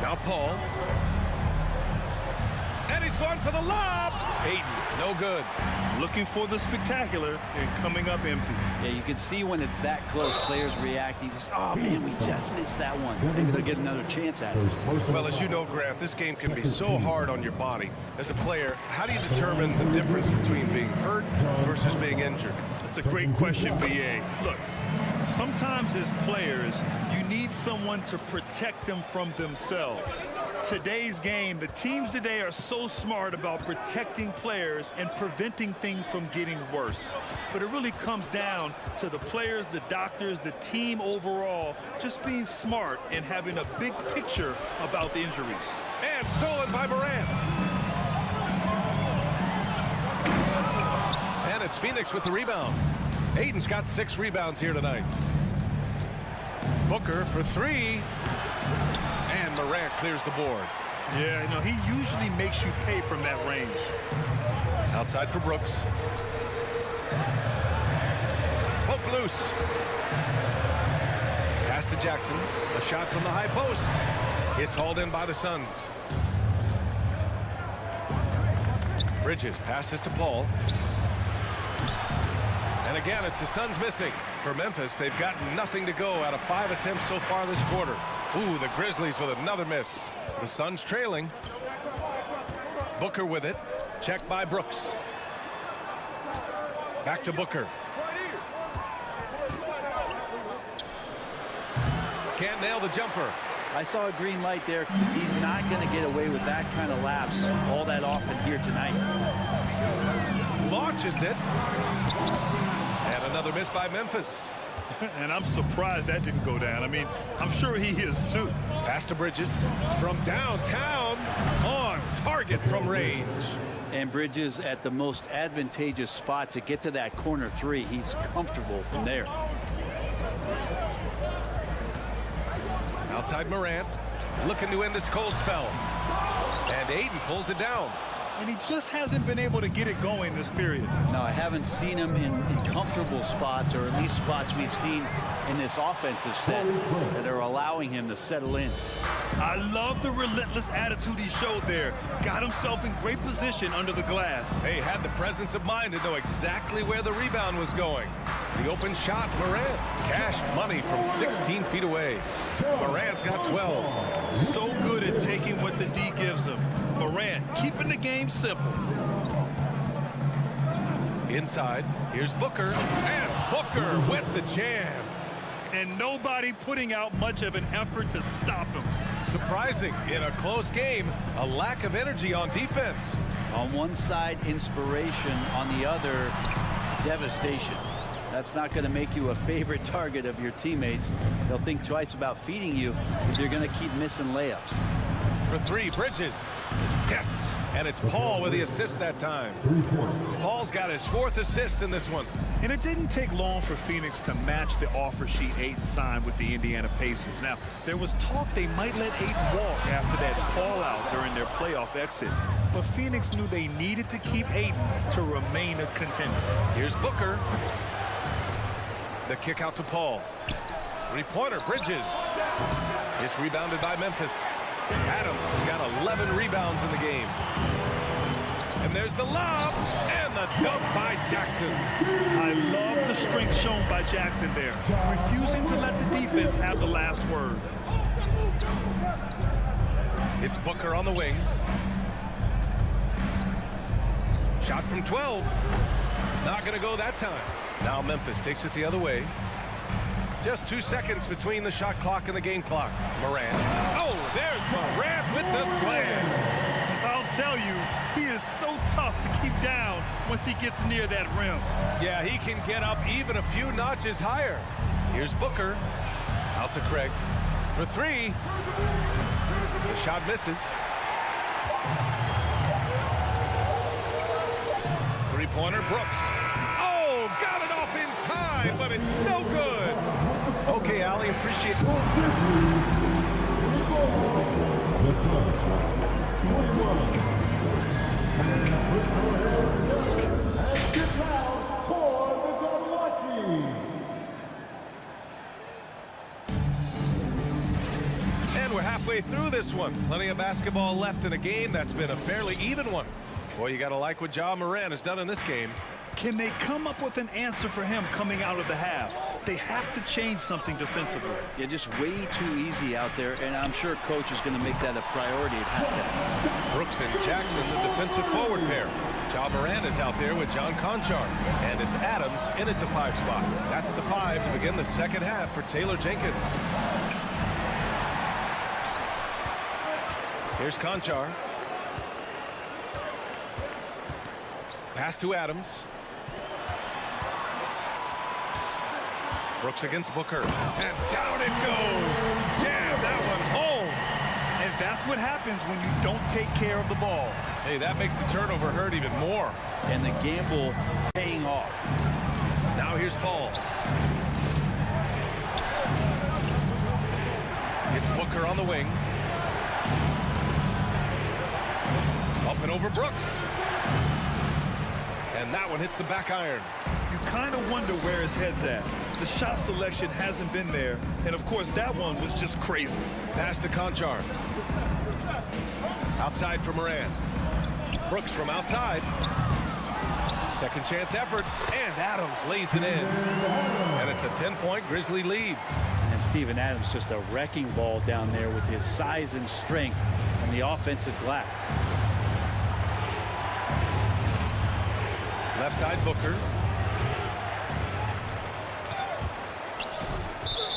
Speaker 1: Now Paul. And he's going for the lob. Ayton, no good.
Speaker 2: Looking for the spectacular and coming up empty.
Speaker 3: Yeah, you can see when it's that close, players react. Just, oh, man, we just missed that one. Maybe they'll get another chance at it.
Speaker 1: Well, as you know, Grant, this game can be so hard on your body. As a player, how do you determine the difference between being hurt versus being injured?
Speaker 2: That's a great question, B.A. Look, sometimes as players, you need someone to protect them from themselves. Today's game, the teams today are so smart about protecting players and preventing things from getting worse. But it really comes down to the players, the doctors, the team overall, just being smart and having a big picture about the injuries.
Speaker 1: And stolen by Morant. And it's Phoenix with the rebound. Ayton's got 6 rebounds here tonight. Booker for 3. And Morant clears the board.
Speaker 2: Yeah, no, he usually makes you pay from that range.
Speaker 1: Outside for Brooks. Poke loose. Pass to Jackson. A shot from the high post. It's hauled in by the Suns. Bridges passes to Paul. And again, it's the Suns missing. For Memphis, they've got nothing to go out of 5 attempts so far this quarter. Ooh, the Grizzlies with another miss. The Suns trailing. Booker with it. Checked by Brooks. Back to Booker. Can't nail the jumper.
Speaker 3: I saw a green light there. He's not going to get away with that kind of lapse all that often here tonight.
Speaker 1: Launches it. And another miss by Memphis.
Speaker 2: And I'm surprised that didn't go down. I mean, I'm sure he is too.
Speaker 1: Pass to Bridges from downtown, on target from range.
Speaker 3: And Bridges at the most advantageous spot to get to that corner 3. He's comfortable from there.
Speaker 1: Outside Morant, looking to end this cold spell. And Ayton pulls it down.
Speaker 2: And he just hasn't been able to get it going this period.
Speaker 3: No, I haven't seen him in comfortable spots, or at least spots we've seen in this offensive set that are allowing him to settle in.
Speaker 2: I love the relentless attitude he showed there. Got himself in great position under the glass.
Speaker 1: Hey, had the presence of mind to know exactly where the rebound was going. The open shot, Morant. Cash money from 16 feet away. Morant's got 12.
Speaker 2: So good at taking what the D gives him. Morant keeping the game simple.
Speaker 1: Inside, here's Booker. And Booker with the jam.
Speaker 2: And nobody putting out much of an effort to stop him.
Speaker 1: Surprising in a close game, a lack of energy on defense.
Speaker 3: On one side, inspiration. On the other, devastation. That's not going to make you a favorite target of your teammates. They'll think twice about feeding you if you're going to keep missing layups.
Speaker 1: For three, Bridges. Yes, and it's Paul with the assist that time. Paul's got his 4th assist in this one.
Speaker 2: And it didn't take long for Phoenix to match the offer sheet Ayton signed with the Indiana Pacers. Now, there was talk they might let Ayton walk after that fallout during their playoff exit. But Phoenix knew they needed to keep Ayton to remain a contender.
Speaker 1: Here's Booker. The kick out to Paul. 3-pointer, Bridges. It's rebounded by Memphis. Adams has got 11 rebounds in the game. And there's the lob and the dunk by Jackson.
Speaker 2: I love the strength shown by Jackson there, refusing to let the defense have the last word.
Speaker 1: It's Booker on the wing. Shot from 12. Not going to go that time. Now Memphis takes it the other way. Just 2 seconds between the shot clock and the game clock. Morant. Oh, there's Morant with the slam.
Speaker 2: I'll tell you, he is so tough to keep down once he gets near that rim.
Speaker 1: Yeah, he can get up even a few notches higher. Here's Booker. Out to Craig. For 3. The shot misses. 3-pointer, Brooks. Oh, got it off in time, but it's no good. Okay, Allie, appreciate it. And we're halfway through this one. Plenty of basketball left in a game that's been a fairly even one. Boy, you got to like what Ja Morant has done in this game.
Speaker 2: Can they come up with an answer for him coming out of the half? They have to change something defensively.
Speaker 3: Yeah, just way too easy out there, and I'm sure coach is going to make that a priority at halftime.
Speaker 1: Brooks and Jackson, the defensive forward pair. Ja Morant is out there with John Conchar, and it's Adams in at the 5 spot. That's the 5 to begin the second half for Taylor Jenkins. Here's Conchar. Pass to Adams. Brooks against Booker. And down it goes. Jam that one home.
Speaker 2: And that's what happens when you don't take care of the ball.
Speaker 1: Hey, that makes the turnover hurt even more.
Speaker 3: And the gamble paying off.
Speaker 1: Now here's Paul. It's Booker on the wing. Up and over Brooks. And that one hits the back iron.
Speaker 2: You kind of wonder where his head's at. The shot selection hasn't been there. And, of course, that one was just crazy.
Speaker 1: Pass to Conchar. Outside for Morant. Brooks from outside. Second chance effort. And Adams lays it in. And it's a 10-point Grizzly lead.
Speaker 3: And Steven Adams just a wrecking ball down there with his size and strength on the offensive glass.
Speaker 1: Left side, Booker.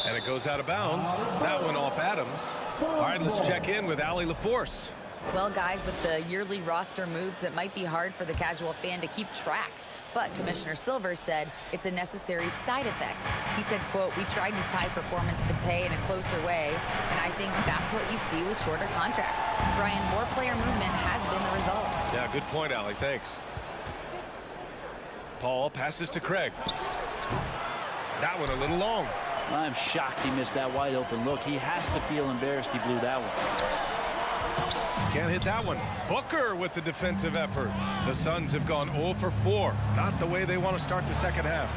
Speaker 1: And it goes out of bounds. That one off Adams. All right, let's check in with Allie LaForce.
Speaker 5: Well, guys, with the yearly roster moves, it might be hard for the casual fan to keep track. But Commissioner Silver said it's a necessary side effect. He said, quote, "We tried to tie performance to pay in a closer way, and I think that's what you see with shorter contracts." Brian, more player movement has been the result.
Speaker 1: Yeah, good point, Allie. Thanks. Paul passes to Craig. That one a little long.
Speaker 3: I'm shocked he missed that wide open look. He has to feel embarrassed he blew that one.
Speaker 1: Can't hit that one. Booker with the defensive effort. The Suns have gone 0 for 4. Not the way they want to start the second half.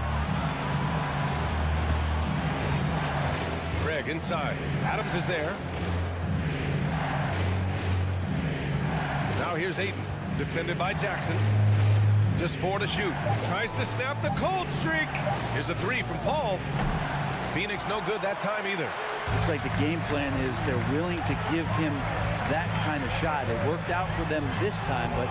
Speaker 1: Craig inside. Adams is there. Now here's Ayton. Defended by Jackson. Just 4 to shoot. Tries to snap the cold streak. Here's a 3 from Paul. Phoenix no good that time either.
Speaker 3: Looks like the game plan is they're willing to give him that kind of shot. It worked out for them this time, but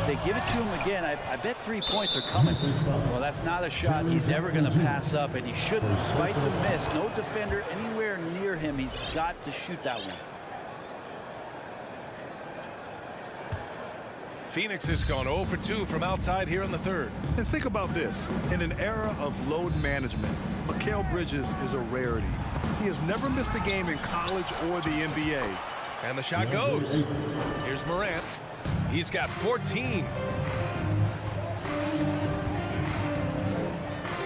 Speaker 3: if they give it to him again, I bet 3 points are coming. Well, that's not a shot he's ever going to pass up, and he shouldn't, despite the miss. No defender anywhere near him. He's got to shoot that one.
Speaker 1: Phoenix has gone 0 for 2 from outside here in the third.
Speaker 2: And think about this. In an era of load management, Mikal Bridges is a rarity. He has never missed a game in college or the NBA.
Speaker 1: And the shot goes. Here's Morant. He's got 14.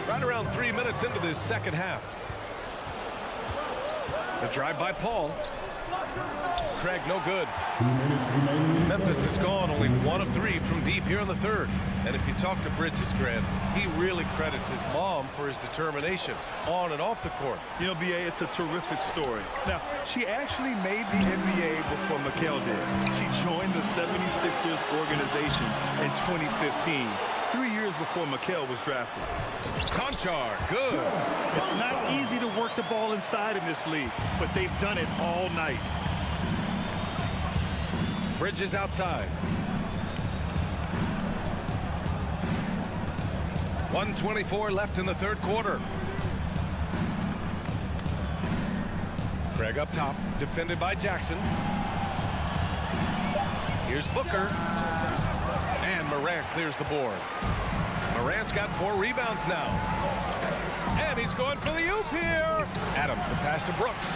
Speaker 1: Right around 3 minutes into this second half. The drive by Paul. Craig, no good. Memphis has gone only 1 of 3 from deep here in the third. And if you talk to Bridges, Grant, he really credits his mom for his determination on and off the court.
Speaker 2: You know, B.A., it's a terrific story. Now, she actually made the NBA before Mikal did. She joined the 76ers organization in 2015, 3 years before Mikal was drafted.
Speaker 1: Conchar, good.
Speaker 2: It's not easy to work the ball inside in this league, but they've done it all night.
Speaker 1: Bridges outside. 1:24 left in the third quarter. Craig up top, defended by Jackson. Here's Booker. And Morant clears the board. Morant's got 4 rebounds now. And he's going for the oop here. Adams, the pass to Brooks.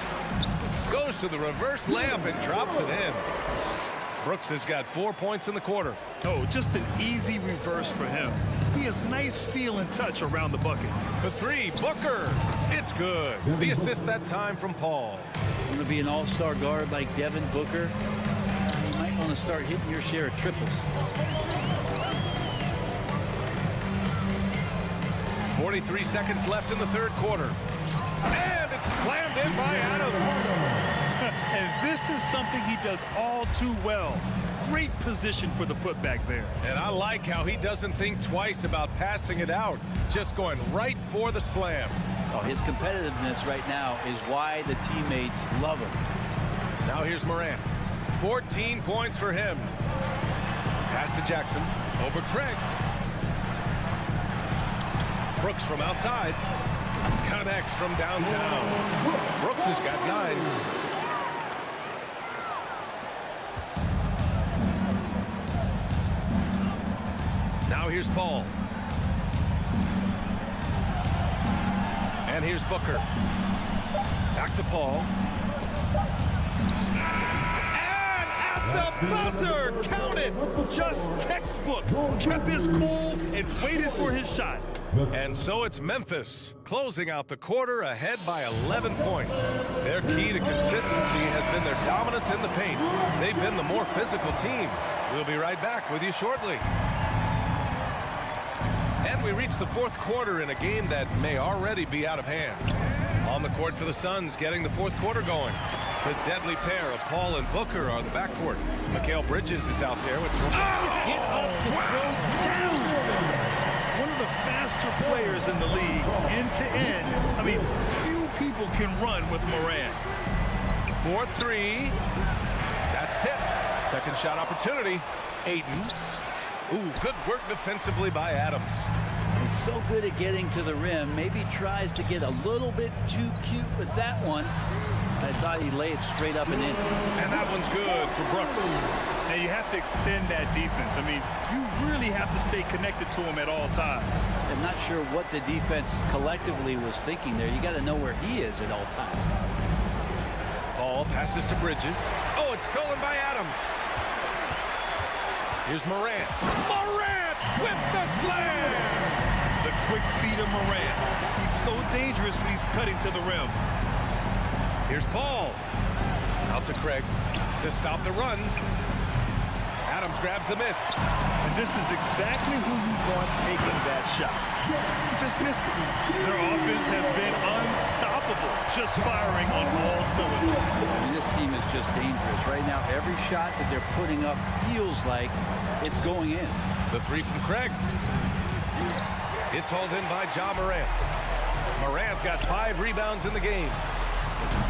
Speaker 1: Goes to the reverse layup and drops it in. Brooks has got 4 points in the quarter.
Speaker 2: Oh, just an easy reverse for him. He has nice feel and touch around the bucket.
Speaker 1: The 3, Booker. It's good. The assist that time from Paul.
Speaker 3: Want to be an all-star guard like Devin Booker? You might want to start hitting your share of triples.
Speaker 1: 43 seconds left in the third quarter. And it's slammed in by Adams.
Speaker 2: And this is something he does all too well. Great position for the putback there.
Speaker 1: And I like how he doesn't think twice about passing it out, just going right for the slam.
Speaker 3: Oh, his competitiveness right now is why the teammates love him.
Speaker 1: Now here's Morant. 14 points for him. Pass to Jackson. Over Craig. Brooks from outside. Connects from downtown. Brooks has got 9. Now here's Paul. And here's Booker. Back to Paul. And at the buzzer, count it.
Speaker 2: Just textbook. Kept his cool and waited for his shot.
Speaker 1: And so it's Memphis closing out the quarter ahead by 11 points. Their key to consistency has been their dominance in the paint. They've been the more physical team. We'll be right back with you shortly. And we reach the fourth quarter in a game that may already be out of hand. On the court for the Suns, getting the fourth quarter going. The deadly pair of Paul and Booker are the backcourt. Mikal Bridges is out there with...
Speaker 2: Get up to throw down! One of the faster players in the league, end to end. I mean, few people can run with Morant.
Speaker 1: 4-3. That's tipped. Second shot opportunity. Ayton. Ooh, good work defensively by Adams.
Speaker 3: He's so good at getting to the rim. Maybe tries to get a little bit too cute with that one. I thought he laid it straight up and in.
Speaker 1: And that one's good for Brooks.
Speaker 2: Now you have to extend that defense. I mean, you really have to stay connected to him at all times.
Speaker 3: I'm not sure what the defense collectively was thinking there. You got to know where he is at all times.
Speaker 1: Ball passes to Bridges. Oh, it's stolen by Adams. Here's Morant. Morant with the slam!
Speaker 2: The quick feet of Morant. He's so dangerous when he's cutting to the rim.
Speaker 1: Here's Paul. Out to Craig to stop the run. Adams grabs the miss.
Speaker 2: And this is exactly who you want taking that shot. He just missed it. Their offense has been unstoppable, just firing on all cylinders.
Speaker 3: And this team is just dangerous. Right now, every shot that they're putting up feels like it's going in.
Speaker 1: The 3 from Craig. It's hauled in by Ja Morant. Morant's got 5 rebounds in the game.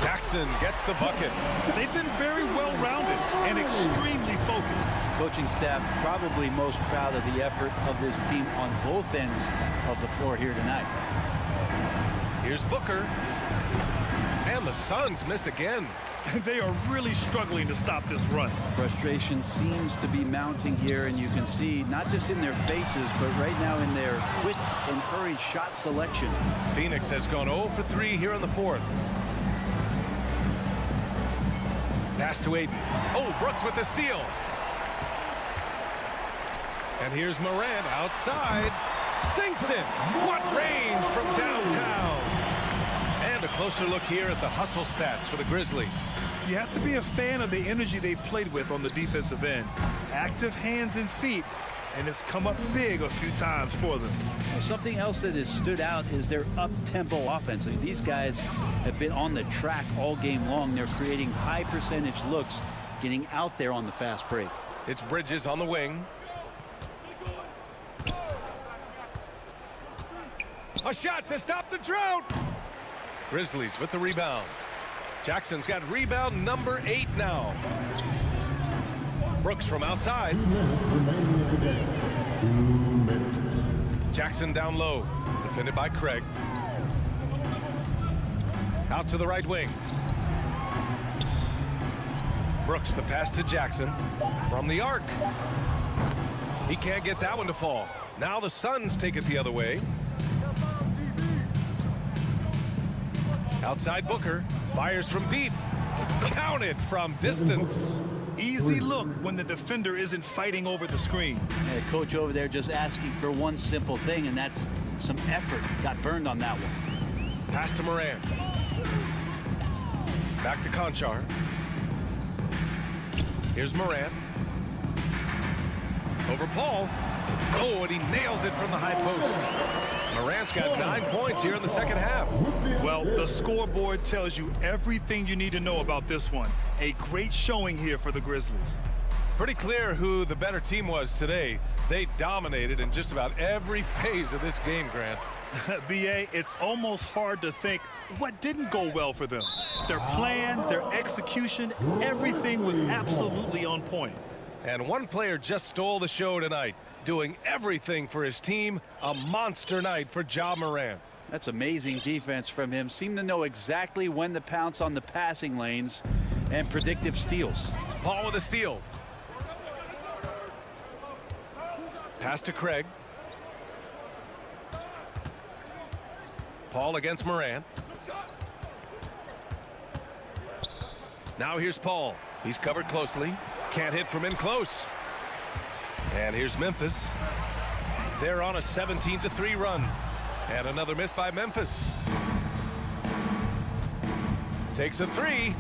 Speaker 1: Jackson gets the bucket.
Speaker 2: They've been very well-rounded and extremely focused.
Speaker 3: Coaching staff probably most proud of the effort of this team on both ends of the floor here tonight.
Speaker 1: Here's Booker. And the Suns miss again.
Speaker 2: They are really struggling to stop this run.
Speaker 3: Frustration seems to be mounting here, and you can see not just in their faces, but right now in their quick and hurried shot selection.
Speaker 1: Phoenix has gone 0 for 3 here in the fourth. Pass to Aiden. Oh, Brooks with the steal. And here's Morant outside. Sinks it. What range from downtown. And a closer look here at the hustle stats for the Grizzlies.
Speaker 2: You have to be a fan of the energy they've played with on the defensive end. Active hands and feet, and it's come up big a few times for them.
Speaker 3: Well, something else that has stood out is their up-tempo offense. I mean, these guys have been on the track all game long. They're creating high-percentage looks, getting out there on the fast break.
Speaker 1: It's Bridges on the wing. A shot to stop the drought. Grizzlies with the rebound. Jackson's got rebound number 8 now. Brooks from outside. Jackson down low. Defended by Craig. Out to the right wing. Brooks the pass to Jackson. From the arc. He can't get that one to fall. Now the Suns take it the other way. Outside Booker. Fires from deep. Counted from distance.
Speaker 2: Easy look when the defender isn't fighting over the screen.
Speaker 3: Yeah, coach over there just asking for one simple thing, and that's some effort. Got burned on that one.
Speaker 1: Pass to Morant. Back to Conchar. Here's Morant. Over Paul. Oh, and he nails it from the high post. Morant's got 9 points here in the second half.
Speaker 2: Well, the scoreboard tells you everything you need to know about this one. A great showing here for the Grizzlies.
Speaker 1: Pretty clear who the better team was today. They dominated in just about every phase of this game, Grant.
Speaker 2: B.A., it's almost hard to think what didn't go well for them. Their plan, their execution, everything was absolutely on point.
Speaker 1: And one player just stole the show tonight, doing everything for his team. A monster night for Ja Morant.
Speaker 3: That's amazing defense from him. Seemed to know exactly when to pounce on the passing lanes and predictive steals.
Speaker 1: Paul with a steal. Pass to Craig. Paul against Morant. Now here's Paul. He's covered closely. Can't hit from in close. And here's Memphis. They're on a 17-3 run. And another miss by Memphis. Takes a 3.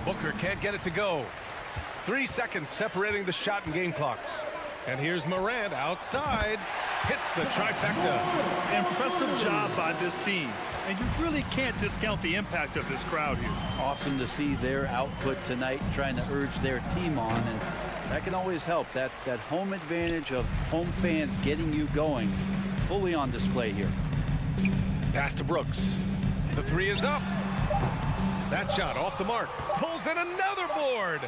Speaker 1: Booker can't get it to go. 3 seconds separating the shot and game clocks. And here's Morant outside. Hits the trifecta.
Speaker 2: Impressive job by this team. And you really can't discount the impact of this crowd here.
Speaker 3: Awesome to see their output tonight, trying to urge their team on. And that can always help. That home advantage of home fans getting you going, fully on display here.
Speaker 1: Pass to Brooks. The 3 is up. That shot off the mark. Pulls in another board.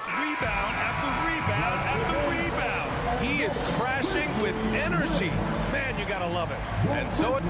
Speaker 2: Rebound after rebound after rebound.
Speaker 1: He is crashing with energy. Man, you gotta love it. And so it...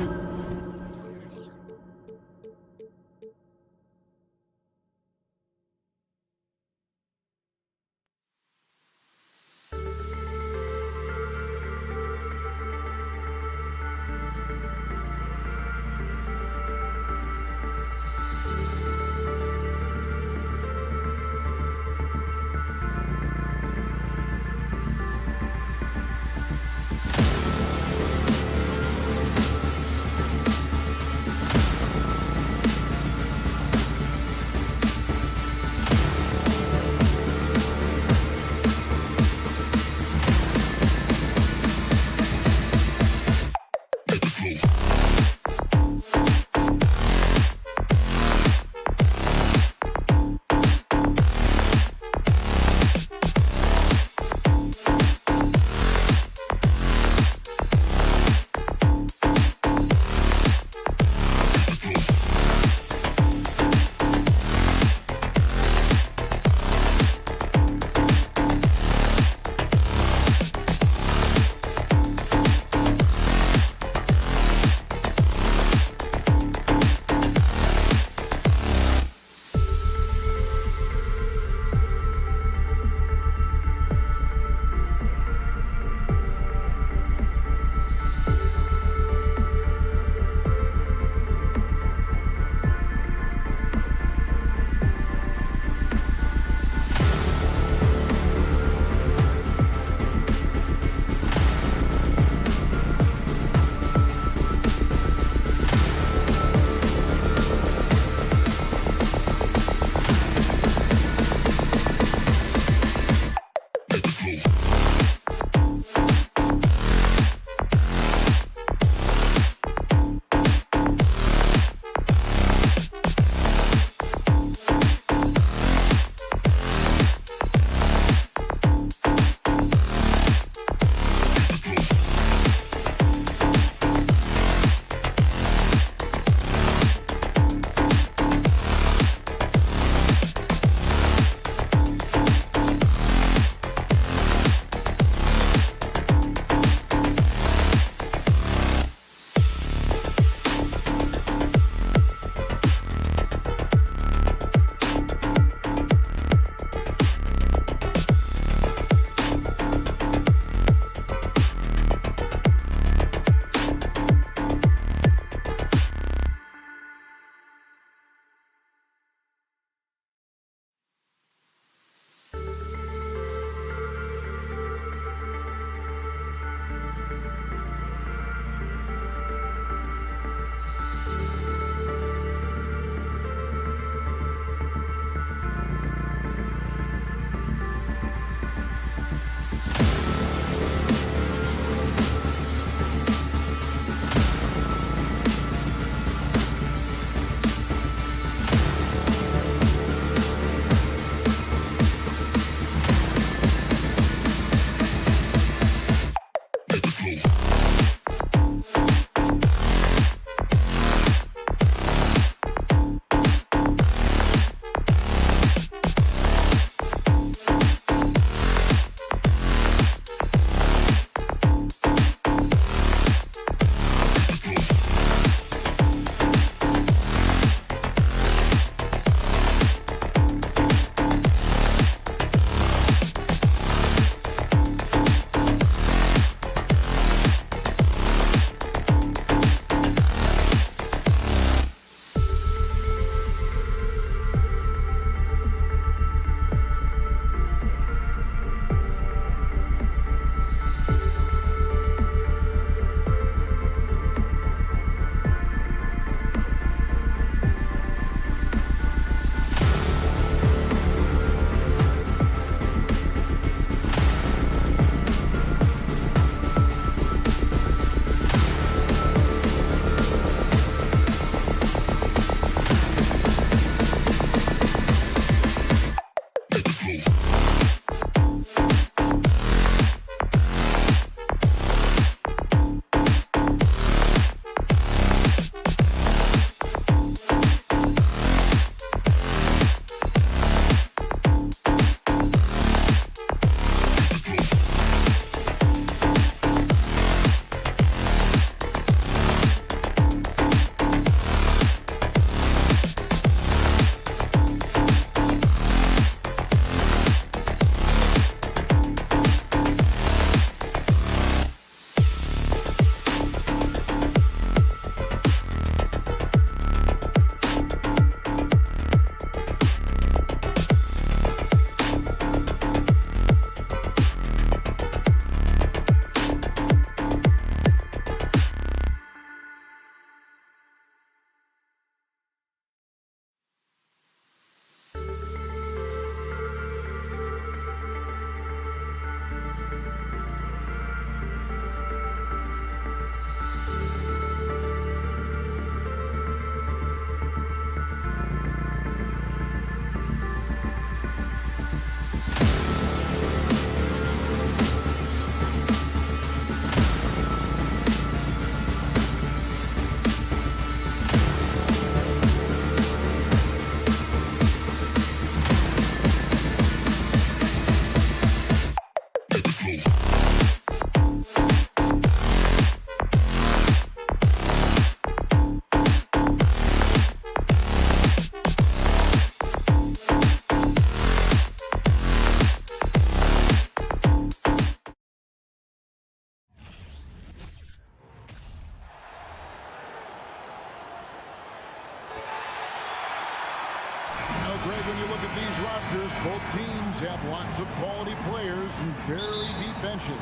Speaker 6: Well, Greg, when you look at these rosters, both teams have lots of quality players and very deep benches.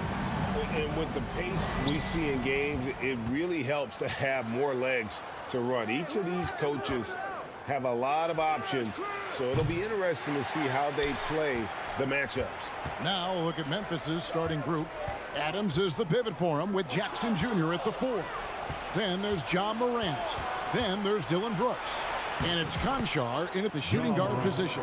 Speaker 7: And with the pace we see in games, it really helps to have more legs to run. Each of these coaches have a lot of options, so it'll be interesting to see how they play the matchups.
Speaker 6: Now look at Memphis's starting group. Adams is the pivot for him with Jackson Jr. at the 4. Then there's John Morant. Then there's Dylan Brooks. And it's Conchar in at the shooting guard position.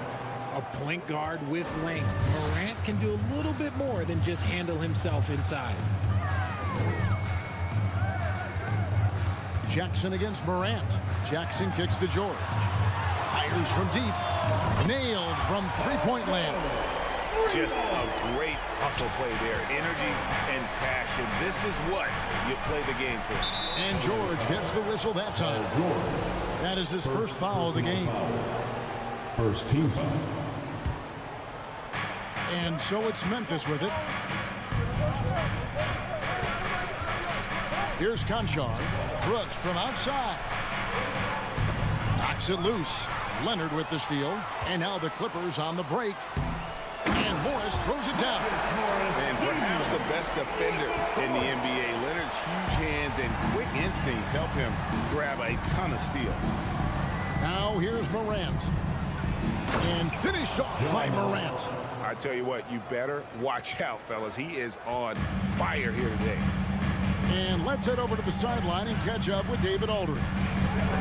Speaker 8: A point guard with length. Morant can do a little bit more than just handle himself inside.
Speaker 6: Jackson against Morant. Jackson kicks to George. Fires from deep. Nailed from three-point land.
Speaker 10: Just a great hustle play there. Energy and passion. This is what you play the game for.
Speaker 6: And George gets the whistle that time. That is his first foul of the game.
Speaker 4: First team foul.
Speaker 6: And so it's Memphis with it. Here's Conchar. Brooks from outside. Knocks it loose. Leonard with the steal. And now the Clippers on the break. And Morris throws it down.
Speaker 10: And perhaps the best defender in the NBA. Leonard's huge hands and quick instincts help him grab a ton of steals.
Speaker 6: Now here's Morant. And finished off by Morant.
Speaker 10: I tell you what, you better watch out, fellas. He is on fire here today.
Speaker 6: And let's head over to the sideline and catch up with David Aldridge.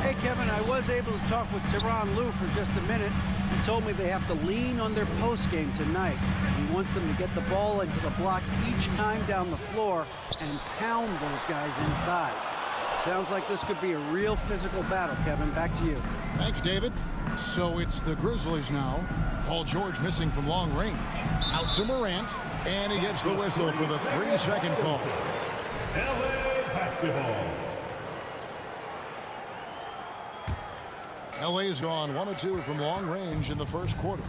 Speaker 9: Hey, Kevin, I was able to talk with Tyronn Lue for just a minute. He told me they have to lean on their post game tonight. He wants them to get the ball into the block each time down the floor and pound those guys inside. Sounds like this could be a real physical battle, Kevin. Back to you.
Speaker 6: Thanks, David. So it's the Grizzlies now. Paul George missing from long range. Out to Morant, and he gets the whistle for the 3-second call.
Speaker 4: LA basketball.
Speaker 6: LA has gone 1 of 2 from long range in the first quarter.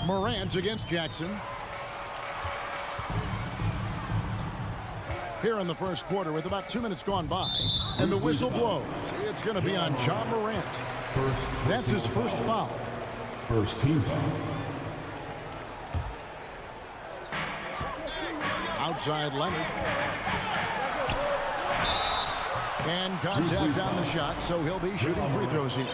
Speaker 6: Morant against Jackson. Here in the first quarter with about 2 minutes gone by. And the whistle blows. It's going to be on John Morant. That's his first foul.
Speaker 4: First team foul.
Speaker 6: Outside Leonard. And contact on the shot, so he'll be shooting free throws here.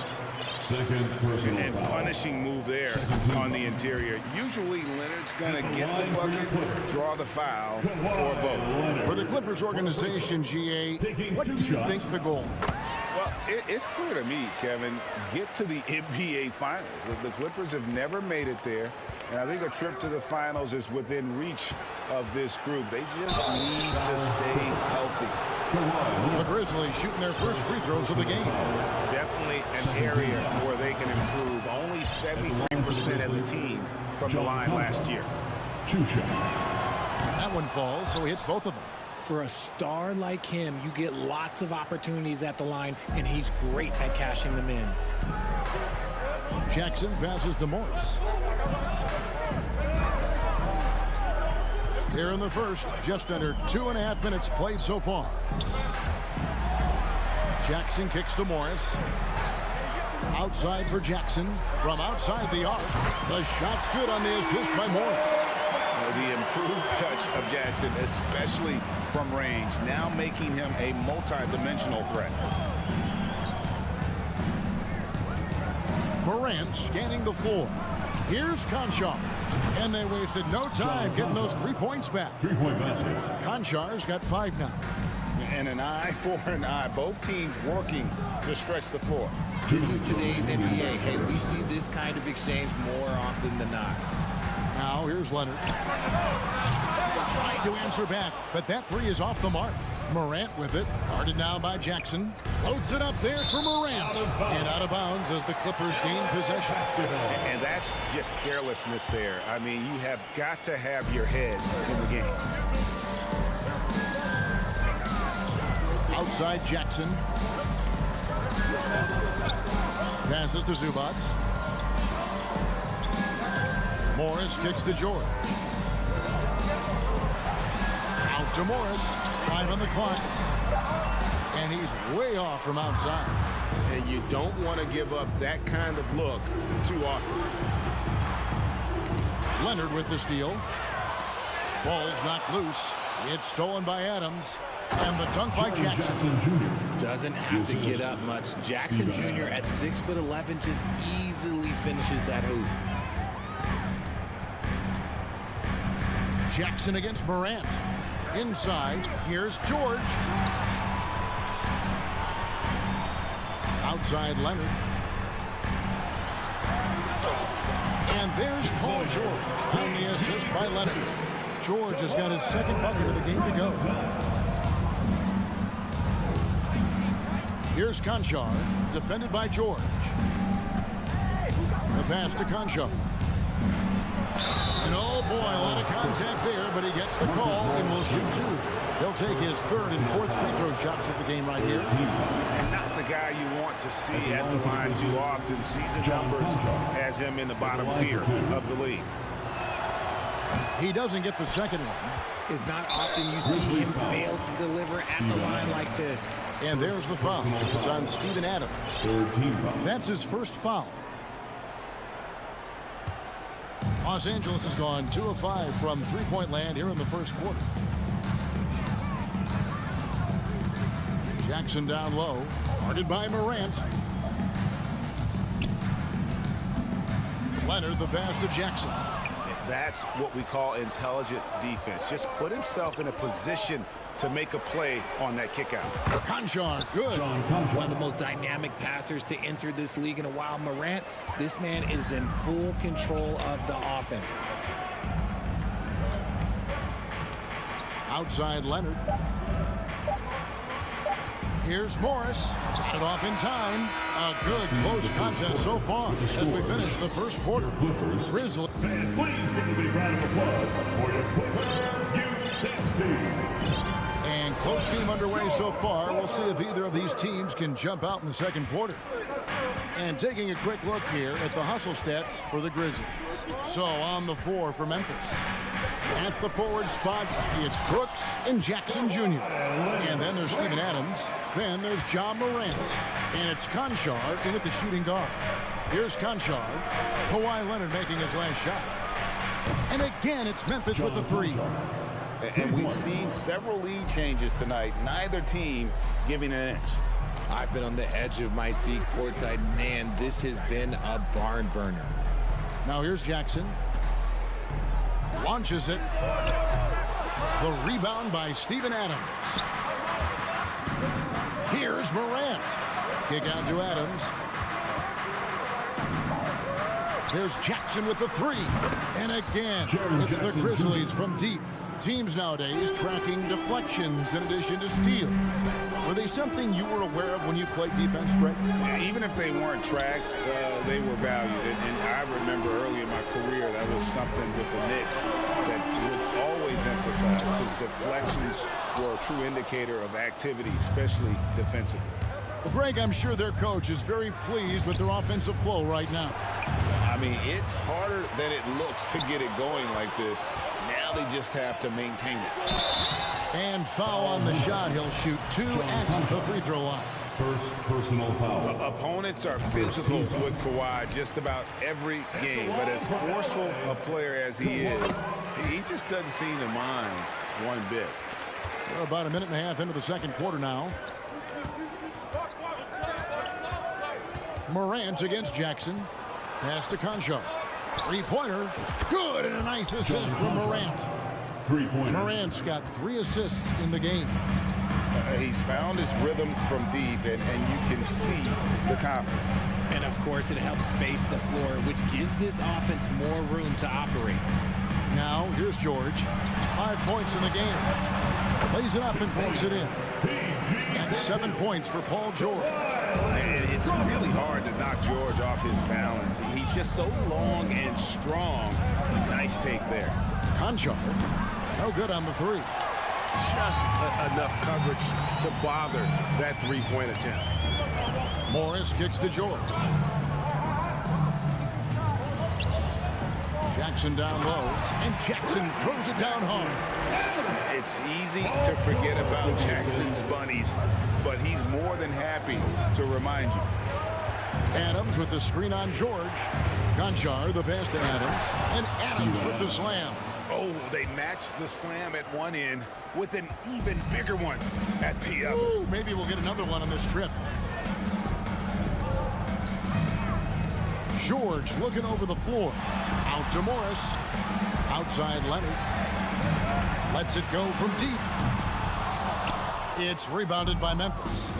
Speaker 10: And punishing move there on the interior. Usually Leonard's going to get the bucket, draw the foul, or both.
Speaker 6: For the Clippers organization, GA, what do you think the goal is?
Speaker 10: Well, it's clear to me, Kevin, get to the NBA Finals. The Clippers have never made it there, and I think a trip to the Finals is within reach of this group. They just need to stay healthy.
Speaker 6: The Grizzlies shooting their first free throws of the game.
Speaker 10: Definitely an area where they can improve. Only 73% as a team from the line last year.
Speaker 6: That one falls, so he hits both of them.
Speaker 8: For a star like him, you get lots of opportunities at the line, and he's great at cashing them in.
Speaker 6: Jackson passes to Morris. Here in the first, just under 2.5 minutes played so far. Jackson kicks to Morris. Outside for Jackson. From outside the arc. The shot's good on the assist by Morris.
Speaker 10: The improved touch of Jackson, especially from range, now making him a multi-dimensional threat.
Speaker 6: Morant scanning the floor. Here's Conchar. And they wasted no time getting those 3 points back.
Speaker 4: 3-point basket.
Speaker 6: Conchar's got 5 now.
Speaker 10: And an eye for an eye. Both teams working to stretch the floor.
Speaker 8: This is today's NBA. Hey, we see this kind of exchange more often than not.
Speaker 6: Now here's Leonard. Trying to answer back, but that 3 is off the mark. Morant with it. Guarded now by Jackson. Loads it up there for Morant. And out of bounds as the Clippers gain possession.
Speaker 10: And that's just carelessness there. I mean, you have got to have your head in the game.
Speaker 6: Outside Jackson. Passes to Zubac. Morris kicks to George. Out to Morris. 5 on the clock. And he's way off from outside.
Speaker 7: And you don't want to give up that kind of look too often.
Speaker 6: Leonard with the steal. Ball's knocked loose. It's stolen by Adams. And the dunk by Jackson.
Speaker 8: Doesn't have to get up much. Jackson Jr. at 6'11" just easily finishes that hoop.
Speaker 6: Jackson against Morant. Inside, here's George. Outside Leonard. And there's Paul George on the assist by Leonard. George has got his second bucket of the game to go. Here's Conchar, defended by George. The pass to Conchar. And oh boy, a lot of contact there, but he gets the call and will shoot two. He'll take his third and fourth free throw shots at the game right here.
Speaker 10: And not the guy you want to see at the line too often. Season numbers has him in the bottom tier of the league.
Speaker 6: He doesn't get the second one.
Speaker 8: It's not often you see him fail to deliver at the line like this.
Speaker 6: And there's the foul. It's on Steven Adams. That's his first foul. Los Angeles has gone 2 of 5 from three-point land here in the first quarter. Jackson down low, guarded by Morant. Leonard the pass to Jackson.
Speaker 10: That's what we call intelligent defense. Just put himself in a position to make a play on that kick out.
Speaker 6: Conchar, good.
Speaker 8: One of the most dynamic passers to enter this league in a while. Morant, this man is in full control of the offense.
Speaker 6: Outside Leonard. Here's Morris. Got it off in time. A good close contest so far as we finish the first quarter. Grizzlies.
Speaker 4: Please give a big round of applause for your Clippers,
Speaker 6: And close game underway so far. We'll see if either of these teams can jump out in the second quarter. And taking a quick look here at the hustle stats for the Grizzlies. So on the floor for Memphis. At the forward spots, it's Brooks and Jackson Jr. And then there's Steven Adams. Then there's John Morant. And it's Conchar in at the shooting guard. Here's Conchar. Kawhi Leonard making his last shot. And again, it's Memphis with the three.
Speaker 10: And we've seen several lead changes tonight. Neither team giving an inch.
Speaker 8: I've been on the edge of my seat courtside. Man, this has been a barn burner.
Speaker 6: Now here's Jackson. Launches it. The rebound by Steven Adams. Here's Morant. Kick out to Adams. There's Jackson with the three. And again, it's the Grizzlies from deep. Teams nowadays tracking deflections in addition to steals. Were they something you were aware of when you played defense, Greg?
Speaker 10: Even if they weren't tracked, they were valued. And I remember early in my career, that was something with the Knicks that would always emphasize, because deflections were a true indicator of activity, especially defensively.
Speaker 6: Well, Greg, I'm sure their coach is very pleased with their offensive flow right now.
Speaker 10: I mean, it's harder than it looks to get it going like this. Now they just have to maintain it.
Speaker 6: And foul on the shot. He'll shoot two at the free throw line.
Speaker 4: First personal foul.
Speaker 10: Opponents are physical with Kawhi just about every game, but as forceful a player as he is, he just doesn't seem to mind one bit.
Speaker 6: We're about a minute and a half into the second quarter now. Morant against Jackson. Pass to Conchar. Three-pointer. Good, and a nice assist from Morant. Morant's got 3 assists in the game.
Speaker 10: He's found his rhythm from deep, and you can see the confidence.
Speaker 8: And, of course, it helps space the floor, which gives this offense more room to operate.
Speaker 6: Now, here's George. 5 points in the game. Plays it up and banks it in. And 7 points for Paul George.
Speaker 10: And it's really hard to knock George off his balance. He's just so long and strong. Nice take there.
Speaker 6: Conchar, no good on the three.
Speaker 10: Just enough coverage to bother that three-point attempt. Morris
Speaker 6: kicks to George. Jackson down low, and Jackson throws it down hard.
Speaker 10: It's easy to forget about Jackson's bunnies, but he's more than happy to remind you.
Speaker 6: Adams with the screen on George. Conchar the pass to Adams, and Adams with the slam.
Speaker 10: Oh, they matched the slam at one end with an even bigger one at the other.
Speaker 6: Ooh, maybe we'll get another one on this trip. George looking over the floor. Out to Morris. Outside Leonard. Lets it go from deep. It's rebounded by Memphis.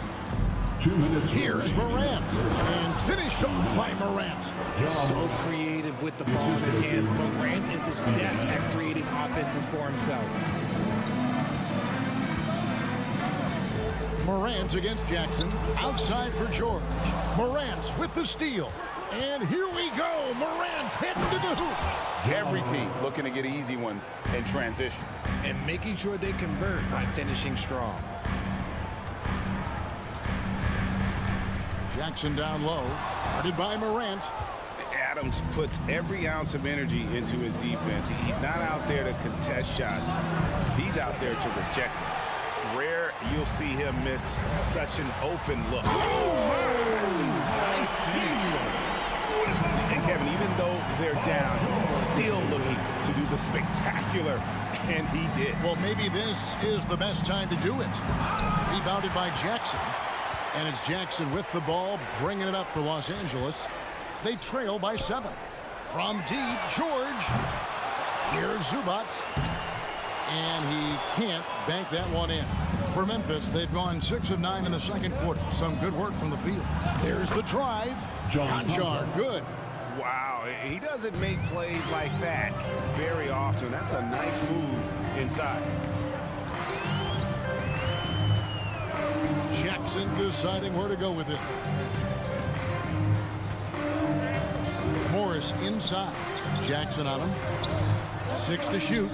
Speaker 4: 2 minutes.
Speaker 6: Here's Morant. And finished off by Morant.
Speaker 8: So creative with the ball in his hands. Morant is adept at creating offenses for himself.
Speaker 6: Morant against Jackson. Outside for George. Morant with the steal. And here we go. Morant heading to the hoop.
Speaker 10: Every team looking to get easy ones in transition.
Speaker 8: And making sure they convert by finishing strong.
Speaker 6: Jackson down low. Guarded by Morant.
Speaker 10: Adams puts every ounce of energy into his defense. He's not out there to contest shots. He's out there to reject them. Rare you'll see him miss such an open look.
Speaker 8: Nice finish.
Speaker 10: And Kevin, even though they're down, he's still looking to do the spectacular, and he did.
Speaker 6: Well, maybe this is the best time to do it. Rebounded by Jackson. And it's Jackson with the ball, bringing it up for Los Angeles. They trail by 7. From deep, George. Here's Zubac. And he can't bank that one in. For Memphis, they've gone 6 of 9 in the second quarter. Some good work from the field. There's the drive. Conchar, good.
Speaker 10: Wow, he doesn't make plays like that very often. That's a nice move inside.
Speaker 6: Jackson deciding where to go with it. Morris inside. Jackson on him. 6 to shoot.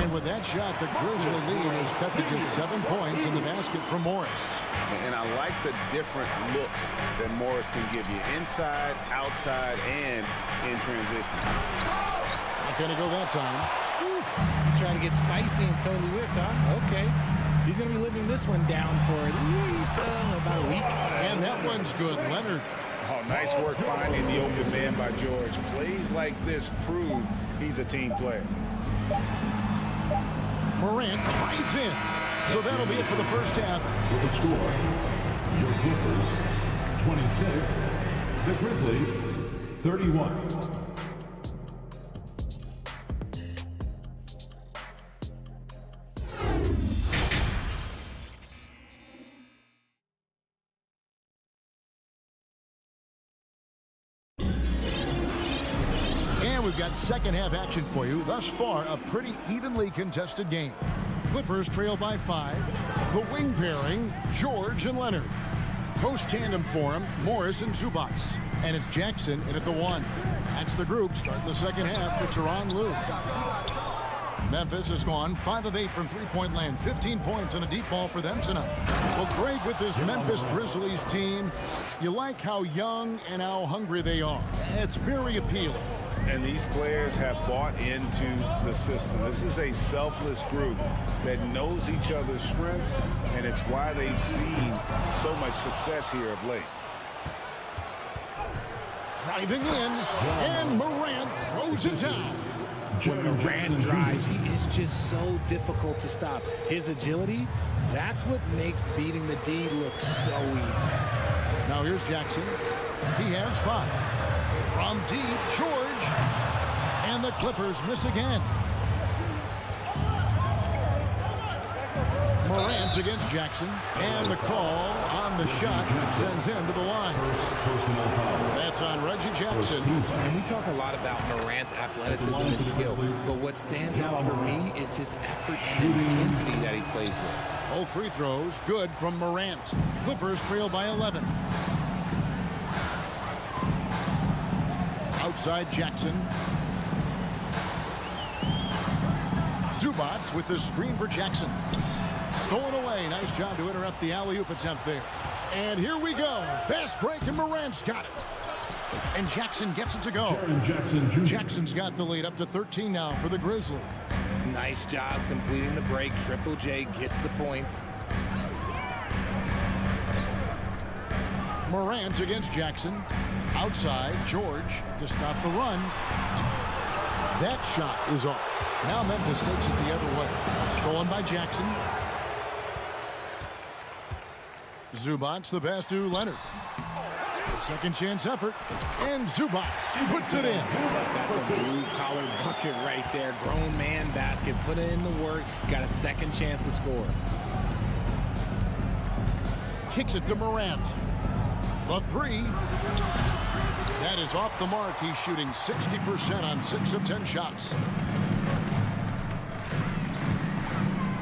Speaker 6: And with that shot, the Grizzly lead is cut to just 7 points in the basket from Morris.
Speaker 10: And I like the different looks that Morris can give you. Inside, outside, and in transition.
Speaker 6: Not going to go that time.
Speaker 8: Trying to get spicy and totally whipped, huh? Okay. He's going to be living this one down for at least about a week.
Speaker 6: And that one's good. Leonard.
Speaker 10: Oh, nice work finding the open man by George. Plays like this prove he's a team player.
Speaker 6: Morant finds in. So that'll be it for the first half.
Speaker 4: With the score, your Clippers 26, the Grizzlies 31.
Speaker 6: We've got second half action for you. Thus far, a pretty evenly contested game. Clippers trail by 5. The wing pairing, George and Leonard. Post tandem for him, Morris and Zubac. And it's Jackson in at the 1. That's the group starting the second half for Tyronn Lue. Memphis has gone 5 of 8 from three-point land. 15 points and a deep ball for them tonight. Well, Craig, with this Memphis Grizzlies team, you like how young and how hungry they are. It's very appealing.
Speaker 10: And these players have bought into the system. This is a selfless group that knows each other's strengths, and it's why they've seen so much success here of late.
Speaker 6: Driving in, and Morant throws it down.
Speaker 8: When Morant drives, he is just so difficult to stop. His agility, that's what makes beating the D look so easy.
Speaker 6: Now here's Jackson. He has 5. From deep, George. And the Clippers miss again. Morant against Jackson. And the call on the shot sends him to the line. That's on Reggie Jackson.
Speaker 8: And we talk a lot about Morant's athleticism and skill, but what stands out for me is his effort and intensity that he plays with.
Speaker 6: Both free throws good from Morant. Clippers trail by 11. Outside Jackson. Zubac with the screen for Jackson. Stolen away. Nice job to interrupt the alley-oop attempt there. And here we go. Fast break, and Morant's got it. And Jackson gets it to go. Jackson's got the lead up to 13 now for the Grizzlies.
Speaker 8: Nice job completing the break. Triple J gets the points.
Speaker 6: Morant against Jackson. Outside, George to stop the run. That shot is off. Now Memphis takes it the other way. Stolen by Jackson. Zubac the pass to Leonard. A second chance effort. And Zubac puts it in.
Speaker 8: That's a blue-collar bucket right there. Grown man basket. Put in the work. Got a second chance to score.
Speaker 6: Kicks it to Morant. The three. That is off the mark. He's shooting 60% on 6 of 10 shots.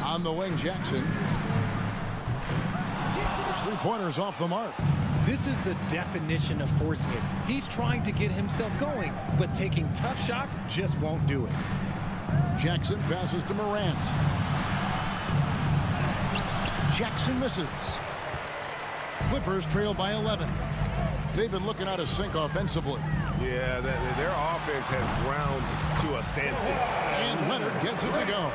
Speaker 6: On the wing, Jackson. His three-pointers off the mark.
Speaker 8: This is the definition of forcing it. He's trying to get himself going, but taking tough shots just won't do it.
Speaker 6: Jackson passes to Morant. Jackson misses. Clippers trail by 11. They've been looking out of sync offensively.
Speaker 7: Yeah, their offense has ground to a standstill.
Speaker 6: And Leonard gets it to go.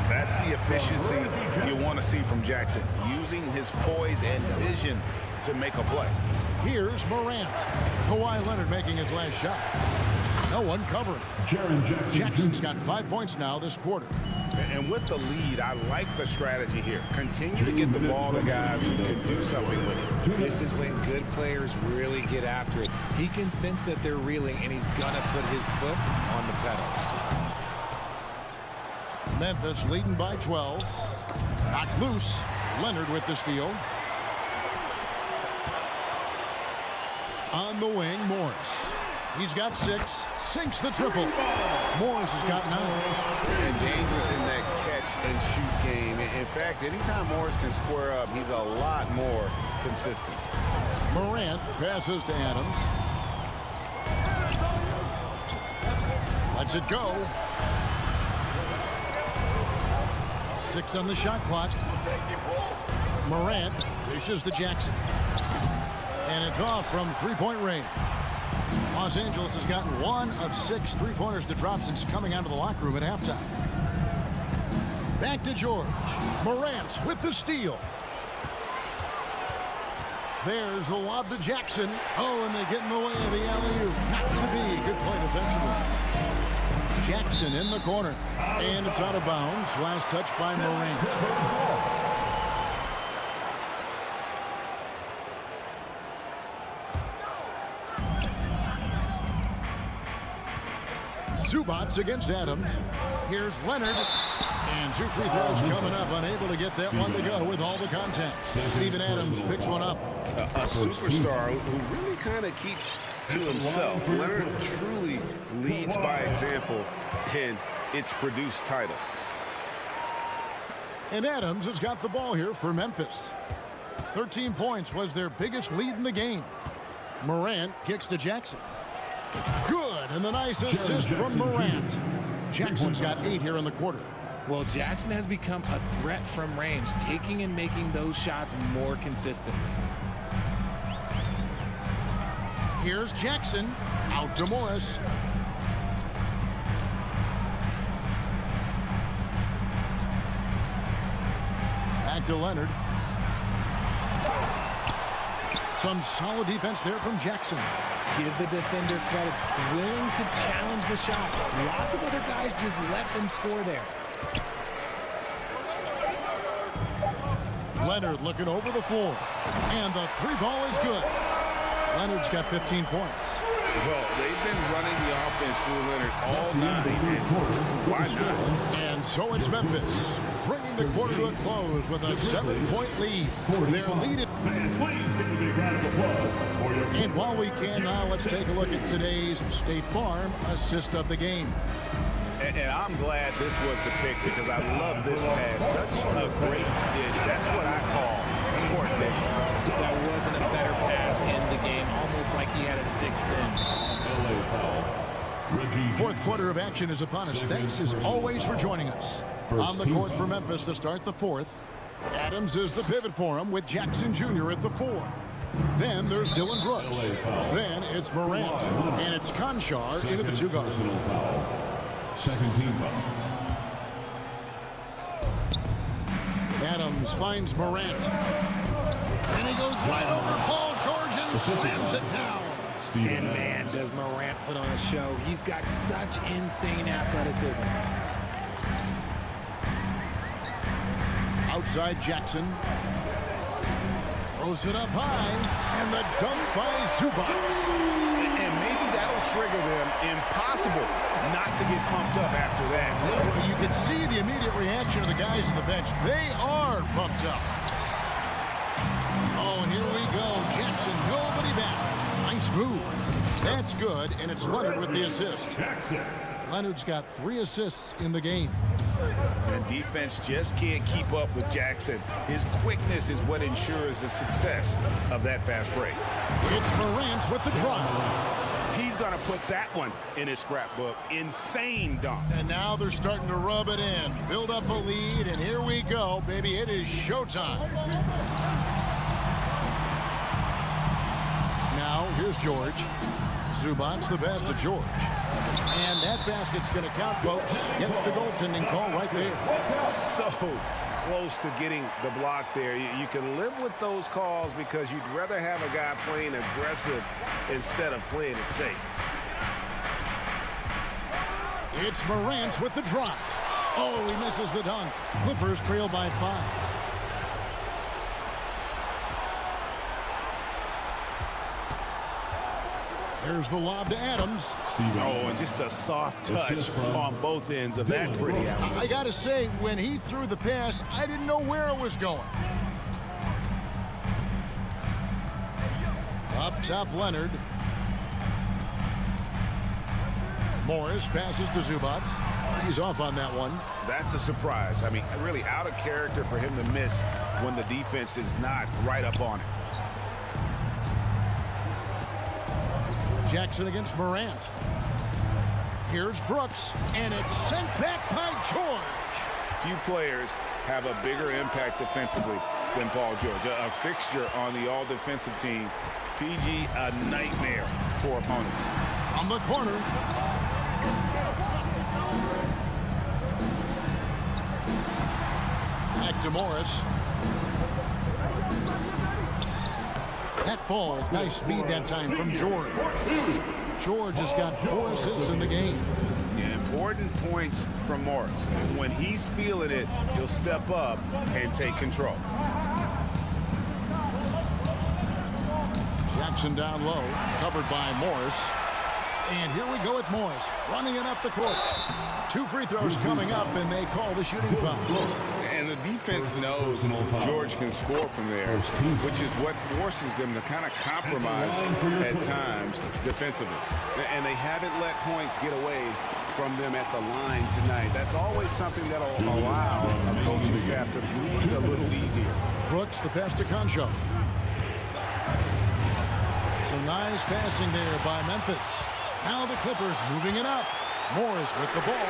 Speaker 10: That's the efficiency you want to see from Jackson, using his poise and vision to make a play.
Speaker 6: Here's Morant. Kawhi Leonard making his last shot. No one covering. Jackson's got 5 points now this quarter.
Speaker 10: And with the lead, I like the strategy here. Continue to get the ball to guys who can do something with it.
Speaker 8: This is when good players really get after it. He can sense that they're reeling, and he's going to put his foot on the pedal.
Speaker 6: Memphis leading by 12. Knocked loose. Leonard with the steal. On the wing, Morris. He's got 6. Sinks the triple. Morris has got 9.
Speaker 10: And dangerous in that catch and shoot game. In fact, anytime Morris can square up, he's a lot more consistent.
Speaker 6: Morant passes to Adams. Lets it go. 6 on the shot clock. Morant dishes to Jackson. And it's off from three-point range. Los Angeles has gotten 1 of 6 three-pointers to drop since coming out of the locker room at halftime. Back to George. Morant with the steal. There's the lob to Jackson. Oh, and they get in the way of the alley-oop. Not to be. Good play defensively. Jackson in the corner. And it's out of bounds. Last touch by Morant. Zubac against Adams. Here's Leonard. And 2 free throws coming up. Unable to get that one to go with all the contact. Steven Adams picks one up.
Speaker 7: A superstar who really kind of keeps to himself. Leonard truly leads by example, and it's produced titles.
Speaker 6: And Adams has got the ball here for Memphis. 13 points was their biggest lead in the game. Morant kicks to Jackson. Good, and the nice assist from Morant. Jackson's got 8 here in the quarter.
Speaker 8: Well, Jackson has become a threat from range, taking and making those shots more consistently.
Speaker 6: Here's Jackson. Out to Morris. Back to Leonard. Some solid defense there from Jackson.
Speaker 8: Give the defender credit. Willing to challenge the shot. Lots of other guys just let them score there.
Speaker 6: Leonard looking over the floor. And the 3-ball is good. Leonard's got 15 points.
Speaker 7: Well, they've been running the offense through Leonard all night. And why not?
Speaker 6: And so it's Memphis, bringing the quarter to a close with a 7-point lead. They're leading. And while we can now, let's take a look at today's State Farm assist of the game.
Speaker 10: And I'm glad this was the pick because I love this pass. Such a great dish. That's what I call court vision.
Speaker 8: That wasn't a better pass in the game, almost like he had a 6th sense.
Speaker 6: Fourth quarter of action is upon us. Thanks as always for joining us. On the court for Memphis to start the fourth. Adams is the pivot for him with Jackson Jr. at the 4. Then there's Dylan Brooks. Then it's Morant. And it's Conchar into the 2-guard.
Speaker 4: Second team foul.
Speaker 6: Adams finds Morant. And he goes right over Paul George and slams it down.
Speaker 8: And man, does Morant put on a show. He's got such insane athleticism.
Speaker 6: Outside Jackson. Throws it up high. And the dunk by Zubac.
Speaker 10: And maybe that'll trigger them. Impossible not to get pumped up after that.
Speaker 6: You can see the immediate reaction of the guys on the bench. They are pumped up. Oh, and here we go. Jackson, nobody back. Nice move. That's good, and it's Leonard with the assist. Leonard's got 3 assists in the game.
Speaker 10: And defense just can't keep up with Jackson. His quickness is what ensures the success of that fast break.
Speaker 6: It's Morant with the drive.
Speaker 10: He's going to put that one in his scrapbook. Insane dunk.
Speaker 6: And now they're starting to rub it in. Build up a lead, and here we go, baby. It is showtime. Now, here's George. Zubac's the pass to George. And that basket's going to count, folks. Gets the goaltending call right there.
Speaker 10: So close to getting the block there. You can live with those calls because you'd rather have a guy playing aggressive instead of playing it safe.
Speaker 6: It's Morant with the drive. Oh, he misses the dunk. Clippers trail by 5. There's the lob to Adams.
Speaker 10: Oh, and just a soft touch on both ends of that pretty alley.
Speaker 6: I got to say, when he threw the pass, I didn't know where it was going. Up top, Leonard. Morris passes to Zubac. He's off on that one.
Speaker 10: That's a surprise. I mean, really out of character for him to miss when the defense is not right up on it.
Speaker 6: Jackson against Morant. Here's Brooks, and it's sent back by George.
Speaker 10: Few players have a bigger impact defensively than Paul George. A fixture on the all-defensive team. PG, a nightmare for opponents.
Speaker 6: From the corner. Back to Morris. That falls. Nice feed that time from George. George has got 4 assists in the game.
Speaker 10: Yeah, important points from Morris. When he's feeling it, he'll step up and take control.
Speaker 6: Jackson down low, covered by Morris. And here we go with Morris, running it up the court. 2 free throws coming up, and they call the shooting foul.
Speaker 10: And the defense knows George can score from there, which is what forces them to kind of compromise at times defensively. And they haven't let points get away from them at the line tonight. That's always something that'll allow a coaching staff to breathe a little easier.
Speaker 6: Brooks, the pass to Concho. Some nice passing there by Memphis. Now the Clippers moving it up. Morris with the ball.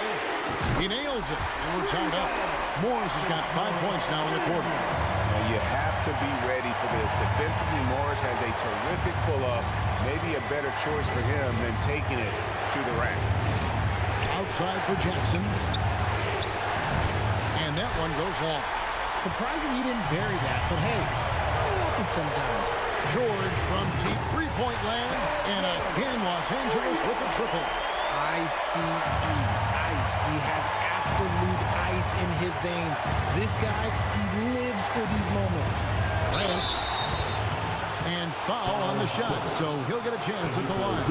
Speaker 6: He nails it, and we're tied up. Morris has got 5 points now in the quarter.
Speaker 10: Well, you have to be ready for this. Defensively, Morris has a terrific pull-up. Maybe a better choice for him than taking it to the rack.
Speaker 6: Outside for Jackson. And that one goes long.
Speaker 8: Surprising he didn't bury that, but hey, it happens sometimes.
Speaker 6: George from deep three-point land, and again Los Angeles with the triple.
Speaker 8: ICE. He has absolute ice in his veins. This guy, he lives for these moments.
Speaker 6: Grant. And foul on the shot, so he'll get a chance at the line.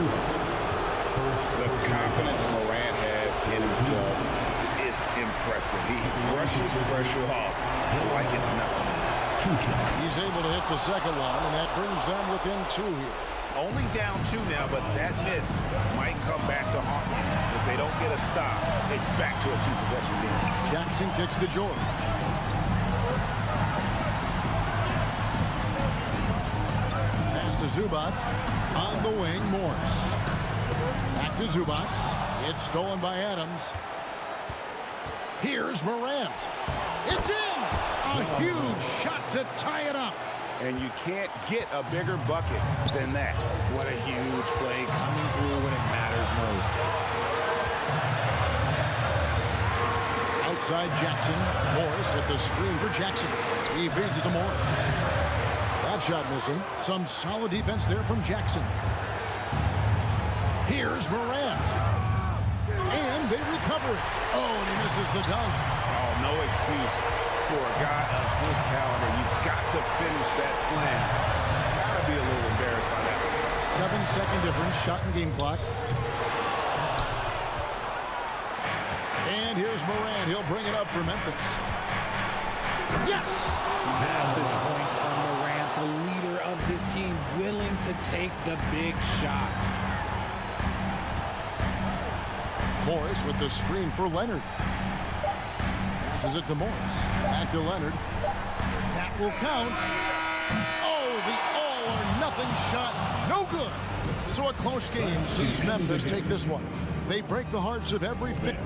Speaker 10: The confidence Morant has in himself is impressive. He brushes pressure off like it's nothing.
Speaker 6: He's able to hit the second one, and that brings them within 2 here.
Speaker 10: Only down 2 now, but that miss might come back to haunt them. If they don't get a stop, it's back to a 2-possession game.
Speaker 6: Jackson kicks to George. Pass to Zubac. On the wing, Morris. Back to Zubac. It's stolen by Adams. Here's Morant. It's in! A huge shot to tie it up.
Speaker 10: and you can't get a bigger bucket than that.
Speaker 8: What a huge play coming through when it matters most.
Speaker 6: Outside Jackson. Morris with the screen for Jackson. He feeds it to Morris. That shot missing. Some solid defense there from Jackson. Here's Morant. And they recover it. Oh, and he misses the dunk.
Speaker 10: Oh, no excuse for a guy of his caliber. You've got to finish that slam. Gotta be a little embarrassed by that.
Speaker 6: 7-second difference, shot and game clock. And here's Morant. He'll bring it up for Memphis. Yes!
Speaker 8: Massive points from Morant, the leader of this team, willing to take the big shot.
Speaker 6: Morris with the screen for Leonard. Passes it to Morris. Back to Leonard. That will count. Oh, the all-or-nothing shot. No good. So a close game sees Memphis take this one. They break the hearts of every fan.